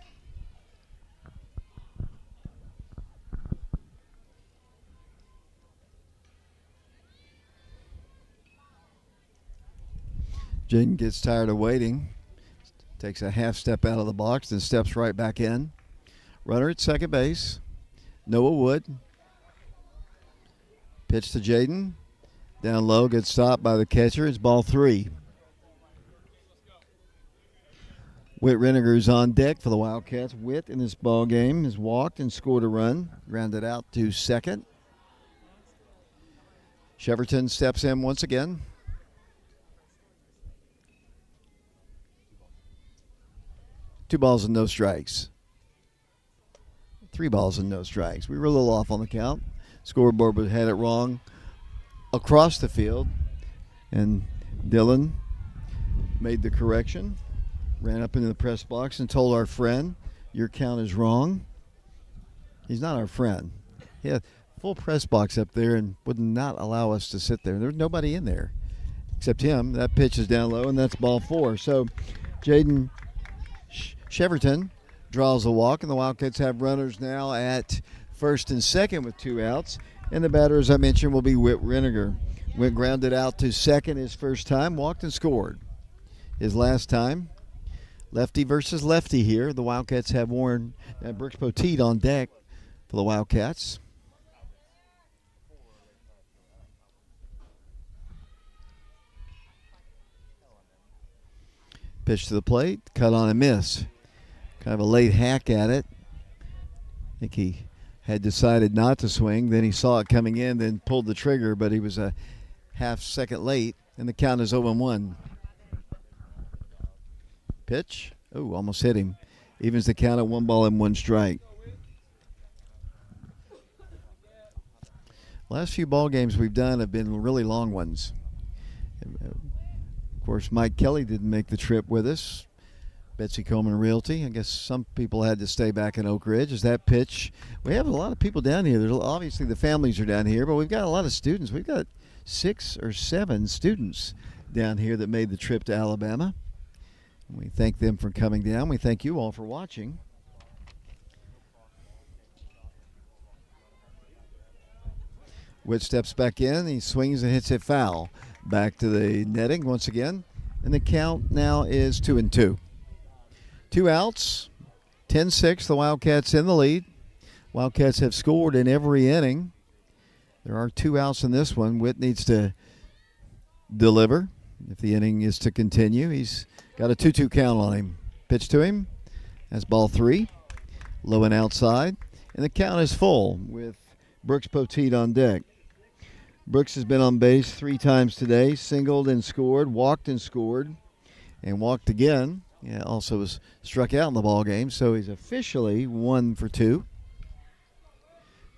Jaden gets tired of waiting. Takes a half step out of the box and steps right back in. Runner at second base. Noah Wood. Pitch to Jaden. Down low, gets stopped by the catcher. It's ball 3. Whit Renniger's on deck for the Wildcats. Whit in this ball game has walked and scored a run, grounded out to second. Cheverton steps in once again. Two balls and no strikes. 3 balls and no strikes. We were a little off on the count. Scoreboard had it wrong across the field, and Dylan made the correction, ran up into the press box and told our friend, your count is wrong. He's not our friend. He had full press box up there and would not allow us to sit there. There's nobody in there except him. That pitch is down low, and that's ball 4. So Jaden Cheverton draws a walk, and the Wildcats have runners now at first and second with 2 outs. And the batter, as I mentioned, will be Whit Renniger. Whit grounded out to second his first time, walked and scored his last time. Lefty versus lefty here. The Wildcats have Warren Brooks Poteet on deck for the Wildcats. Pitch to the plate, cut on a miss. Kind of a late hack at it. I think he had decided not to swing. Then he saw it coming in, then pulled the trigger, but he was a half second late, and the count is 0-1. Pitch. Oh, almost hit him. Evens the count at 1 ball and 1 strike. Last few ball games we've done have been really long ones. Of course, Mike Kelly didn't make the trip with us. Betsy Coleman Realty. I guess some people had to stay back in Oak Ridge. As that pitch, we have a lot of people down here. There's obviously the families are down here, but we've got a lot of students. We've got 6 or 7 students down here that made the trip to Alabama. We thank them for coming down. We thank you all for watching. Whit steps back in. He swings and hits it foul. Back to the netting once again. And the count now is 2-2. 2 outs, 10-6. The Wildcats in the lead. Wildcats have scored in every inning. There are 2 outs in this one. Whit needs to deliver if the inning is to continue. He's got a 2-2 count on him. Pitch to him. That's ball 3. Low and outside. And the count is full with Brooks Poteet on deck. Brooks has been on base 3 times today. Singled and scored. Walked and scored. And walked again. Yeah, also was struck out in the ball game. So he's officially 1 for 2.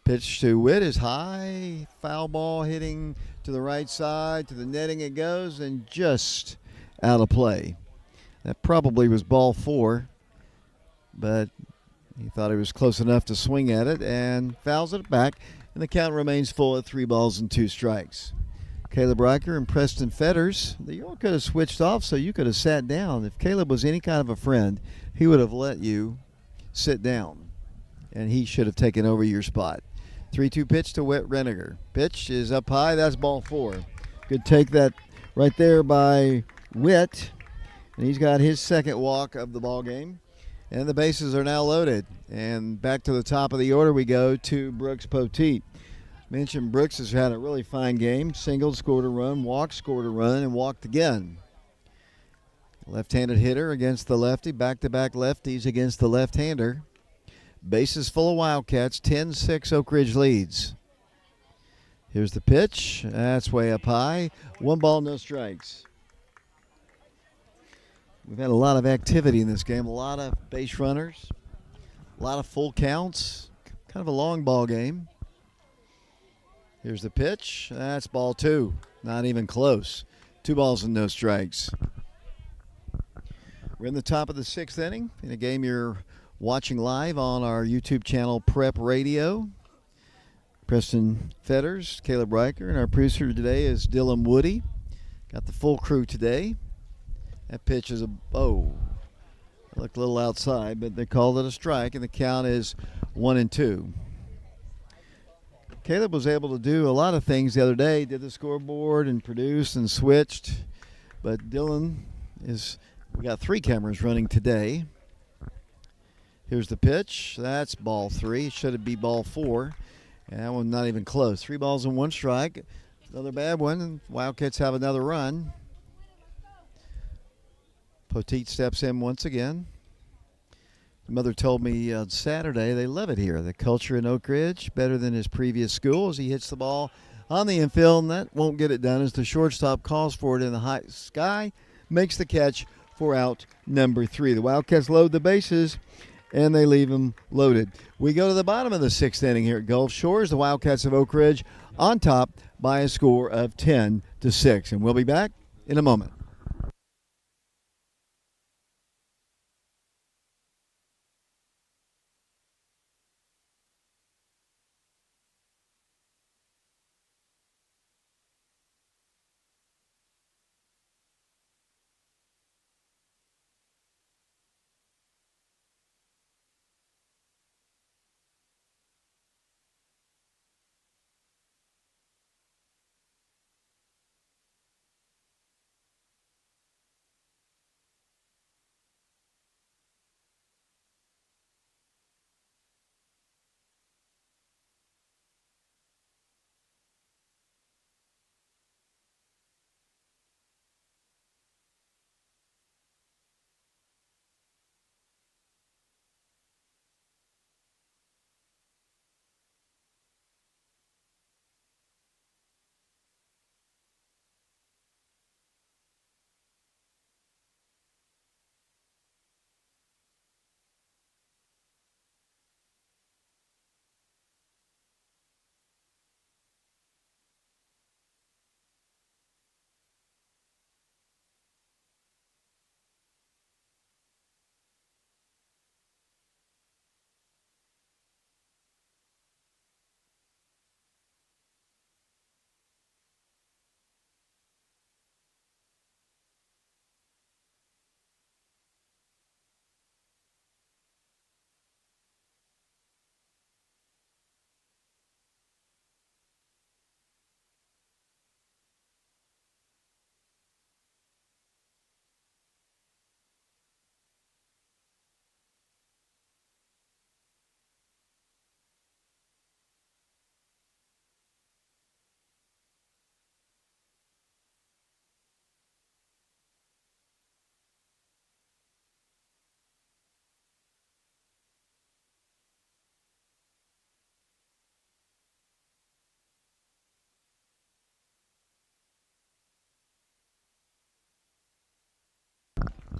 Pitch to Whit is high. Foul ball hitting to the right side. To the netting it goes. And just out of play. That probably was ball 4. But he thought he was close enough to swing at it and fouls it back. And the count remains full at 3 balls and 2 strikes. Caleb Riker and Preston Fetters, you all could have switched off so you could have sat down. If Caleb was any kind of a friend, he would have let you sit down. And he should have taken over your spot. 3-2 pitch to Whit Renniger. Pitch is up high. That's ball 4. Good take that right there by Whit. And he's got his second walk of the ball game. And the bases are now loaded. And back to the top of the order we go to Brooks Poteet. Mentioned Brooks has had a really fine game. Singled, scored a run, walked, scored a run, and walked again. Left-handed hitter against the lefty. Back-to-back lefties against the left-hander. Bases full of Wildcats. 10-6 Oak Ridge leads. Here's the pitch. That's way up high. 1 ball, no strikes. We've had a lot of activity in this game, a lot of base runners, a lot of full counts, kind of a long ball game. Here's the pitch. That's ball 2. Not even close. 2 balls and no strikes. We're in the top of the 6th inning in a game you're watching live on our YouTube channel, Prep Radio. Preston Fetters, Caleb Riker, and our producer today is Dylan Woody. Got the full crew today. That pitch is it looked a little outside, but they called it a strike, and the count is 1-2. Caleb was able to do a lot of things the other day. Did the scoreboard and produced and switched, but Dylan we got 3 cameras running today. Here's the pitch. That's ball 3. Should have been ball 4, and that one not even close. 3 balls and 1 strike. Another bad one, and Wildcats have another run. Poteet steps in once again. Mother told me on Saturday they love it here. The culture in Oak Ridge, better than his previous school, as he hits the ball on the infield, and that won't get it done as the shortstop calls for it in the high sky, makes the catch for out number 3. The Wildcats load the bases, and they leave them loaded. We go to the bottom of the 6th inning here at Gulf Shores. The Wildcats of Oak Ridge on top by a score of 10-6, and we'll be back in a moment.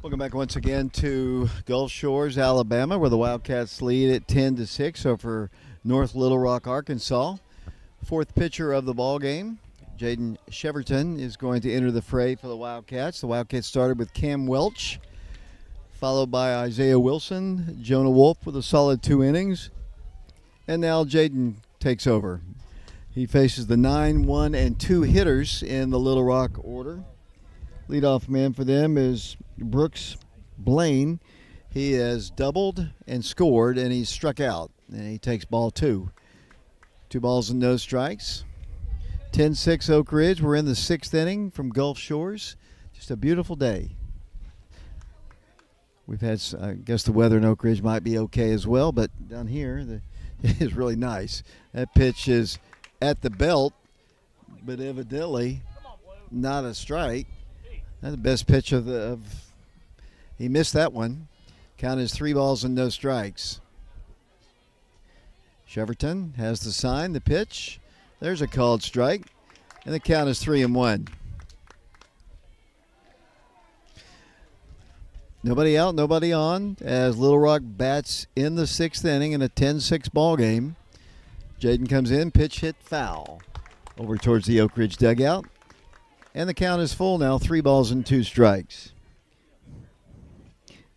Welcome back once again to Gulf Shores, Alabama, where the Wildcats lead at 10-6 over North Little Rock, Arkansas. Fourth pitcher of the ball game, Jaden Cheverton, is going to enter the fray for the Wildcats. The Wildcats started with Cam Welch, followed by Isaiah Wilson, Jonah Wolf with a solid 2 innings, and now Jaden takes over. He faces the 9, 1, and 2 hitters in the Little Rock order. Leadoff man for them is Brooks Blaine. He has doubled and scored, and he's struck out. And he takes ball 2. 2 balls and no strikes. 10-6 Oak Ridge. We're in the 6th inning from Gulf Shores. Just a beautiful day. We've had, I guess the weather in Oak Ridge might be okay as well, but down here it is really nice. That pitch is at the belt, but evidently not a strike. That's the best pitch he missed that one. Count is 3 balls and no strikes. Cheverton has the sign, the pitch. There's a called strike, and the count is 3-1. Nobody out, nobody on, as Little Rock bats in the 6th inning in a 10-6 ball game. Jaden comes in, pitch hit foul over towards the Oak Ridge dugout. And the count is full now, 3 balls and 2 strikes.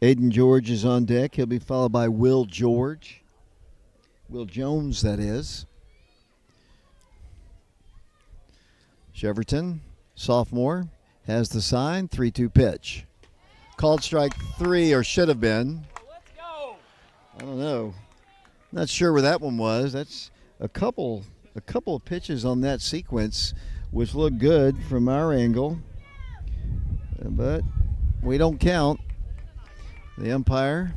Aiden George is on deck. He'll be followed by Will George. Will Jones, that is. Cheverton, sophomore, has the sign, 3-2 pitch. Called strike 3, or should have been. Let's go. I don't know. Not sure where that one was. That's a couple of pitches on that sequence, which looked good from our angle, but we don't count. The umpire,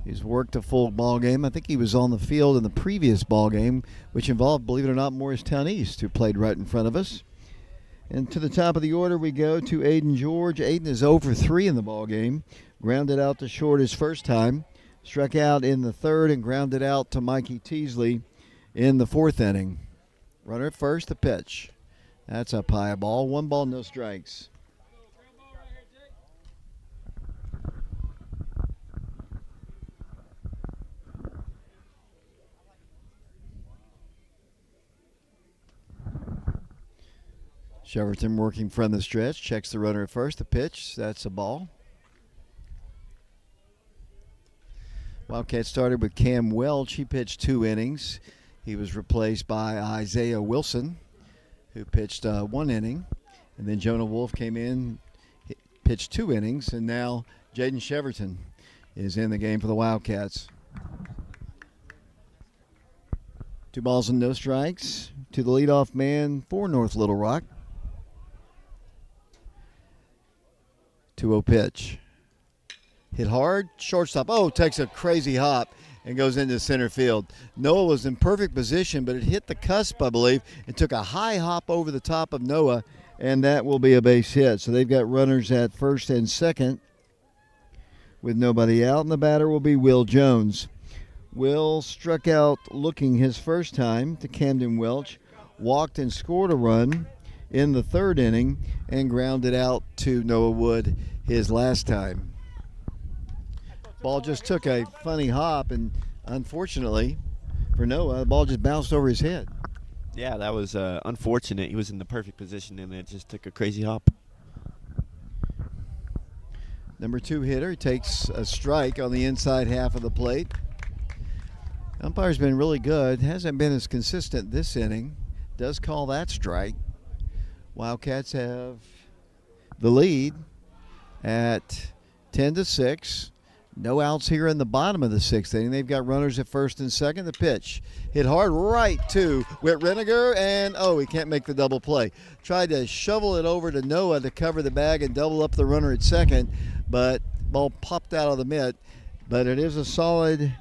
he's worked a full ball game. I think he was on the field in the previous ball game, which involved, believe it or not, Morristown East, who played right in front of us. And to the top of the order we go to Aiden George. Aiden is 0 for 3 in the ball game. Grounded out to short his first time. Struck out in the third and grounded out to Mikey Teasley in the fourth inning. Runner at first, the pitch. That's up high, a ball. 1 ball, no strikes. Cheverton working from the stretch, checks the runner at first, the pitch, that's a ball. Wildcats started with Cam Welch. He pitched 2 innings. He was replaced by Isaiah Wilson, who pitched 1 inning. And then Jonah Wolf came in, pitched 2 innings, and now Jaden Cheverton is in the game for the Wildcats. 2 balls and no strikes to the leadoff man for North Little Rock. 2-0 pitch. Hit hard, shortstop. Oh, takes a crazy hop and goes into center field. Noah was in perfect position, but it hit the cusp, I believe, and took a high hop over the top of Noah, and that will be a base hit. So they've got runners at first and second with nobody out, and the batter will be Will Jones. Will struck out looking his first time to Camden Welch, walked and scored a run in the third inning, and grounded out to Noah Wood his last time. Ball just took a funny hop, and unfortunately for Noah, the ball just bounced over his head. Yeah, that was unfortunate. He was in the perfect position, and it just took a crazy hop. Number 2 hitter takes a strike on the inside half of the plate. Umpire's been really good. Hasn't been as consistent this inning. Does call that strike. Wildcats have the lead at 10-6. No outs here in the bottom of the 6th inning. They've got runners at first and second. The pitch hit hard right to Whit Reniger, and he can't make the double play. Tried to shovel it over to Noah to cover the bag and double up the runner at second, but ball popped out of the mitt. But it is a solid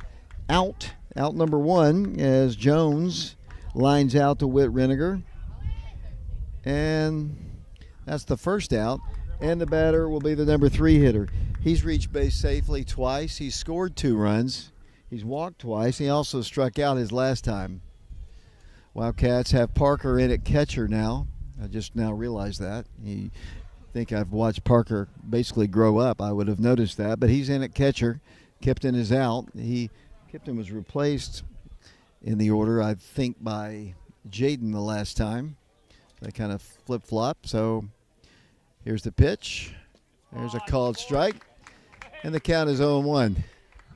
out number 1 as Jones lines out to Whit Reniger. And that's the first out. And the batter will be the number 3 hitter. He's reached base safely twice. He's scored 2 runs. He's walked twice. He also struck out his last time. Wildcats have Parker in at catcher now. I just now realized that. I think I've watched Parker basically grow up. I would have noticed that. But he's in at catcher. Kipton is out. Kipton was replaced in the order, I think, by Jaden the last time. They kind of flip-flop. So here's the pitch. There's a called strike. And the count is 0-1.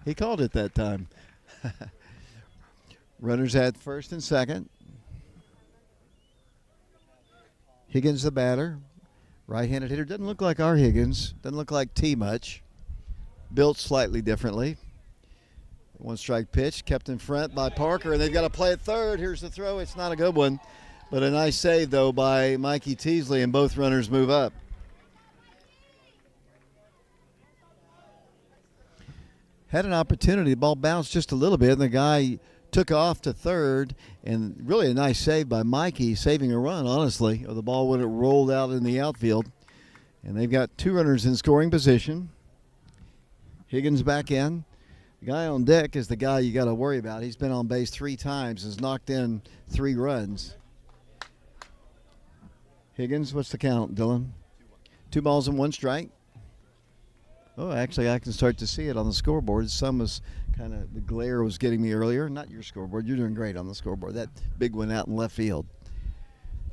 He called it that time. Runners at first and second. Higgins the batter. Right-handed hitter. Doesn't look like our Higgins. Doesn't look like T much. Built slightly differently. 1 strike pitch. Kept in front by Parker. And they've got to play at third. Here's the throw. It's not a good one. But a nice save, though, by Mikey Teasley. And both runners move up. Had an opportunity. The ball bounced just a little bit, and the guy took off to third, and really a nice save by Mikey, saving a run, honestly, of the ball when it rolled out in the outfield. And they've got 2 runners in scoring position. Higgins back in. The guy on deck is the guy you got to worry about. He's been on base 3 times, has knocked in 3 runs. Higgins, what's the count, Dylan? 2 balls and 1 strike. Oh, actually, I can start to see it on the scoreboard. Some was kind of, the glare was getting me earlier. Not your scoreboard. You're doing great on the scoreboard. That big one out in left field.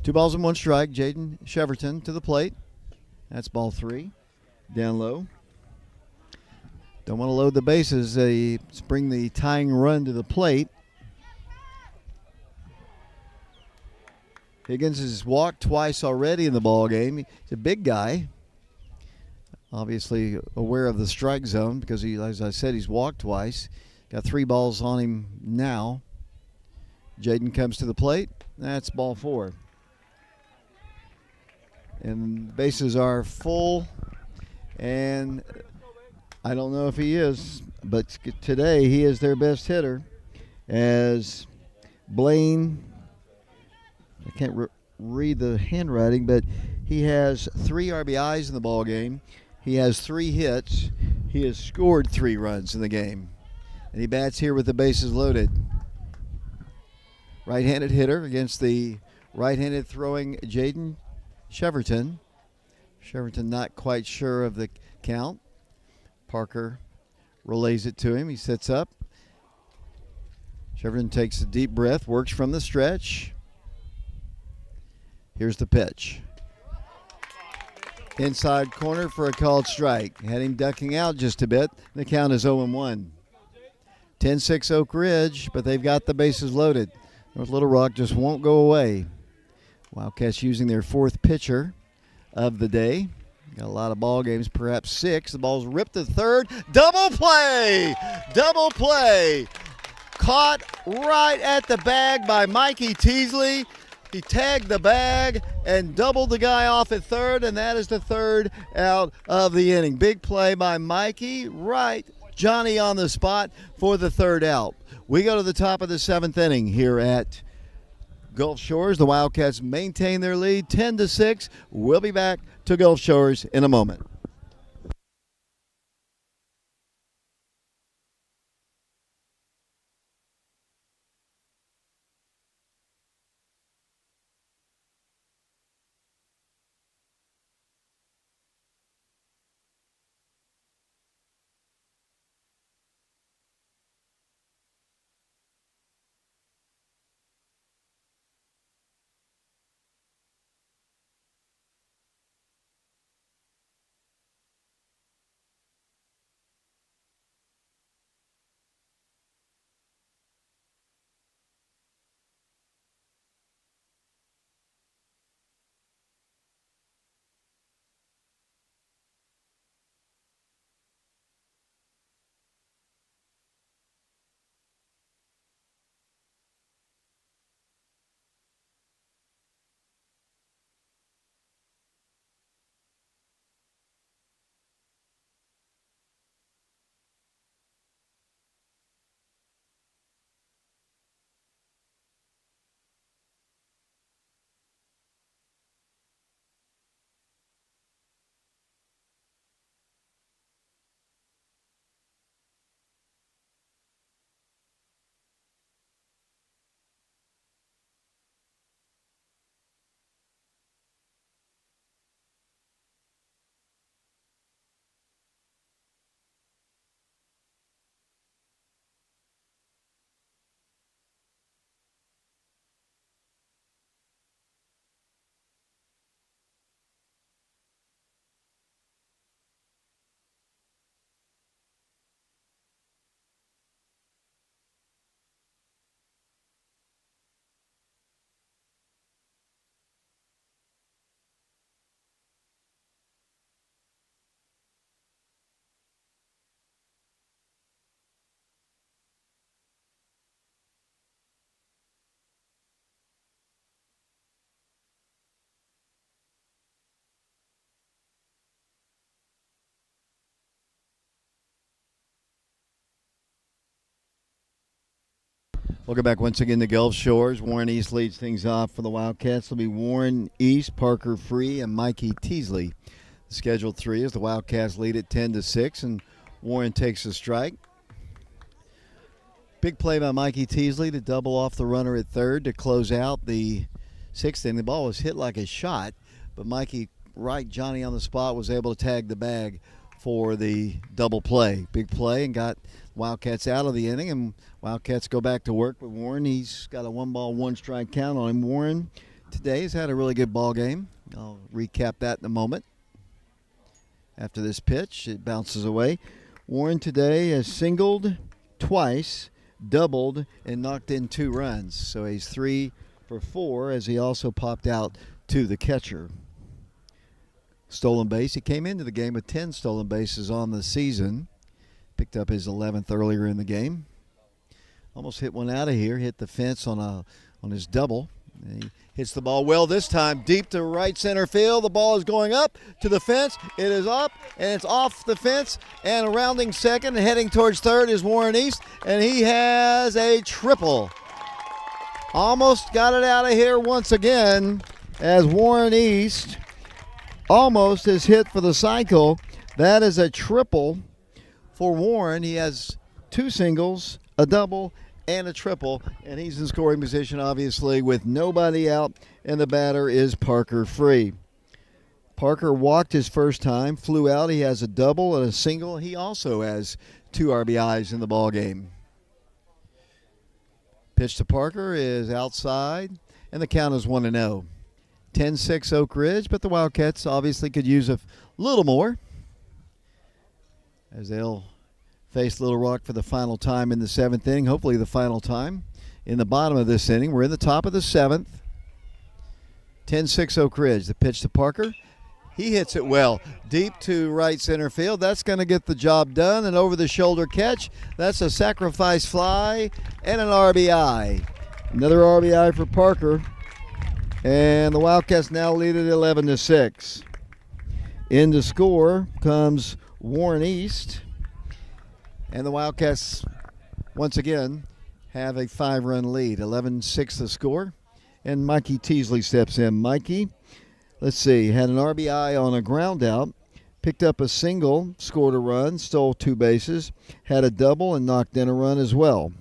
2 balls and 1 strike. Jaden Cheverton to the plate. That's ball 3. Down low. Don't want to load the bases. They bring the tying run to the plate. Higgins has walked twice already in the ball game. He's a big guy. Obviously aware of the strike zone because, as I said, he's walked twice. Got 3 balls on him now. Jaden comes to the plate. That's ball 4. And bases are full. And I don't know if he is, but today he is their best hitter as Blaine, I can't read the handwriting, but He has 3 RBIs in the ball game. He has 3 hits. He has scored 3 runs in the game. And he bats here with the bases loaded. Right-handed hitter against the right-handed throwing Jaden Cheverton. Cheverton not quite sure of the count. Parker relays it to him. He sits up. Cheverton takes a deep breath, works from the stretch. Here's the pitch. Inside corner for a called strike. Had him ducking out just a bit. The count is 0-1. 10-6 Oak Ridge, but they've got the bases loaded. North Little Rock just won't go away. Wildcats using their 4th pitcher of the day. Got a lot of ball games, perhaps 6. The ball's ripped to third. Double play! Double play! Caught right at the bag by Mikey Teasley. He tagged the bag and doubled the guy off at third, and that is the 3rd out of the inning. Big play by Mikey. Right, Johnny on the spot for the 3rd out. We go to the top of the 7th inning here at Gulf Shores. The Wildcats maintain their lead 10-6. We'll be back to Gulf Shores in a moment. Welcome back once again to Gulf Shores. Warren East leads things off for the Wildcats. It'll be Warren East, Parker Free, and Mikey Teasley. The scheduled 3 is the Wildcats lead at 10-6, and Warren takes a strike. Big play by Mikey Teasley to double off the runner at third to close out the 6th inning. The ball was hit like a shot, but Mikey, right, Johnny on the spot, was able to tag the bag for the double play. Big play and got Wildcats out of the inning, and Wildcats go back to work with Warren. He's got a 1-ball, 1-strike count on him. Warren today has had a really good ball game. I'll recap that in a moment. After this pitch, it bounces away. Warren today has singled twice, doubled, and knocked in 2 runs. So he's 3 for 4 as he also popped out to the catcher. Stolen base. He came into the game with 10 stolen bases on the season. Picked up his 11th earlier in the game. Almost hit one out of here. Hit the fence on his double. And he hits the ball well this time, deep to right center field. The ball is going up to the fence. It is up, and it's off the fence. And rounding second and heading towards third is Warren East, and he has a triple. Almost got it out of here once again as Warren East almost his hit for the cycle. That is a triple for Warren. He has 2 singles, a double, and a triple, and he's in scoring position, obviously, with nobody out, and the batter is Parker Free. Parker walked his first time, flew out. He has a double and a single. He also has 2 RBIs in the ball game. Pitch to Parker is outside, and the count is 1-0. 10-6 Oak Ridge, but the Wildcats obviously could use a little more as they'll face Little Rock for the final time in the 7th inning, hopefully the final time in the bottom of this inning. We're in the top of the 7th. 10-6 Oak Ridge. The pitch to Parker. He hits it well. Deep to right center field. That's going to get the job done. An over-the-shoulder catch. That's a sacrifice fly and an RBI. Another RBI for Parker. And the Wildcats now lead at 11-6. In to score comes Warren East. And the Wildcats, once again, have a 5-run lead. 11-6 the score. And Mikey Teasley steps in. Mikey, let's see, had an RBI on a ground out, picked up a single, scored a run, stole 2 bases, had a double, and knocked in a run as well.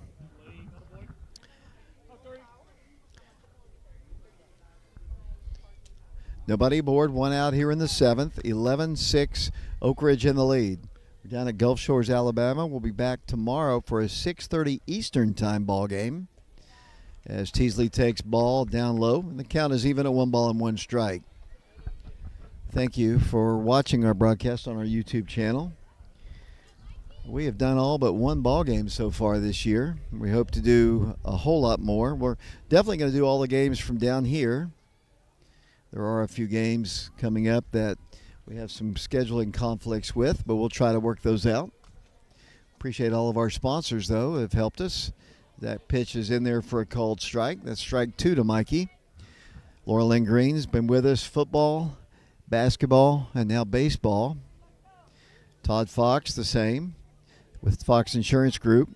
Nobody aboard, 1 out here in the 7th. 11-6, Oak Ridge in the lead. We're down at Gulf Shores, Alabama. We'll be back tomorrow for a 6:30 Eastern time ball game as Teasley takes ball down low, and the count is even at 1-1 strike. Thank you for watching our broadcast on our YouTube channel. We have done all but 1 ball game so far this year. We hope to do a whole lot more. We're definitely going to do all the games from down here. There are a few games coming up that we have some scheduling conflicts with, but we'll try to work those out. Appreciate all of our sponsors, though, who have helped us. That pitch is in there for a called strike. That's strike 2 to Mikey. Laurel Lynn Green's been with us football, basketball, and now baseball. Todd Fox, the same, with Fox Insurance Group.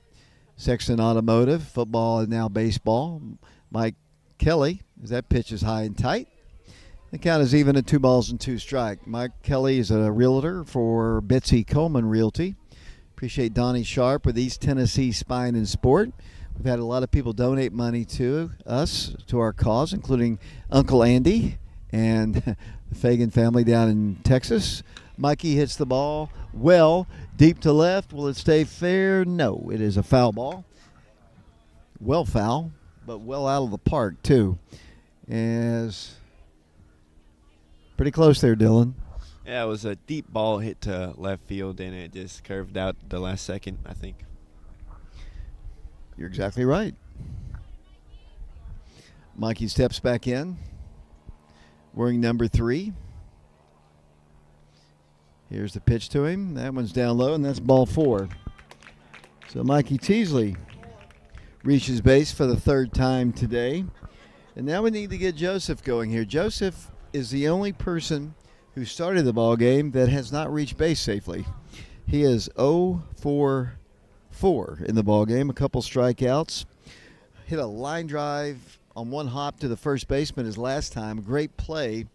Sexton Automotive, football and now baseball. Mike Kelly, as that pitch is high and tight. The count is even at 2-2 strike. Mike Kelly is a realtor for Betsy Coleman Realty. Appreciate Donnie Sharp with East Tennessee Spine and Sport. We've had a lot of people donate money to us, to our cause, including Uncle Andy and the Fagan family down in Texas. Mikey hits the ball well, deep to left. Will it stay fair? No, it is a foul ball. Well foul, but well out of the park, too. As pretty close there, Dylan. Yeah, it was a deep ball hit to left field, and it just curved out the last second, I think. You're exactly right. Mikey steps back in, wearing number 3. Here's the pitch to him. That one's down low, and that's ball 4. So Mikey Teasley reaches base for the 3rd time today. And now we need to get Joseph going here. Joseph is the only person who started the ball game that has not reached base safely. He is 0 for 4 in the ball game, a couple strikeouts. Hit a line drive on 1 hop to the first baseman his last time. Great play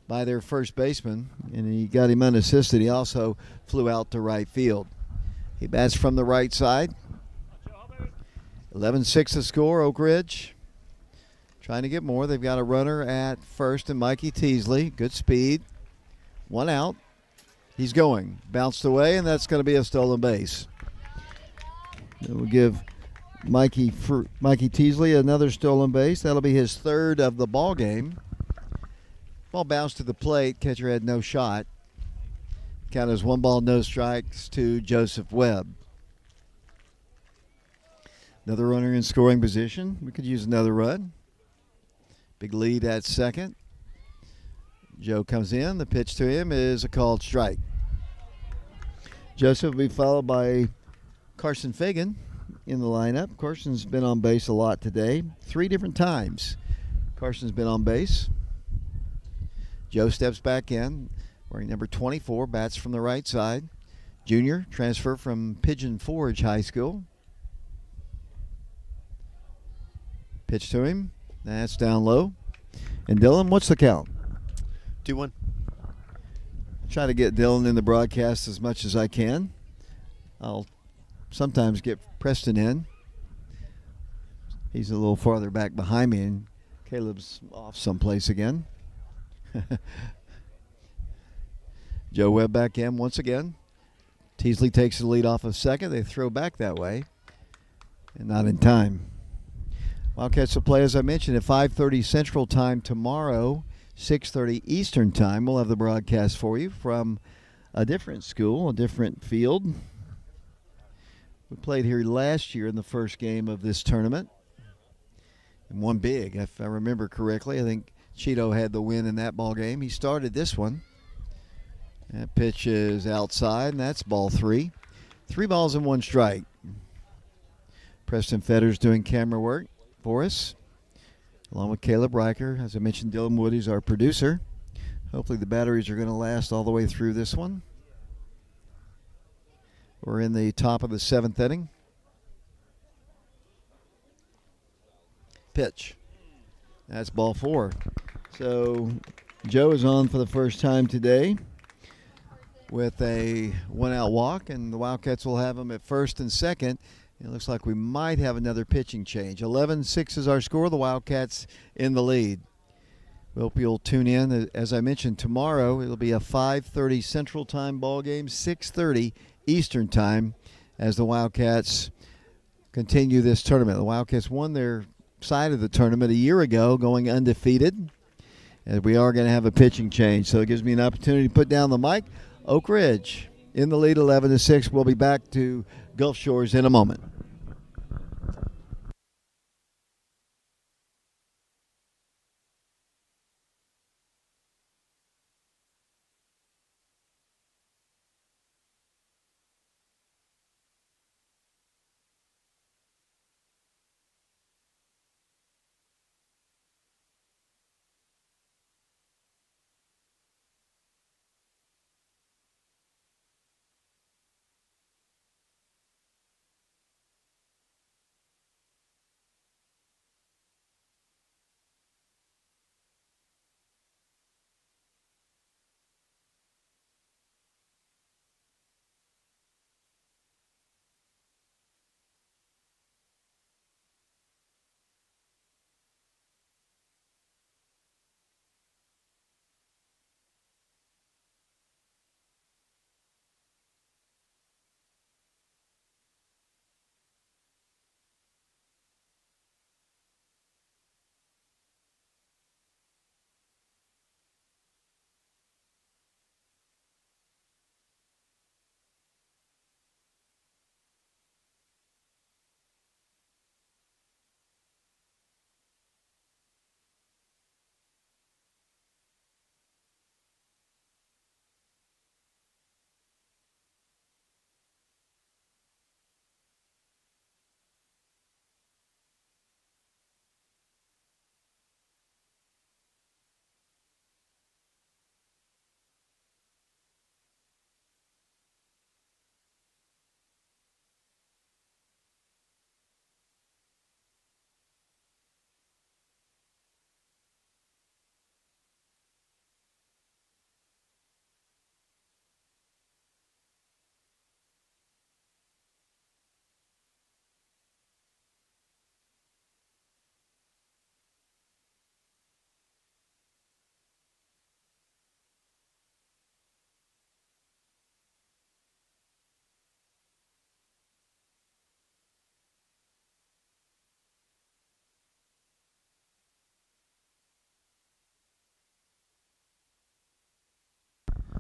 by their first baseman, and he got him unassisted. He also flew out to right field. He bats from the right side. 11-6 the score, Oak Ridge. Trying to get more. They've got a runner at first and Mikey Teasley. Good speed. 1 out. He's going. Bounced away, and that's going to be a stolen base. We'll give Mikey Teasley another stolen base. That'll be his 3rd of the ball game. Ball bounced to the plate. Catcher had no shot. Count is 1 ball, no strikes to Joseph Webb. Another runner in scoring position. We could use another run. Big lead at second. Joe comes in. The pitch to him is a called strike. Joseph will be followed by Carson Fagan in the lineup. Carson's been on base a lot today. 3 different times Carson's been on base. Joe steps back in, wearing number 24, bats from the right side. Junior, transfer from Pigeon Forge High School. Pitch to him. That's down low. And Dylan, what's the count? 2-1. Try to get Dylan in the broadcast as much as I can. I'll sometimes get Preston in. He's a little farther back behind me, and Caleb's off someplace again. Joe Webb back in once again. Teasley takes the lead off of second. They throw back that way, and not in time. Wildcats will play, as I mentioned, at 5:30 Central Time tomorrow, 6:30 Eastern Time. We'll have the broadcast for you from a different school, a different field. We played here last year in the first game of this tournament and won big. If I remember correctly, I think Cheeto had the win in that ball game. He started this one. That pitch is outside, and that's ball 3. 3 balls and 1 strike. Preston Fetters doing camera work for us, along with Caleb Riker. As I mentioned, Dylan Woody's our producer. Hopefully the batteries are going to last all the way through this one. We're in the top of the 7th inning. Pitch. That's ball 4. So Joe is on for the first time today with a 1-out walk, and the Wildcats will have him at first and second. It looks like we might have another pitching change. 11-6 is our score. The Wildcats in the lead. We hope you'll tune in. As I mentioned, tomorrow it'll be a 5:30 Central Time ball game, 6:30 Eastern Time, as the Wildcats continue this tournament. The Wildcats won their side of the tournament a year ago, going undefeated. And we are going to have a pitching change, so it gives me an opportunity to put down the mic. Oak Ridge in the lead, 11-6. We'll be back to Gulf Shores in a moment.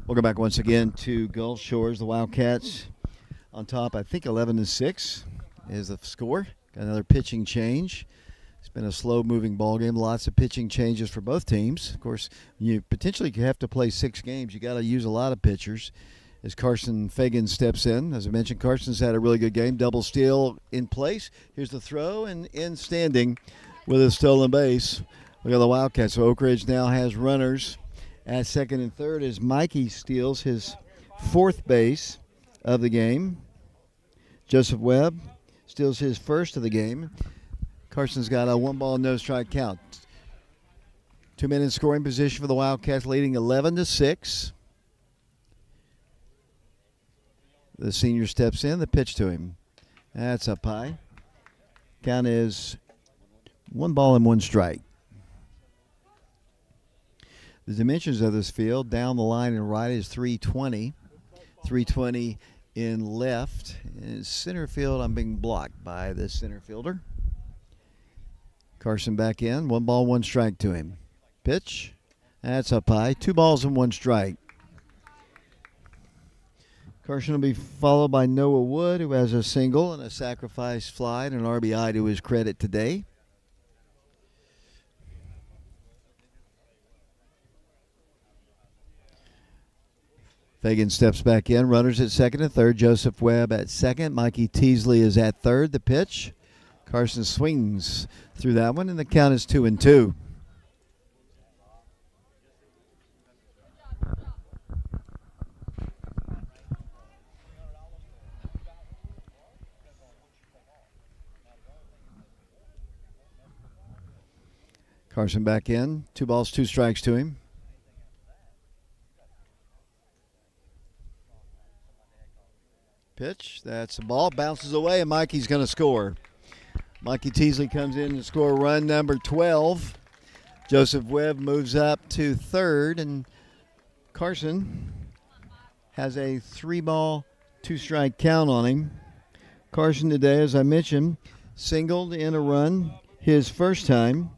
Welcome back once again to Gulf Shores. The Wildcats on top, I think 11-6 is the score. Got another pitching change. It's been a slow-moving ball game. Lots of pitching changes for both teams. Of course, you potentially have to play 6 games. You got to use a lot of pitchers. As Carson Fagan steps in, as I mentioned, Carson's had a really good game. Double steal in place. Here's the throw, and in standing with a stolen base. Look at the Wildcats. So Oak Ridge now has runners at second and third as Mikey steals his 4th base of the game. Joseph Webb steals his first of the game. Carson's got a 1-ball, no-strike count. 2 men in scoring position for the Wildcats, leading 11-6. The senior steps in. The pitch to him. That's up high. Count is 1 strike. The dimensions of this field, down the line and right, is 320. 320 in left. In center field, I'm being blocked by the center fielder. Carson back in. 1 strike to him. Pitch. That's up high. 2 strike. Carson will be followed by Noah Wood, who has a single and a sacrifice fly and an RBI to his credit today. Fagan steps back in. Runners at second and third. Joseph Webb at second. Mikey Teasley is at third. The pitch. Carson swings through that one, and the count is 2-2. Carson back in. 2 strikes to him. Pitch. That's the ball. Bounces away, and Mikey's going to score. Mikey Teasley comes in to score run number 12. Joseph Webb moves up to third, and Carson has a 3 2-strike count on him. Carson today, as I mentioned, singled in a run his first time.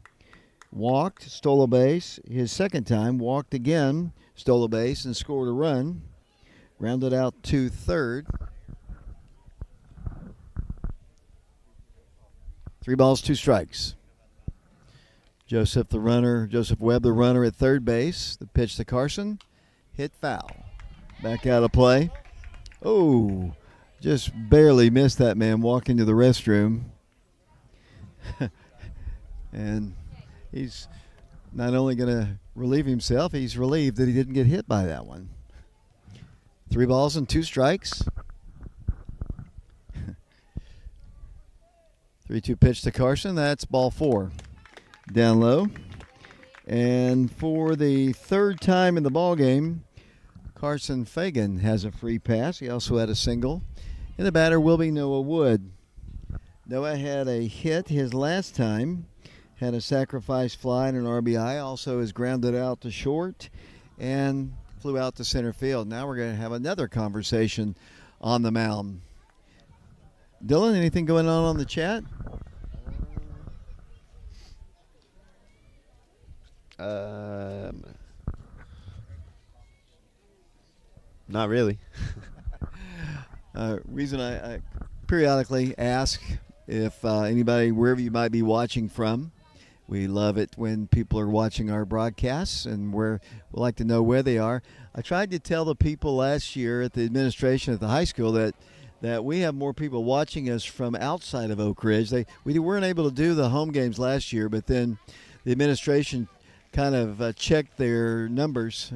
Walked, stole a base. His second time, walked again, stole a base, and scored a run. Rounded out to third. 3 2 strikes. Joseph Webb, the runner at third base. The pitch to Carson. Hit foul. Back out of play. Oh, just barely missed that man walking to the restroom. And he's not only going to relieve himself, he's relieved that he didn't get hit by that one. 3 2 strikes. 3-2 pitch to Carson. That's ball 4. Down low. And for the third time in the ball game, Carson Fagan has a free pass. He also had a single. And the batter will be Noah Wood. Noah had a hit his last time. Had a sacrifice fly and an RBI. Also is grounded out to short and flew out to center field. Now we're going to have another conversation on the mound. Dylan, anything going on the chat? Not really. Reason I periodically ask if anybody, wherever you might be watching from, we love it when people are watching our broadcasts, and we like to know where they are. I tried to tell the people last year at the administration at the high school that we have more people watching us from outside of Oak Ridge. We weren't able to do the home games last year, but then the administration kind of checked their numbers,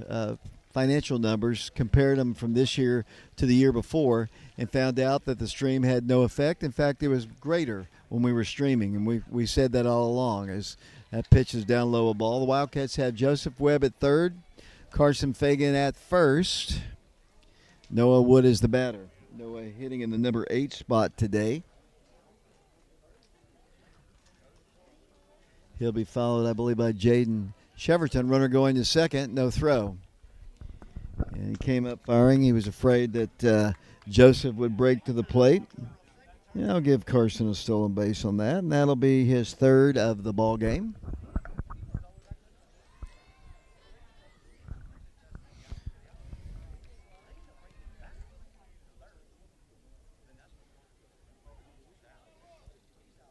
financial numbers, compared them from this year to the year before, and found out that the stream had no effect. In fact, it was greater when we were streaming, and we said that all along. As that pitch is down low a ball. The Wildcats have Joseph Webb at third, Carson Fagan at first. Noah Wood is the batter. Noah hitting in the number 8 spot today. He'll be followed, I believe, by Jaden Cheverton. Runner going to second, no throw. And he came up firing. He was afraid that Joseph would break to the plate. And I'll give Carson a stolen base on that, and that'll be his third of the ball game.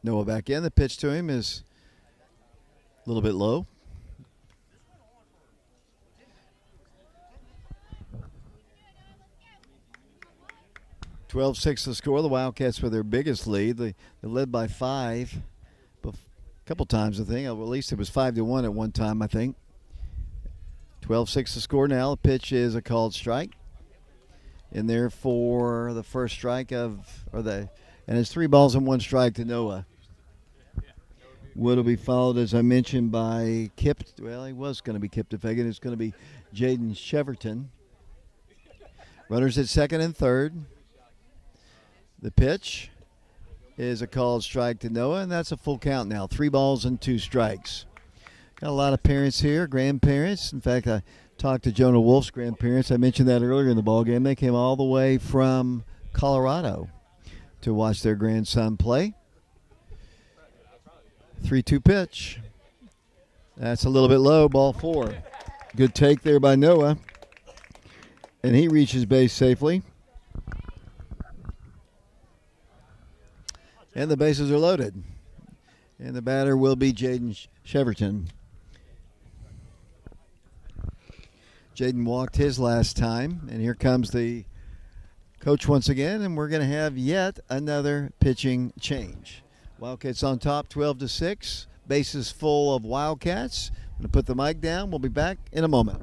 Noah back in. The pitch to him is a little bit low. (12-6) the score. The Wildcats with their biggest lead. They led by 5 a couple times, I think. At least it was 5-1 at one time, I think. 12-6 the score now. The pitch is a called strike. In there for the first strike and it's 3 1 strike to Noah. Wood will be followed, as I mentioned, by Kip. Well, he was going to be Kip DeFagan. It's going to be Jaden Cheverton. Runners at second and third. The pitch is a called strike to Noah, and that's a full count now. 3 balls and 2 strikes. Got a lot of parents here, grandparents. In fact, I talked to Jonah Wolf's grandparents. I mentioned that earlier in the ball game. They came all the way from Colorado to watch their grandson play. 3-2 pitch. That's a little bit low, ball 4. Good take there by Noah. And he reaches base safely. And the bases are loaded. And the batter will be Jaden Cheverton. Jaden walked his last time, and here comes the coach once again, and we're going to have yet another pitching change. Wildcats on top, 12-6. Bases full of Wildcats. I'm going to put the mic down. We'll be back in a moment.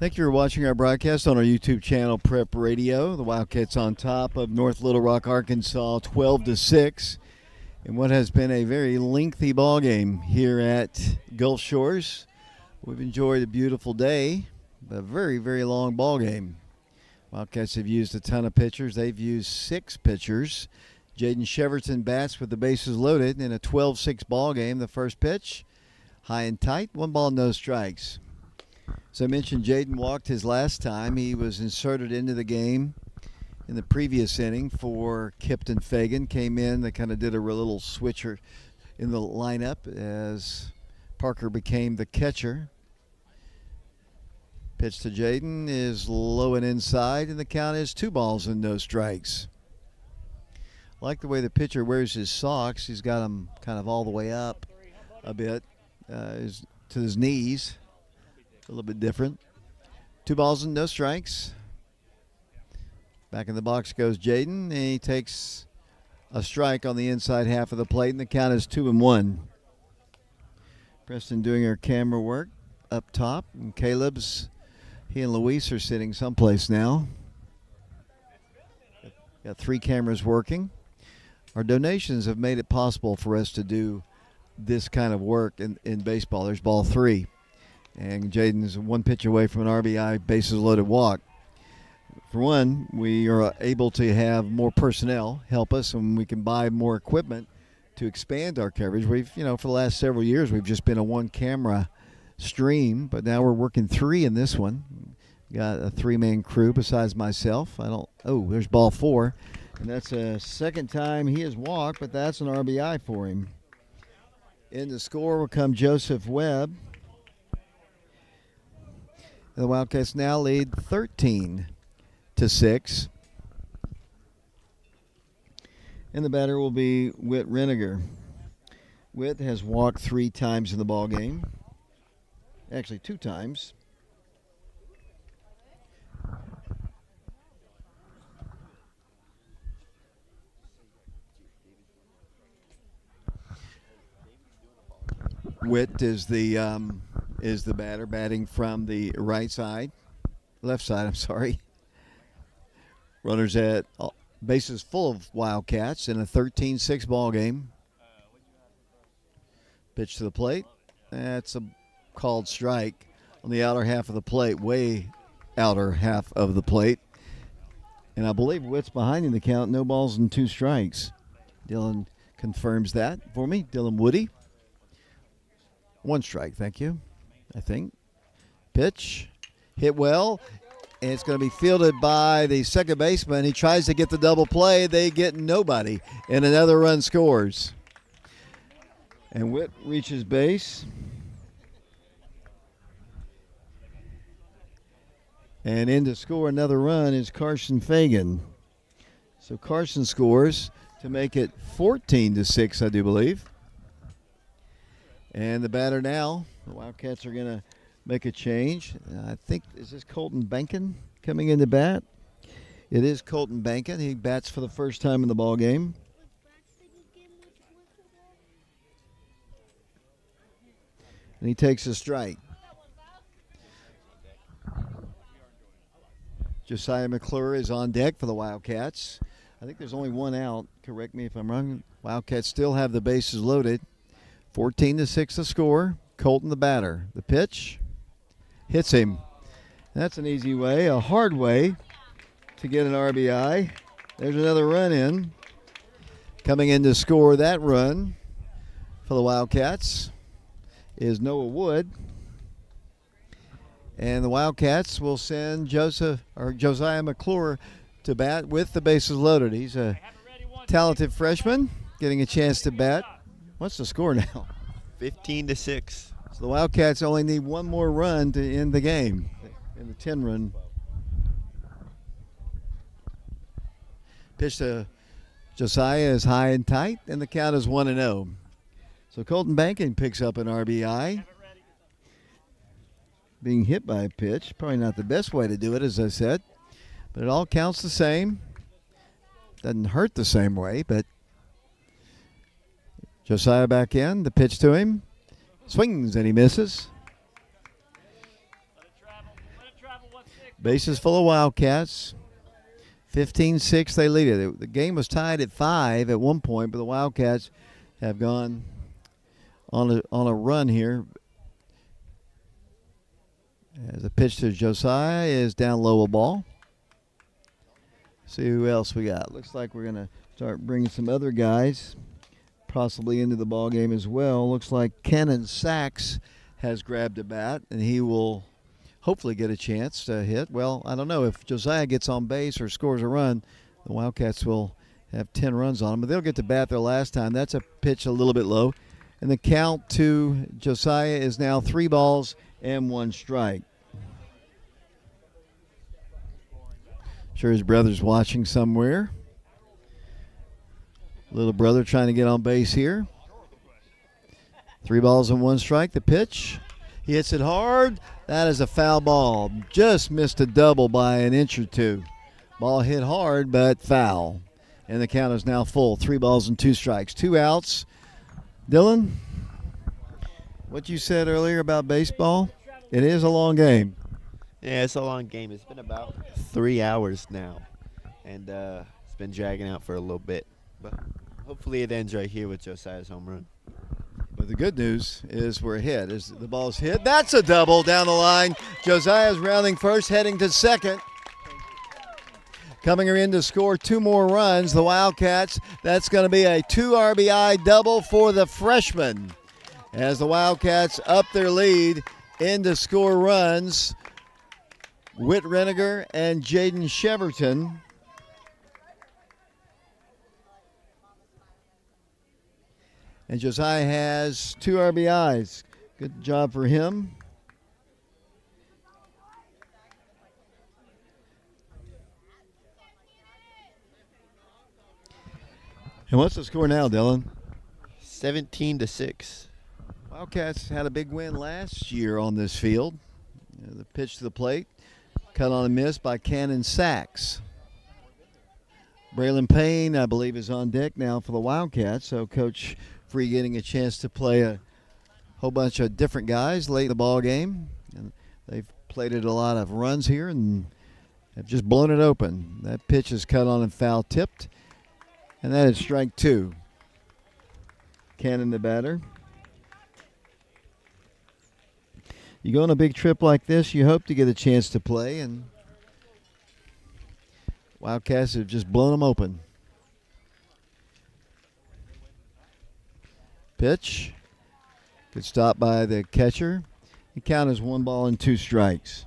Thank you for watching our broadcast on our YouTube channel, Prep Radio. The Wildcats on top of North Little Rock, Arkansas, 12-6. In what has been a very lengthy ball game here at Gulf Shores. We've enjoyed a beautiful day, but a very, very long ball game. Wildcats have used a ton of pitchers. They've used 6 pitchers. Jaden Cheverton bats with the bases loaded in a 12-6 ball game. The first pitch, high and tight, 1 ball, no strikes. As I mentioned, Jaden walked his last time. He was inserted into the game in the previous inning for Kipton Fagan. Came in, they kind of did a little switcher in the lineup as Parker became the catcher. Pitch to Jaden is low and inside, and the count is 2 balls and no strikes. I like the way the pitcher wears his socks. He's got them kind of all the way up a bit to his knees. A little bit different. 2 balls and no strikes. Back in the box goes Jaden, and he takes a strike on the inside half of the plate, and the count is 2-1. Preston doing her camera work up top, and he and Luis are sitting someplace now. Got 3 cameras working. Our donations have made it possible for us to do this kind of work in baseball. There's ball 3. And Jaden is 1 pitch away from an RBI bases loaded walk. For one, we are able to have more personnel help us, and we can buy more equipment to expand our coverage. We've, for the last several years, we've just been a 1-camera stream, but now we're working 3 in this one. Got a 3-man crew besides myself. There's ball 4, and that's a second time he has walked, but that's an RBI for him. In the score will come Joseph Webb. The Wildcats now lead 13-6. And the batter will be Whit Reniger. Whit has walked 3 times in the ball game. Actually, 2 times. Whit is the batter, batting from the left side. I'm sorry. Runners at bases full of Wildcats in a 13-6 ball game. Pitch to the plate. That's a called strike on the outer half of the plate, way outer half of the plate. And I believe Whit's behind in the count. No balls and 2 strikes. Dylan confirms that for me. Dylan Woody. 1 strike, thank you, I think. Pitch, hit well, and it's going to be fielded by the second baseman. He tries to get the double play. They get nobody, and another run scores. And Whit reaches base. And in to score another run is Carson Fagan. So Carson scores to make it 14-6, I do believe. And the batter now, the Wildcats are going to make a change. I think, is this Colton Bankin coming in to bat? It is Colton Bankin. He bats for the first time in the ball game. And he takes a strike. Josiah McClure is on deck for the Wildcats. I think there's only 1 out. Correct me if I'm wrong. Wildcats still have the bases loaded. 14-6 the score. Colton the batter. The pitch hits him. That's an easy way, a hard way to get an RBI. There's another run in. Coming in to score that run for the Wildcats is Noah Wood. And the Wildcats will send Josiah McClure to bat with the bases loaded. He's a talented freshman getting a chance to bat. What's the score now? 15-6. So the Wildcats only need 1 more run to end the game in the 10-run. Pitch to Josiah is high and tight, and the count is 1-0. So Colton Bankin picks up an RBI. Being hit by a pitch, probably not the best way to do it, as I said, but it all counts the same. Doesn't hurt the same way, but Josiah back in, the pitch to him. Swings and he misses. Bases full of Wildcats. 15-6 they lead it. The game was tied at 5 at one point, but the Wildcats have gone on a run here. As the pitch to Josiah is down low, a ball. See who else we got. Looks like we're going to start bringing some other guys possibly into the ball game as well. Looks like Cannon Sachs has grabbed a bat, and he will hopefully get a chance to hit. Well, I don't know. If Josiah gets on base or scores a run, the Wildcats will have 10 runs on them, but they'll get to bat their last time. That's a pitch a little bit low. And the count to Josiah is now 3 balls and 1 strike. Sure his brother's watching somewhere. Little brother trying to get on base here. 3 balls and 1 strike. The pitch. He hits it hard. That is a foul ball. Just missed a double by an inch or 2. Ball hit hard, but foul. And the count is now full. 3 balls and 2 strikes. 2 outs. Dylan, what you said earlier about baseball, it is a long game. Yeah, it's a long game. It's been about 3 hours now, and it's been dragging out for a little bit. But hopefully it ends right here with Josiah's home run. But the good news is we're ahead. As the ball's hit, that's a double down the line. Josiah's rounding first, heading to second. Coming in to score 2 more runs, the Wildcats. That's going to be a 2 RBI double for the freshman. As the Wildcats up their lead in to score runs, Whit Reniger and Jaden Cheverton. And Josiah has 2 RBIs. Good job for him. And what's the score now, Dylan? 17-6. Wildcats had a big win last year on this field. The pitch to the plate, cut on a miss by Cannon Sachs. Braylon Payne, I believe, is on deck now for the Wildcats. So Coach Free getting a chance to play a whole bunch of different guys late in the ball game. And they've plated a lot of runs here and have just blown it open. That pitch is cut on and foul tipped. And that is strike 2. Cannon the batter. You go on a big trip like this, you hope to get a chance to play, and Wildcats have just blown them open. Pitch. Good stop by the catcher. The count is 1 ball and 2 strikes.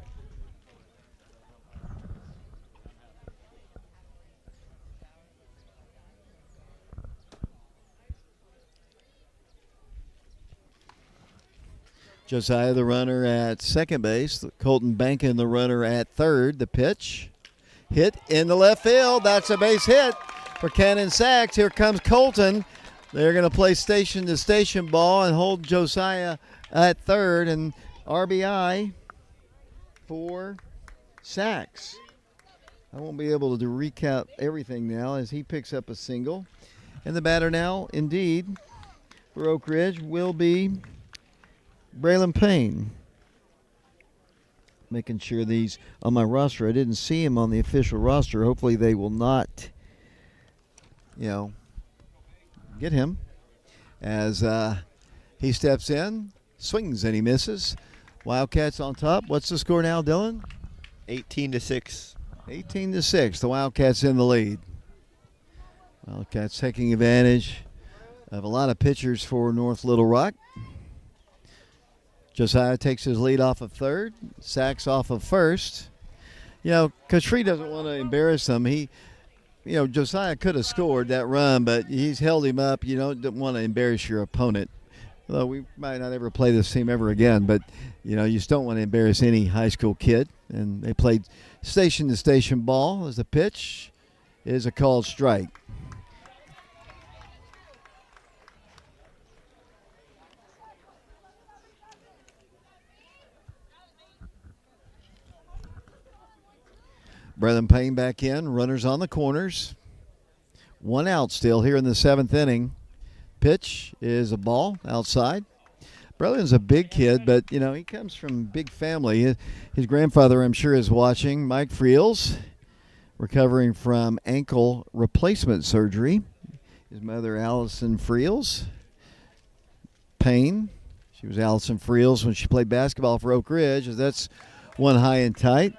Josiah, the runner at second base. Colton Bankin, the runner at third. The pitch. Hit in the left field. That's a base hit for Cannon Sachs. Here comes Colton. They're going to play station-to-station ball and hold Josiah at third. And RBI for Sachs. I won't be able to recap everything now as he picks up a single. And the batter now, indeed, for Oak Ridge will be Braylon Payne. Making sure these on my roster. I didn't see him on the official roster. Hopefully they will not, get him as he steps in, swings and he misses. Wildcats on top. What's the score now, Dylan? 18-6. 18-6. The Wildcats in the lead. Wildcats taking advantage of a lot of pitchers for North Little Rock. Josiah takes his lead off of third. Sachs off of first. Coach Free doesn't want to embarrass them. Josiah could have scored that run, but he's held him up. You don't want to embarrass your opponent. Although we might not ever play this team ever again, but, you just don't want to embarrass any high school kid. And they played station-to-station ball as the pitch is a called strike. Braylon Payne back in. Runners on the corners. 1 out still here in the 7th inning. Pitch is a ball outside. Braylon's a big kid, but, he comes from a big family. His grandfather, I'm sure, is watching. Mike Friels, recovering from ankle replacement surgery. His mother, Allison Friels. Payne. She was Allison Friels when she played basketball for Oak Ridge. That's one high and tight.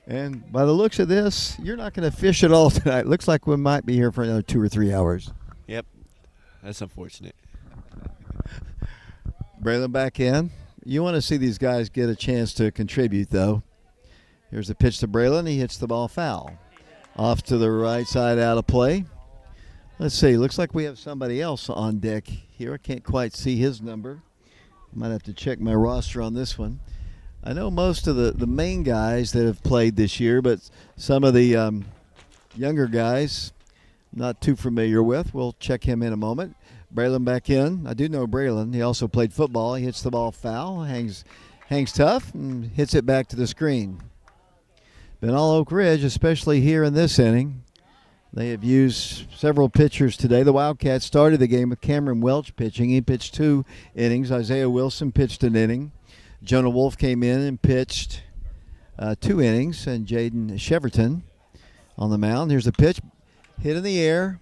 And by the looks of this, you're not going to fish at all tonight. Looks like we might be here for another 2 or 3 hours. Yep. That's unfortunate. Braylon back in. You want to see these guys get a chance to contribute, though. Here's the pitch to Braylon. He hits the ball foul. Off to the right side, out of play. Let's see. Looks like we have somebody else on deck here. I can't quite see his number. Might have to check my roster on this one. I know most of the main guys that have played this year, but some of the younger guys not too familiar with. We'll check him in a moment. Braylon back in. I do know Braylon. He also played football. He hits the ball foul, hangs tough, and hits it back to the screen. Been all Oak Ridge, especially here in this inning. They have used several pitchers today. The Wildcats started the game with Cameron Welch pitching. He pitched 2 innings. Isaiah Wilson pitched an inning. Jonah Wolf came in and pitched 2 innings, and Jaden Cheverton on the mound. Here's the pitch, hit in the air,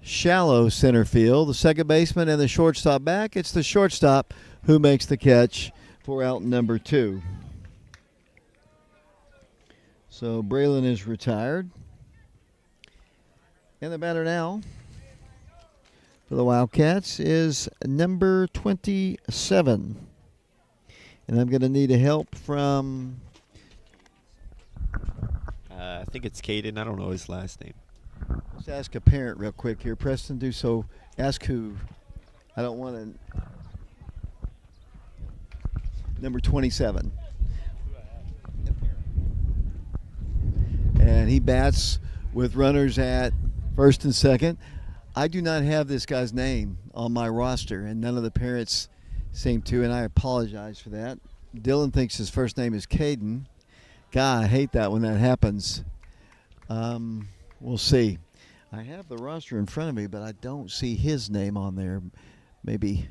shallow center field. The second baseman and the shortstop back. It's the shortstop who makes the catch for out number 2. So Braylon is retired. And the batter now for the Wildcats is number 27. And I'm going to need a help from... I think it's Caden. I don't know his last name. Let's ask a parent real quick here. Preston, do so. Ask who. I don't want to... Number 27. And he bats with runners at First and second. I do not have this guy's name on my roster, and none of the parents seem to, and I apologize for that. Dylan thinks his first name is Caden. God, I hate that when that happens. We'll see. I have the roster in front of me, but I don't see his name on there. Maybe.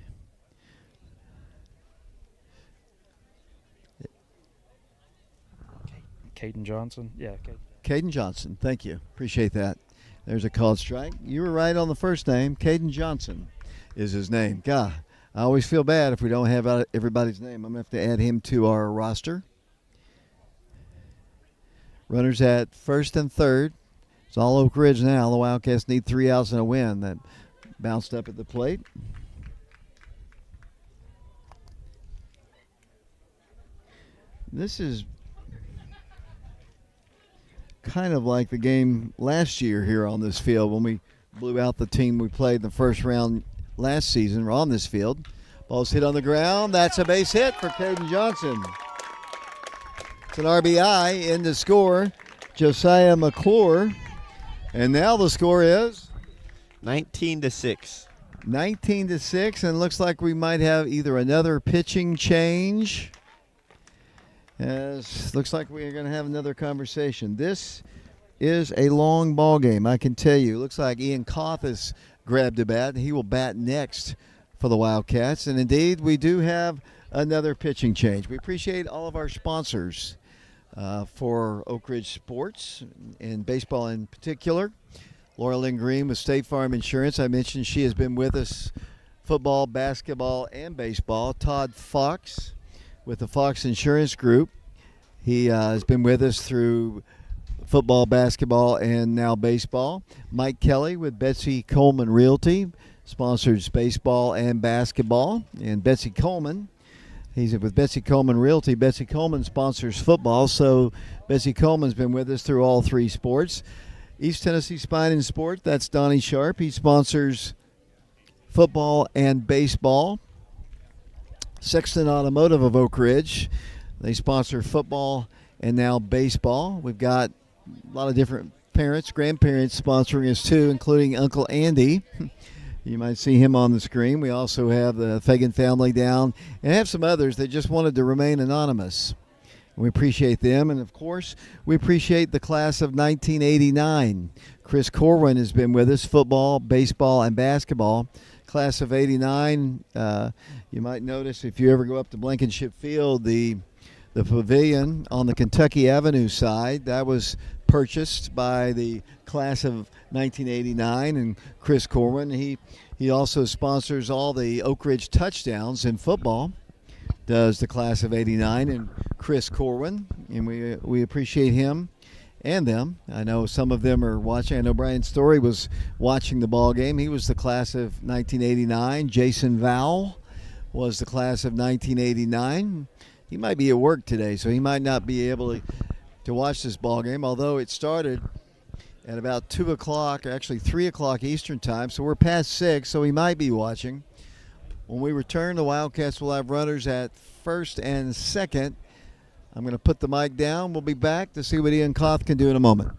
Caden Johnson. Yeah, Caden Johnson. Thank you. Appreciate that. There's a called strike. You were right on the first name. Caden Johnson is his name. God, I always feel bad if we don't have everybody's name. I'm going to have to add him to our roster. Runners at first and third. It's all Oak Ridge now. The Wildcats need 3 outs and a win. That bounced up at the plate. This is kind of like the game last year here on this field when we blew out the team we played in the first round last season. We're on this field. Ball's hit on the ground. That's a base hit for Caden Johnson. It's an RBI in the score. Josiah McClure. And now the score is 19-6. 19-6, and looks like we might have either another pitching change. Looks like we are going to have another conversation. This is a long ball game, I can tell you. Looks like Ian Koth has grabbed a bat. He will bat next for the Wildcats. And indeed, we do have another pitching change. We appreciate all of our sponsors for Oak Ridge Sports and baseball in particular. Laura Lynn Green with State Farm Insurance. I mentioned she has been with us football, basketball, and baseball. Todd Fox with the Fox Insurance Group. He has been with us through football, basketball, and now baseball. Mike Kelly with Betsy Coleman Realty sponsors baseball and basketball. And Betsy Coleman, he's with Betsy Coleman Realty. Betsy Coleman sponsors football, so Betsy Coleman's been with us through all three sports. East Tennessee Spine and Sport, that's Donnie Sharp. He sponsors football and baseball. Sexton Automotive of Oak Ridge, they sponsor football and now baseball. We've got a lot of different parents, grandparents sponsoring us too, including Uncle Andy. You might see him on the screen. We also have the Fagan family down and have some others that just wanted to remain anonymous. We appreciate them. And, of course, we appreciate the class of 1989. Chris Corwin has been with us, football, baseball, and basketball. Class of 89, you might notice if you ever go up to Blankenship Field, the pavilion on the Kentucky Avenue side, that was purchased by the class of 1989, and Chris Corwin. He also sponsors all the Oak Ridge touchdowns in football, does the class of 89, and Chris Corwin, and we appreciate him and them. I know some of them are watching. I know Brian Story was watching the ball game. He was the class of 1989. Jason Vowell was the class of 1989. He might be at work today, so he might not be able to watch this ball game, although it started at about 2 o'clock, or actually 3 o'clock Eastern time, so we're past 6, so he might be watching. When we return, the Wildcats will have runners at first and second. I'm going to put the mic down. We'll be back to see what Ian Koth can do in a moment.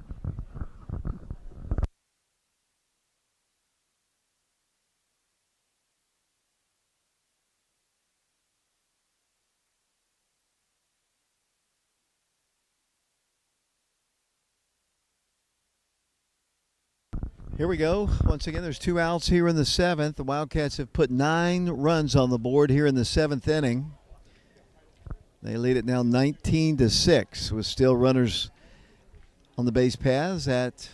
Here we go. Once again, there's 2 outs here in the 7th. The Wildcats have put 9 runs on the board here in the 7th inning. They lead it now 19-6 with still runners on the base paths at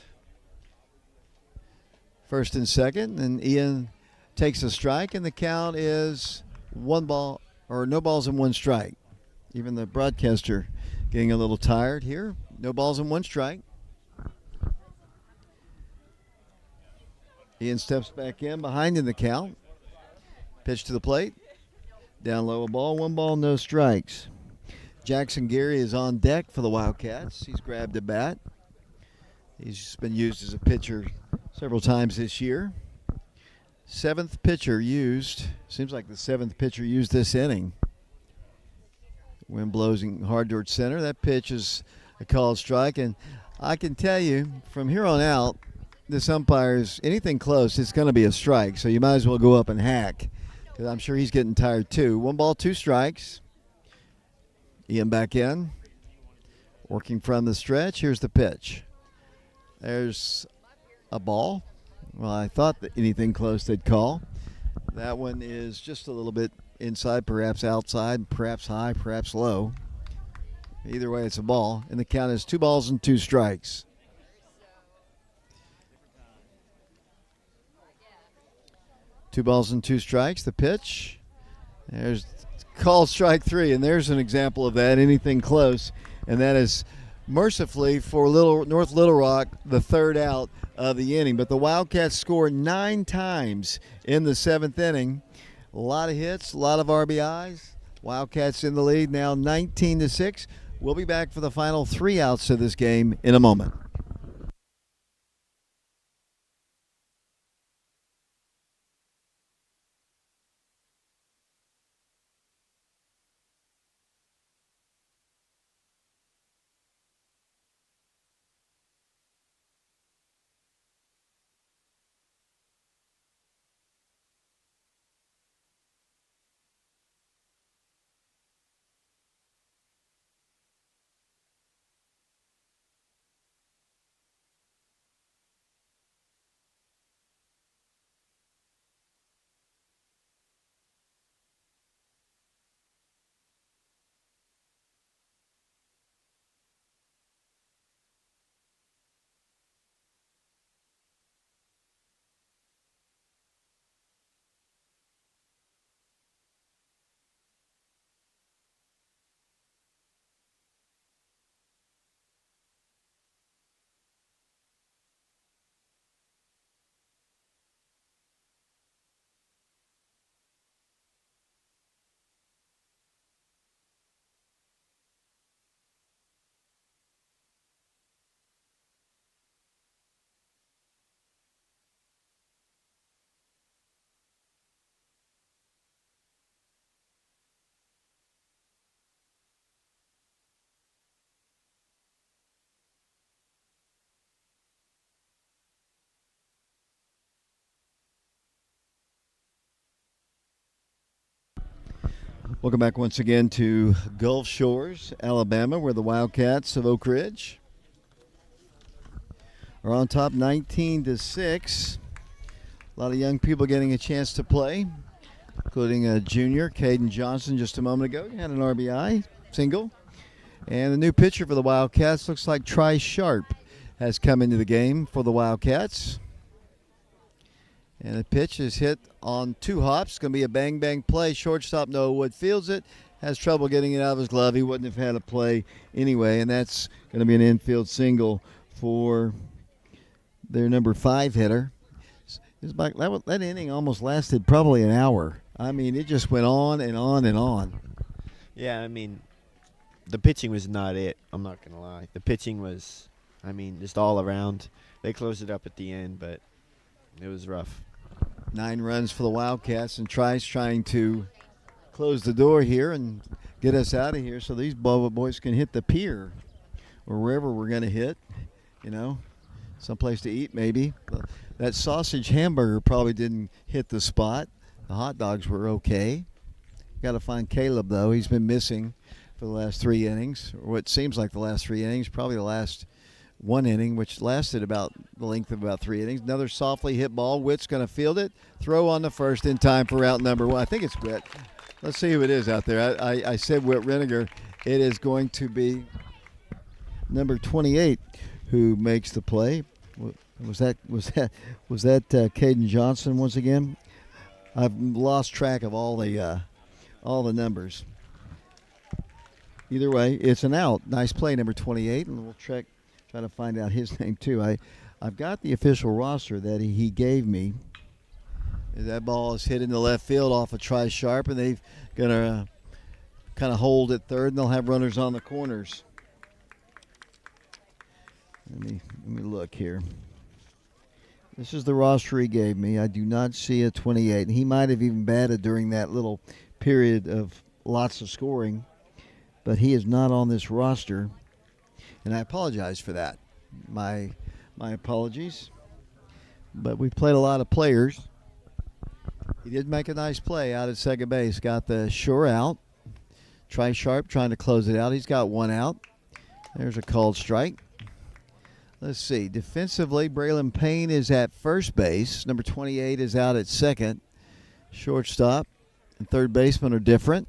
first and second. And Ian takes a strike, and the count is 1 ball, or no balls and 1 strike. Even the broadcaster getting a little tired here. No balls and 1 strike. Ian steps back in behind in the count. Pitch to the plate. Down low a ball, 1 ball, no strikes. Jackson Gary is on deck for the Wildcats. He's grabbed a bat. He's been used as a pitcher several times this year. 7th pitcher used. Seems like the 7th pitcher used this inning. Wind blows hard towards center. That pitch is a called strike. And I can tell you from here on out, this umpire's anything close, it's going to be a strike. So you might as well go up and hack, because I'm sure he's getting tired too. 1 ball, 2 strikes. Ian back in, working from the stretch. Here's the pitch. There's a ball. Well, I thought that anything close they'd call. That one is just a little bit inside, perhaps outside, perhaps high, perhaps low. Either way, it's a ball, and the count is 2 balls and 2 strikes. Two balls and 2 strikes. The pitch. There's called strike 3, and there's an example of that. Anything close, and that is mercifully for North Little Rock the 3rd out of the inning. But the Wildcats scored 9 times in the 7th inning. A lot of hits, a lot of RBIs. Wildcats in the lead now 19-6. We'll be back for the final 3 outs of this game in a moment. Welcome back once again to Gulf Shores, Alabama, where the Wildcats of Oak Ridge are on top 19-6. A lot of young people getting a chance to play, including a junior, Caden Johnson, just a moment ago. He had an RBI single. And the new pitcher for the Wildcats looks like Tri Sharp has come into the game for the Wildcats. And the pitch is hit on 2 hops. It's going to be a bang-bang play. Shortstop Noah Wood fields it. Has trouble getting it out of his glove. He wouldn't have had a play anyway. And that's going to be an infield single for their number 5 hitter. That inning almost lasted probably an hour. I mean, it just went on and on and on. Yeah, I mean, the pitching was not it. I'm not going to lie. The pitching was, just all around. They closed it up at the end, but it was rough. 9 runs for the Wildcats, and Trice trying to close the door here and get us out of here so these Bubba boys can hit the pier or wherever we're going to hit, someplace to eat maybe. That sausage hamburger probably didn't hit the spot. The hot dogs were okay. Got to find Caleb, though. He's been missing for the last 3 innings, or what seems like the last 3 innings, probably the last 1 inning, which lasted about the length of about 3 innings. Another softly hit ball. Witt's going to field it. Throw on the first in time for out number 1. I think it's Witt. Let's see who it is out there. I said Witt Reniger. It is going to be number 28 who makes the play. Was that Caden Johnson once again? I've lost track of all the numbers. Either way, it's an out. Nice play, number 28, and we'll try to find out his name too. I've got the official roster that he gave me. That ball is hit in the left field off of Tri Sharp, and they're going to kind of hold at third, and they'll have runners on the corners. Let me look here. This is the roster he gave me. I do not see a 28. He might have even batted during that little period of lots of scoring, but he is not on this roster, and I apologize for that. My apologies. but we've played a lot of players. He did make a nice play out at second base. Got the sure out. Try Sharp trying to close it out. He's got one out. There's a called strike. Let's see. Defensively, Braylon Payne is at first base. Number 28 is out at second. Shortstop and third baseman are different.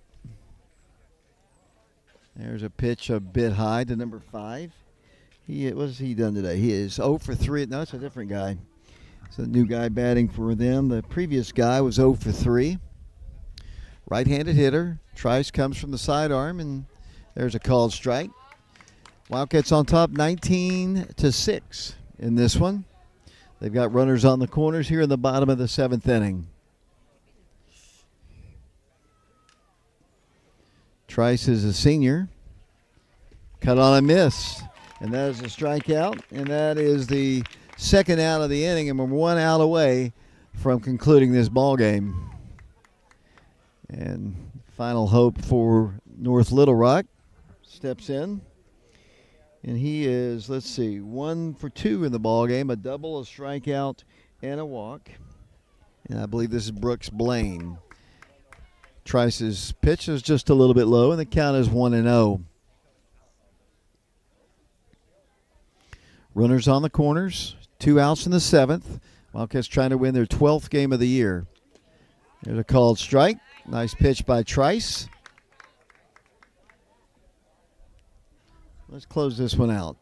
There's a pitch a bit high to number 5. What has he done today? He is 0 for 3. No, it's a different guy. It's a new guy batting for them. The previous guy was 0 for 3. Right-handed hitter. Trice comes from the sidearm, and there's a called strike. Wildcats on top 19-6 in this one. They've got runners on the corners here in the bottom of the 7th inning. Trice is a senior. Cut on a miss. And that is a strikeout. And that is the second out of the inning. And we're 1 out away from concluding this ball game. And final hope for North Little Rock steps in. And he is, let's see, 1 for 2 in the ball game. A double, a strikeout, and a walk. And I believe this is Brooks Blaine. Trice's pitch is just a little bit low, and the count is 1-0. Runners on the corners, 2 outs in the 7th. Wildcats trying to win their 12th game of the year. There's a called strike. Nice pitch by Trice. Let's close this one out.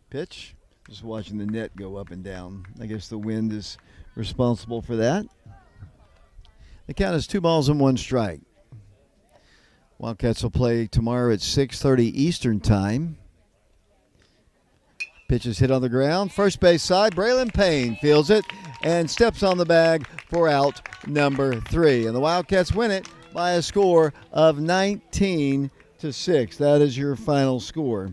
Pitch. Just watching the net go up and down. I guess the wind is responsible for that. The count is 2 balls and 1 strike. Wildcats will play tomorrow at 6:30 Eastern Time. Pitch is hit on the ground. First base side, Braylon Payne fields it and steps on the bag for out number 3. And the Wildcats win it by a score of 19-6. That is your final score.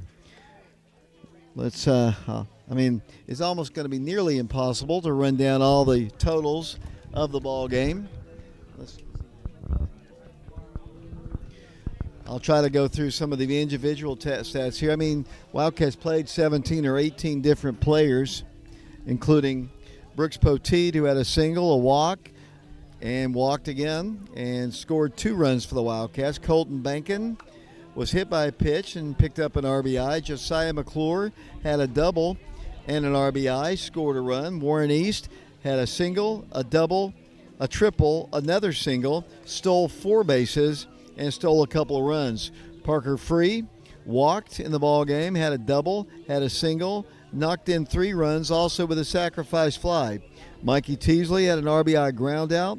Let's, it's almost going to be nearly impossible to run down all the totals of the ball game. I'll try to go through some of the individual stats here. Wildcats played 17 or 18 different players, including Brooks Poteet, who had a single, a walk, and walked again, and scored 2 runs for the Wildcats. Colton Bankin was hit by a pitch and picked up an RBI. Josiah McClure had a double and an RBI, scored a run. Warren East had a single, a double, a triple, another single, stole 4 bases, and stole a couple of runs. Parker Free walked in the ball game, had a double, had a single, knocked in 3 runs, also with a sacrifice fly. Mikey Teasley had an RBI ground out,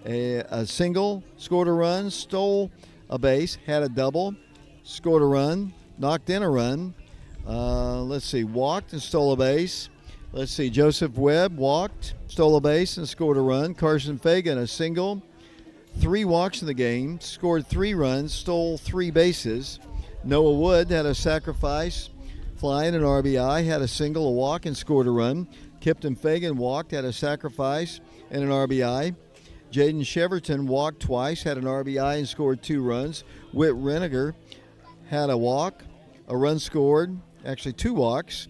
a single, scored a run, stole a base, had a double, scored a run, knocked in a run. Walked and stole a base. Joseph Webb walked, stole a base, and scored a run. Carson Fagan, a single, 3 walks in the game, scored 3 runs, stole 3 bases. Noah Wood had a sacrifice fly and an RBI, had a single, a walk, and scored a run. Kipton Fagan walked, had a sacrifice and an RBI. Jaden Cheverton walked twice, had an RBI, and scored 2 runs. Whit Reniger had a walk, a run scored, actually 2 walks.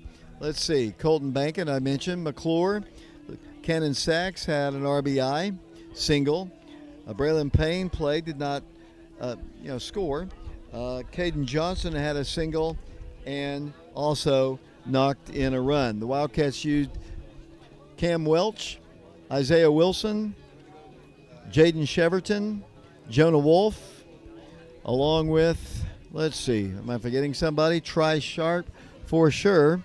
Colton Bankin, I mentioned. McClure, Cannon Sachs had an RBI, single. Braylon Payne played, did not score. Caden Johnson had a single and also knocked in a run. The Wildcats used Cam Welch, Isaiah Wilson, Jaden Cheverton, Jonah Wolf, along with, am I forgetting somebody? Trice Sharp for sure.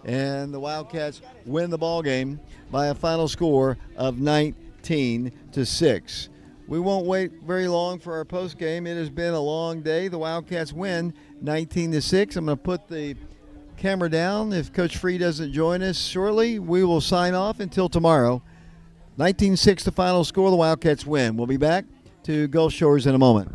And the Wildcats win the ball game by a final score of 19-6. We won't wait very long for our post game. It has been a long day. The Wildcats win 19-6. I'm going to put the camera down. If Coach Free doesn't join us shortly, we will sign off until tomorrow. 19-6 the final score. The Wildcats win. We'll be back to Gulf Shores in a moment.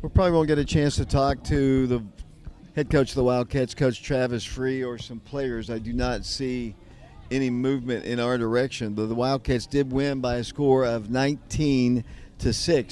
We probably won't get a chance to talk to the head coach of the Wildcats, Coach Travis Free, or some players. I do not see any movement in our direction, but the Wildcats did win by a score of 19-6.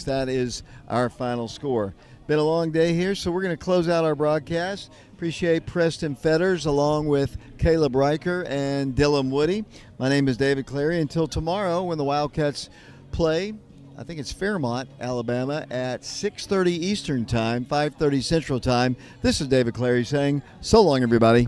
That is our final score. Been a long day here, so we're going to close out our broadcast. Appreciate Preston Fetters along with Caleb Riker and Dylan Woody. My name is David Clary. Until tomorrow when the Wildcats play, I think it's Fairmont, Alabama, at 6:30 Eastern Time, 5:30 Central Time. This is David Clary saying so long, everybody.